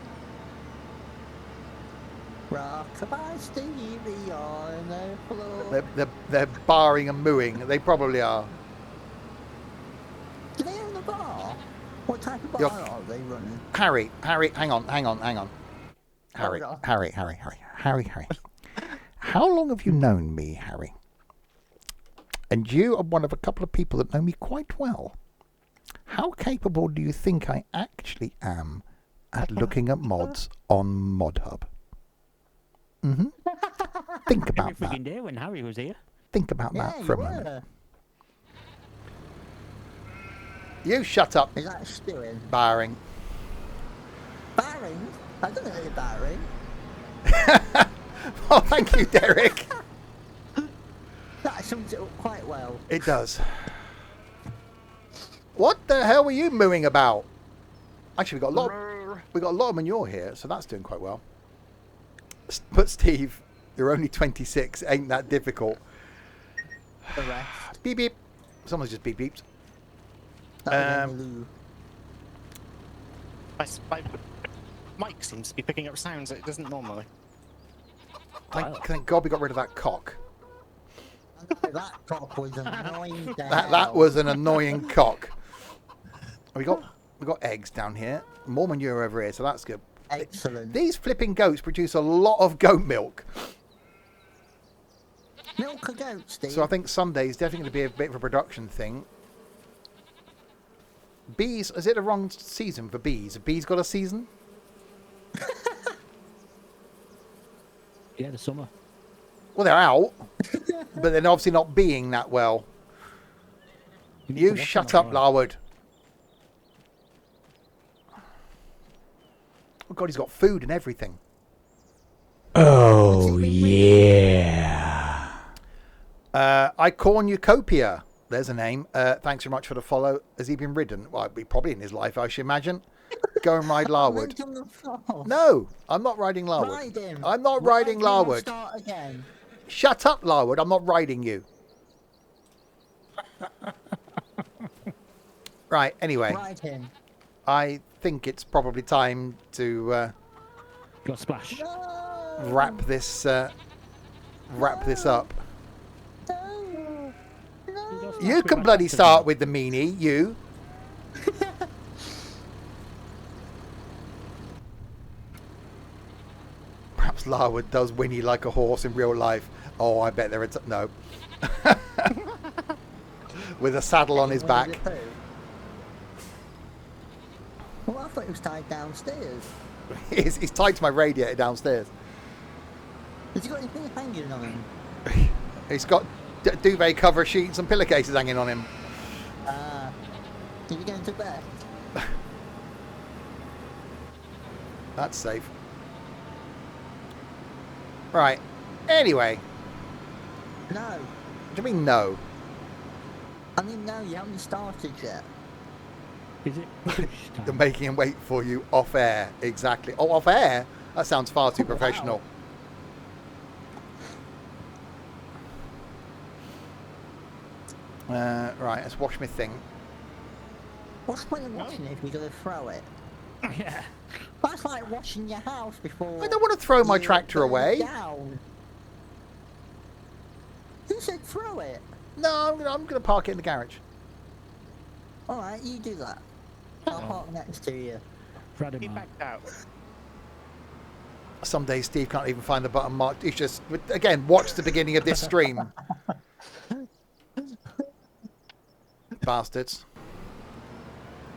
Rockabye Stevie on the floor. They're barring and mooing. They probably are. Do they own a bar? What type of bar You're- are they running? Harry, hang on. Harry, Hold on. Harry. How long have you known me, Harry? And you are one of a couple of people that know me quite well. How capable do you think I actually am at looking at mods on ModHub? Think about Every that. freaking day when Harry was here. Think about Yeah, that for a you moment. were. You shut up, Is that stewing? Barring. Barring? I don't know who Barring. Oh, thank you, Derek. That sums it up quite well. It does. What the hell were you mooing about? Actually, we got a lot of manure here, so that's doing quite well. But Steve, you're only 26. Ain't that difficult? The rest. Beep beep. Someone's just beep beeped. That was only Lou. My mic seems to be picking up sounds that it doesn't normally. Thank God we got rid of that cock. That cock was annoying. That was an annoying cock. We got eggs down here. More manure over here, so that's good. Excellent. These flipping goats produce a lot of goat milk. Milk a goat, Steve. So I think Sunday is definitely going to be a bit of a production thing. Bees, is it the wrong season for bees? Have bees got a season? Yeah, the summer. Well, they're out, but they're obviously not being that well. need to You watch shut them up, that way. Larwood. Oh God, he's got food and everything. Oh, yeah. Icornucopia. There's a name. Thanks very much for the follow. Has he been ridden? Well, probably in his life, I should imagine. Go and ride Larwood. Ride on the floor. No, I'm not riding Larwood. Ride him. I'm not riding Ride him and Larwood. Start again. Shut up, Larwood. I'm not riding you. Right, anyway. Ride him. I think it's probably time to Got splash. No. wrap this up. No. No. You can bloody start with the meanie, you. Perhaps Larwood does whinny like a horse in real life. Oh, I bet there is. No. With a saddle on his Where back. did it go? Well, I thought he was tied downstairs. He's tied to my radiator downstairs. Has he got anything hanging on him? He's got duvet cover sheets and pillowcases hanging on him. Ah. Is he going to bed? That's safe. Right. Anyway. No. What do you mean no? I mean, no, you haven't started yet. Is it push You're time? making him wait for you off air. Exactly. Oh, off air? That sounds far too professional. Right, let's wash my thing. What's the point of washing it if you're gonna throw it? Yeah. That's like washing your house before. I don't want to throw my you tractor burn it away. down. Who said throw it? No, I'm gonna park it in the garage. Alright, you do that. I'll park next to you. Friday He night. backed out. Some days Steve can't even find the button marked. He's just, again, watch the beginning of this stream. Bastards.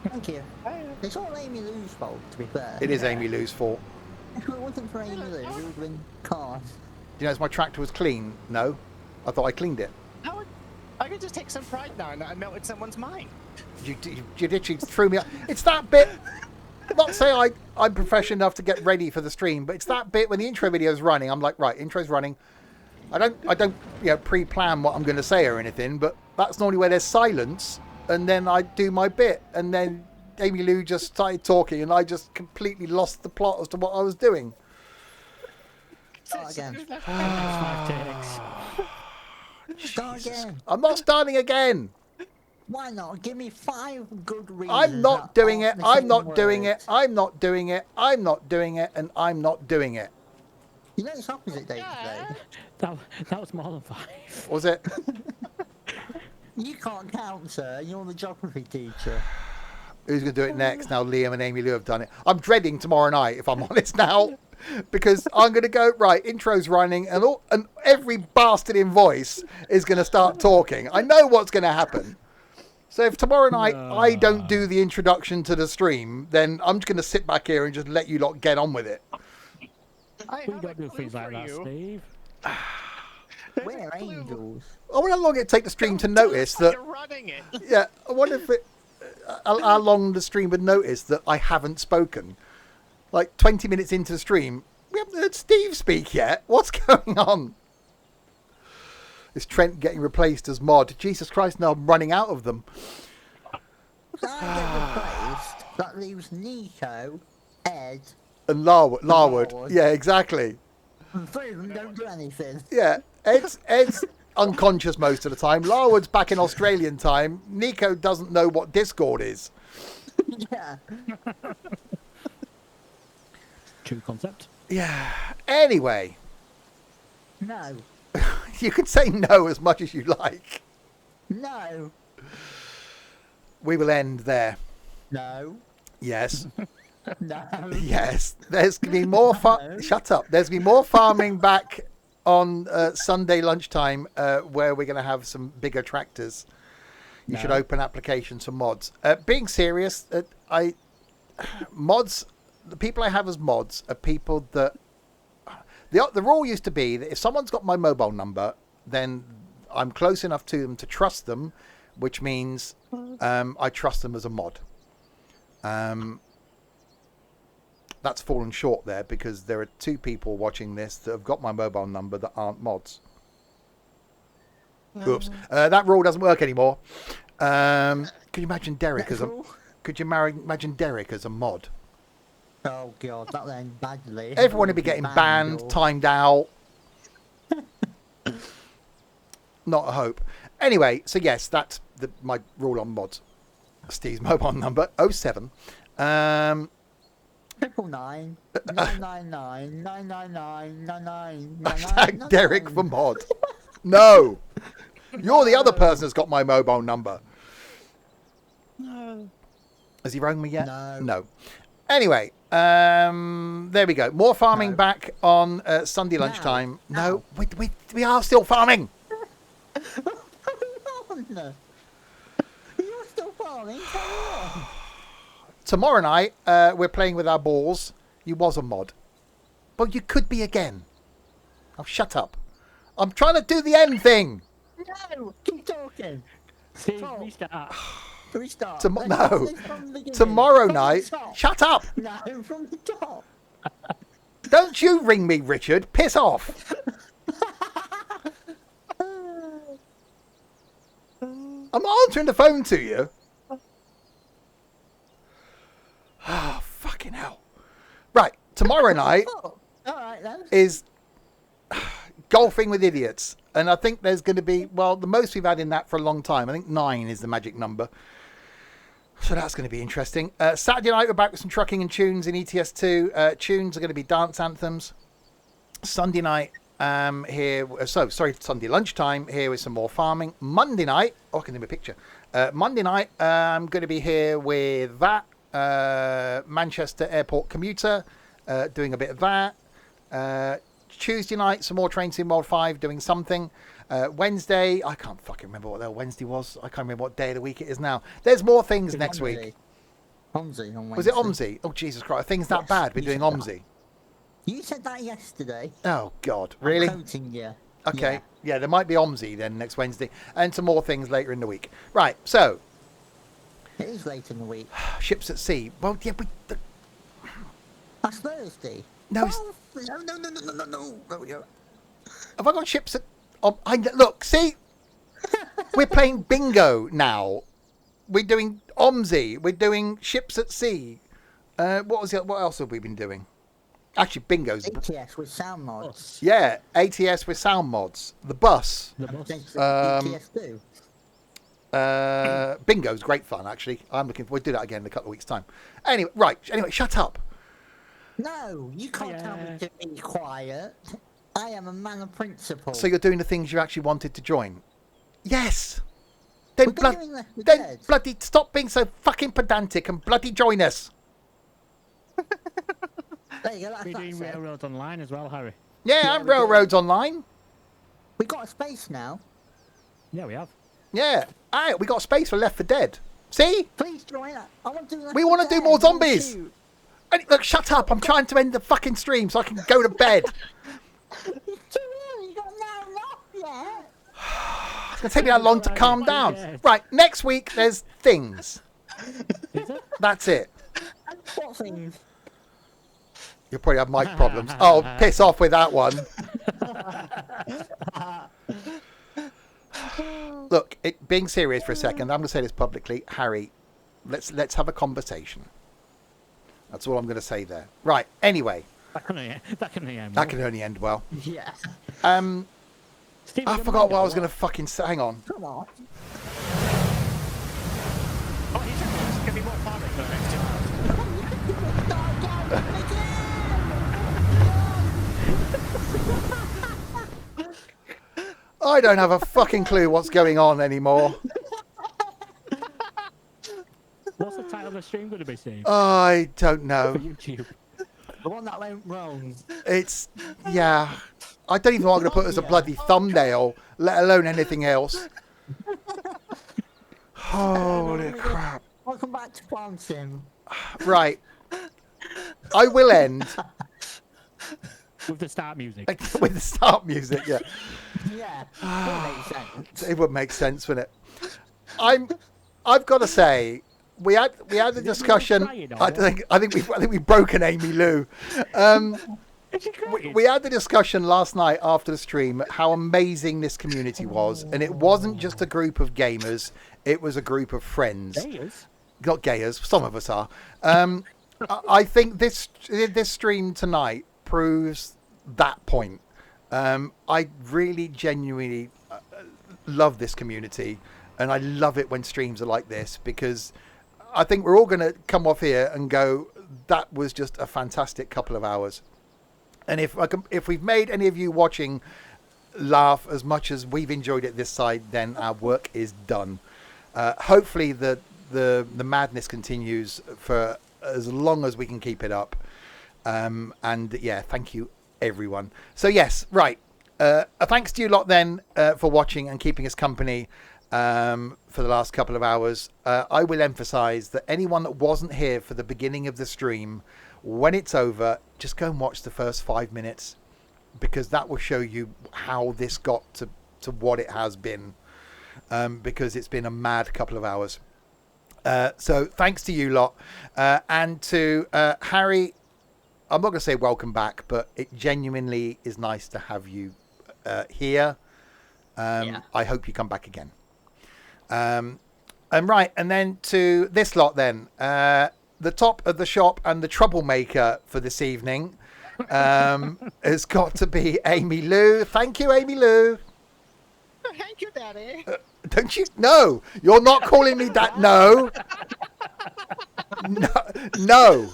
Thank you. It's all Amy Lou's fault, to be fair. It is Amy Lou's fault. If it wasn't for Amy Lou, we would have been cars. Do you notice my tractor was clean? No. I thought I cleaned it. I could just take some pride now in that I melted someone's mind. You literally threw me up. It's that bit. Not to say I'm professional enough to get ready for the stream, but it's that bit when the intro video is running. I'm like, right, intro's running. I don't pre-plan what I'm going to say or anything, but that's normally where there's silence, and then I do my bit, and then Amy Lou just started talking, and I just completely lost the plot as to what I was doing. Start again. 5 takes. Start again. I'm not starting again. Why not? Give me 5 good reasons. I'm not that doing it. aren't the I'm same not doing it. words. I'm not doing it. I'm not doing it, and I'm not doing it. You know it's opposite day today. That was more than 5. Was it? You can't count, sir. You're the geography teacher. Who's going to do it next? Now Liam and Amy Lou have done it. I'm dreading tomorrow night, if I'm honest now, because I'm going to go, right, intro's running, and every bastard in voice is going to start talking. I know what's going to happen. So if tomorrow night I don't do the introduction to the stream, then I'm just going to sit back here and just let you lot get on with it. We don't do things like that, Steve. We're angels. I wonder how long it take the stream to notice that. You're running it. Yeah, I wonder if how long the stream would notice that I haven't spoken. Like 20 minutes into the stream, we haven't heard Steve speak yet. What's going on? Is Trent getting replaced as mod? Jesus Christ, now I'm running out of them. If I get replaced, that leaves Nico, Ed, And Larwood. Larwood. Yeah, exactly. and 3 of them don't do anything. Yeah, Ed's unconscious most of the time. Larwood's back in Australian time. Nico doesn't know what Discord is. Yeah. True concept. Yeah. Anyway, No. you can say no as much as you like. No. We will end there. No. Yes. No. Yes. There's going to be more Shut up. There's going to be more farming back on Sunday lunchtime where we're going to have some bigger tractors. You should open applications for mods. Being serious, mods, the people I have as mods are people that the rule used to be that if someone's got my mobile number, then I'm close enough to them to trust them, which means I trust them as a mod. That's fallen short there because there are 2 people watching this that have got my mobile number that aren't mods. Oops. That rule doesn't work anymore. Could you imagine Derek as a? Could you imagine Derek as a mod? Oh god, that then badly. Everyone would be getting banned, or... timed out. Not a hope. Anyway, so yes, that's my rule on mods. Steve's mobile number 07. 999 999 999 999. Hashtag Derek for mod. No, you're the other person that's got my mobile number. No. Has he rung me yet? No. Anyway, there we go. More farming back on Sunday lunchtime. No, we are still farming. No. You're still farming, carry on. Tomorrow night, we're playing with our balls. You was a mod. But you could be again. Oh, shut up. I'm trying to do the end thing. No, keep talking. Steve, Talk. restart. Restart. No. Let's from the beginning. Tomorrow From the night. top. Shut up. No, from the top. Don't you ring me, Richard. Piss off. I'm answering the phone to you. tomorrow night Oh, all right then. is golfing with idiots. And I think there's going to be, well, the most we've had in that for a long time. I think 9 is the magic number. So that's going to be interesting. Saturday night, we're back with some trucking and tunes in ETS2. Tunes are going to be dance anthems. Sunday night, Sunday lunchtime, here with some more farming. Monday night, I can do a picture. Monday night, I'm going to be here with that. Manchester Airport commuter, doing a bit of that. Tuesday night, some more Train Sim World 5, doing something. Wednesday, I can't fucking remember what the hell Wednesday was. I can't remember what day of the week it is now. There's more things next week. OMSI on Wednesday. Was it OMSI? Oh, Jesus Christ. Are things that bad? We're doing OMSI. You said that yesterday. Oh, God. Really? I'm quoting you. Okay. Yeah, there might be OMSI then next Wednesday. And some more things later in the week. Right, so. It is late in the week. Ships at sea. Well, yeah, That's Thursday. No, no. have I got ships at... look, see? We're playing bingo now. We're doing OMSI. We're doing ships at sea. What else have we been doing? Actually, bingo's... ATS with sound mods. Yeah, ATS with sound mods. The bus. ATS do. Bingo's great fun, actually. I'm looking forward to do that again in a couple of weeks' time. Anyway, right. Anyway, shut up. No, you can't tell me to be quiet. I am a man of principle. So you're doing the things you actually wanted to join? Yes. Then, then bloody stop being so fucking pedantic and bloody join us. There you go. We're doing Railroads Online as well, Harry. Yeah, and Railroads Online. We got a space now. Yeah, we have. Yeah. Aye, we got space for Left 4 Dead. See? Please join us. I want to do We want to do more zombies. And, look, shut up. I'm trying to end the fucking stream so I can go to bed. It's too early. You got now enough yet. It's going to take me that long to calm down. Right, next week there's things. Is it? That's it. What things? You'll probably have mic problems. Oh, piss off with that one. Look, being serious for a second, I'm going to say this publicly. Harry, let's have a conversation. That's all I'm going to say there. Right, anyway. That can only end well. Yeah. Steve, I forgot what I was going to fucking say. Hang on. Come on. Oh, he's going to be more farming for the next 2 hours. I don't have a fucking clue what's going on anymore. What's the title of the stream going to be, Steve? I don't For know. YouTube. The one that went wrong. It's, yeah. I don't even know what I'm going to put as a bloody thumbnail, let alone anything else. Holy crap. Welcome back to Farm Sim. Right. I will end With the start music. with the start music, yeah. Yeah. That makes sense. It would make sense, wouldn't it? I've got to say, we had a discussion. I think we've broken Amy Lou. We had the discussion last night after the stream how amazing this community was, and it wasn't just a group of gamers; it was a group of friends. Gayers? Not gayers. Some of us are. I think this stream tonight proves that point. I really genuinely love this community, and I love it when streams are like this, because I think we're all going to come off here and go, that was just a fantastic couple of hours. And if we've made any of you watching laugh as much as we've enjoyed it this side, then our work is done. Hopefully the madness continues for as long as we can keep it up. And yeah, thank you everyone. So yes, right. A thanks to you lot then for watching and keeping us company for the last couple of hours. I will emphasize that anyone that wasn't here for the beginning of the stream, when it's over, just go and watch the first 5 minutes, because that will show you how this got to what it has been, because it's been a mad couple of hours. So thanks to you lot, and to Harry. I'm not going to say welcome back, but it genuinely is nice to have you here. I hope you come back again. And then to this lot then. the top of the shop and the troublemaker for this evening has got to be Amy Lou. Thank you, Amy Lou. Thank you, Daddy. Don't you? No, you're not calling me that. No. No. No.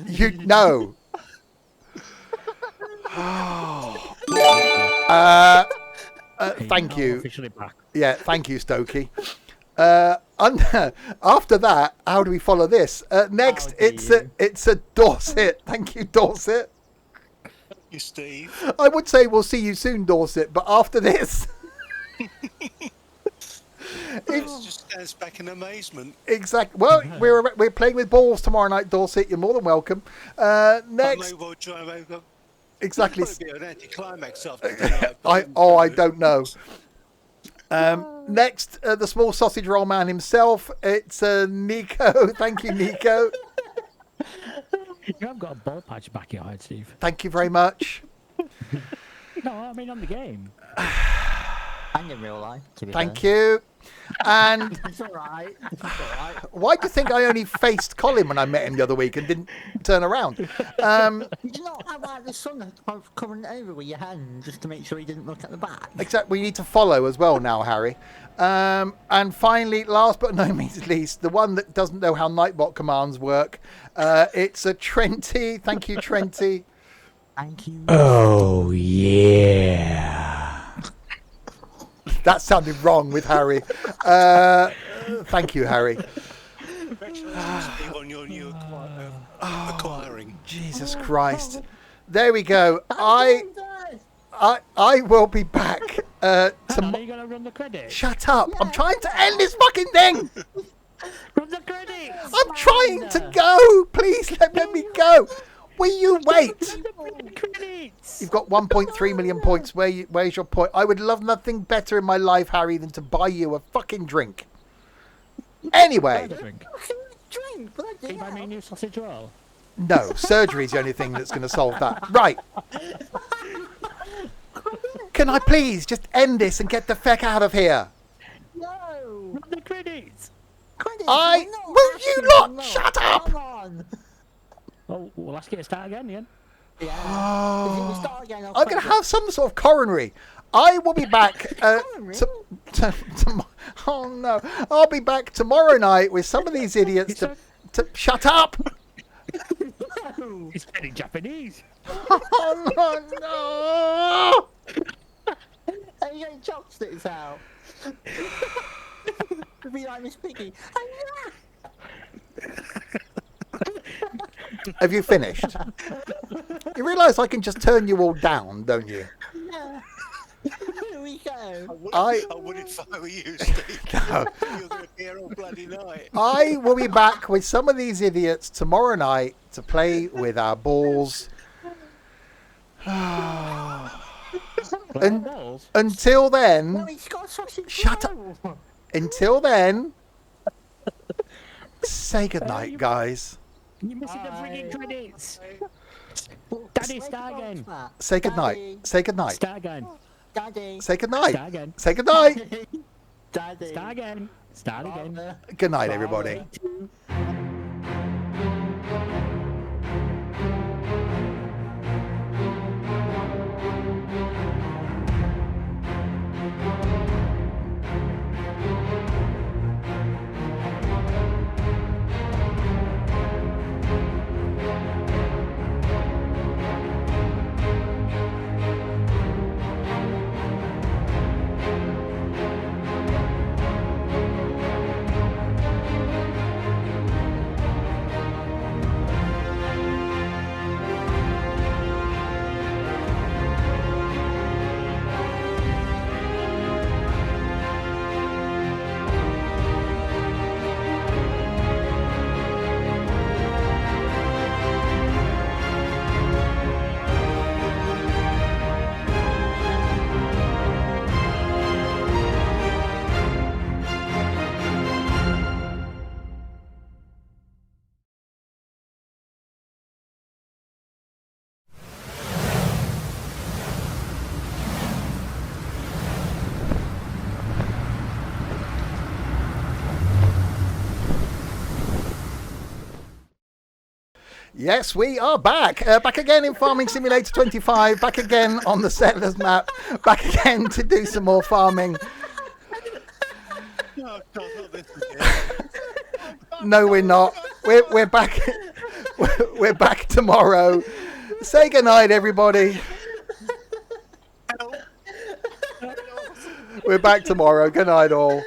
You no. Thank you. Officially back. Yeah, thank you, Stokey. After that, how do we follow this? Next, it's a Dorset. Thank you, Dorset. You, Steve. I would say we'll see you soon, Dorset, but after this, It just stands back in amazement. exactly. Well, we're playing with balls tomorrow night, Dorset. You're more than welcome. Next, exactly. Be an anticlimax after tonight. I don't know. Next, the small sausage roll man himself. It's Nico. Thank you, Nico. You haven't got a ball patch back your eye, Steve. Thank you very much. No, I mean on the game. And in real life, to be Thank fair. you. And It's alright. It's alright. why do you think I only faced Colin when I met him the other week and didn't turn around? Did you not have like the sun covering over with your hand just to make sure he didn't look at the back? Except we need to follow as well now, Harry. And finally, last but no means least, the one that doesn't know how Nightbot commands work. It's a Trenty. Thank you, Trenty. Thank you. Oh, yeah. That sounded wrong with Harry. Thank you, Harry. Congratulations, Steve, on your new acquiring. Jesus Christ. There we go. I will be back Are tomorrow. you gonna run the credits? Shut up. I'm trying to end this fucking thing. Run the credits. I'm trying to go. Please let me go. Will you wait? The credits. You've got 1.3 million points. Where's your point? I would love nothing better in my life, Harry, than to buy you a fucking drink. Anyway. Drink. Drink, bloody Can you buy me a hell. new sausage roll? No, surgery's the only thing that's going to solve that. Right. Can I please just end this and get the feck out of here? No. Run the credits. Credits, I- we're not will you actually lot not. shut up? Come on. Oh, well, let's get a start again. Yeah. If you start again, I'm going to have some sort of coronary. I will be back. Coronary? Oh no! I'll be back tomorrow night with some of these idiots to shut up. It's very Japanese. Oh no! Are you getting chopsticks out? Be like Miss Piggy. Have you finished? You realise I can just turn you all down, don't you? Yeah. Here we go. I wouldn't if I were you, Steve. No. You're going to be here all bloody night. I will be back with some of these idiots tomorrow night to play with our balls. Balls. Until No, then, he's got a sausage Shut up. roll. until then, say goodnight, guys. You're missing the frigging Bye. credits. Well, Daddy, where's start the box, again. Matt? Say goodnight. Daddy. Say goodnight. Start again. Daddy. Say goodnight. Start again. Say goodnight. Daddy. Start again. Start again. Father. Good night, everybody. Yes, we are back. Back again in Farming Simulator 25. Back again on the Settlers map. Back again to do some more farming. Oh, God, not this again. No, we're not. We're back. We're back tomorrow. Say goodnight, everybody. We're back tomorrow. Good night, all.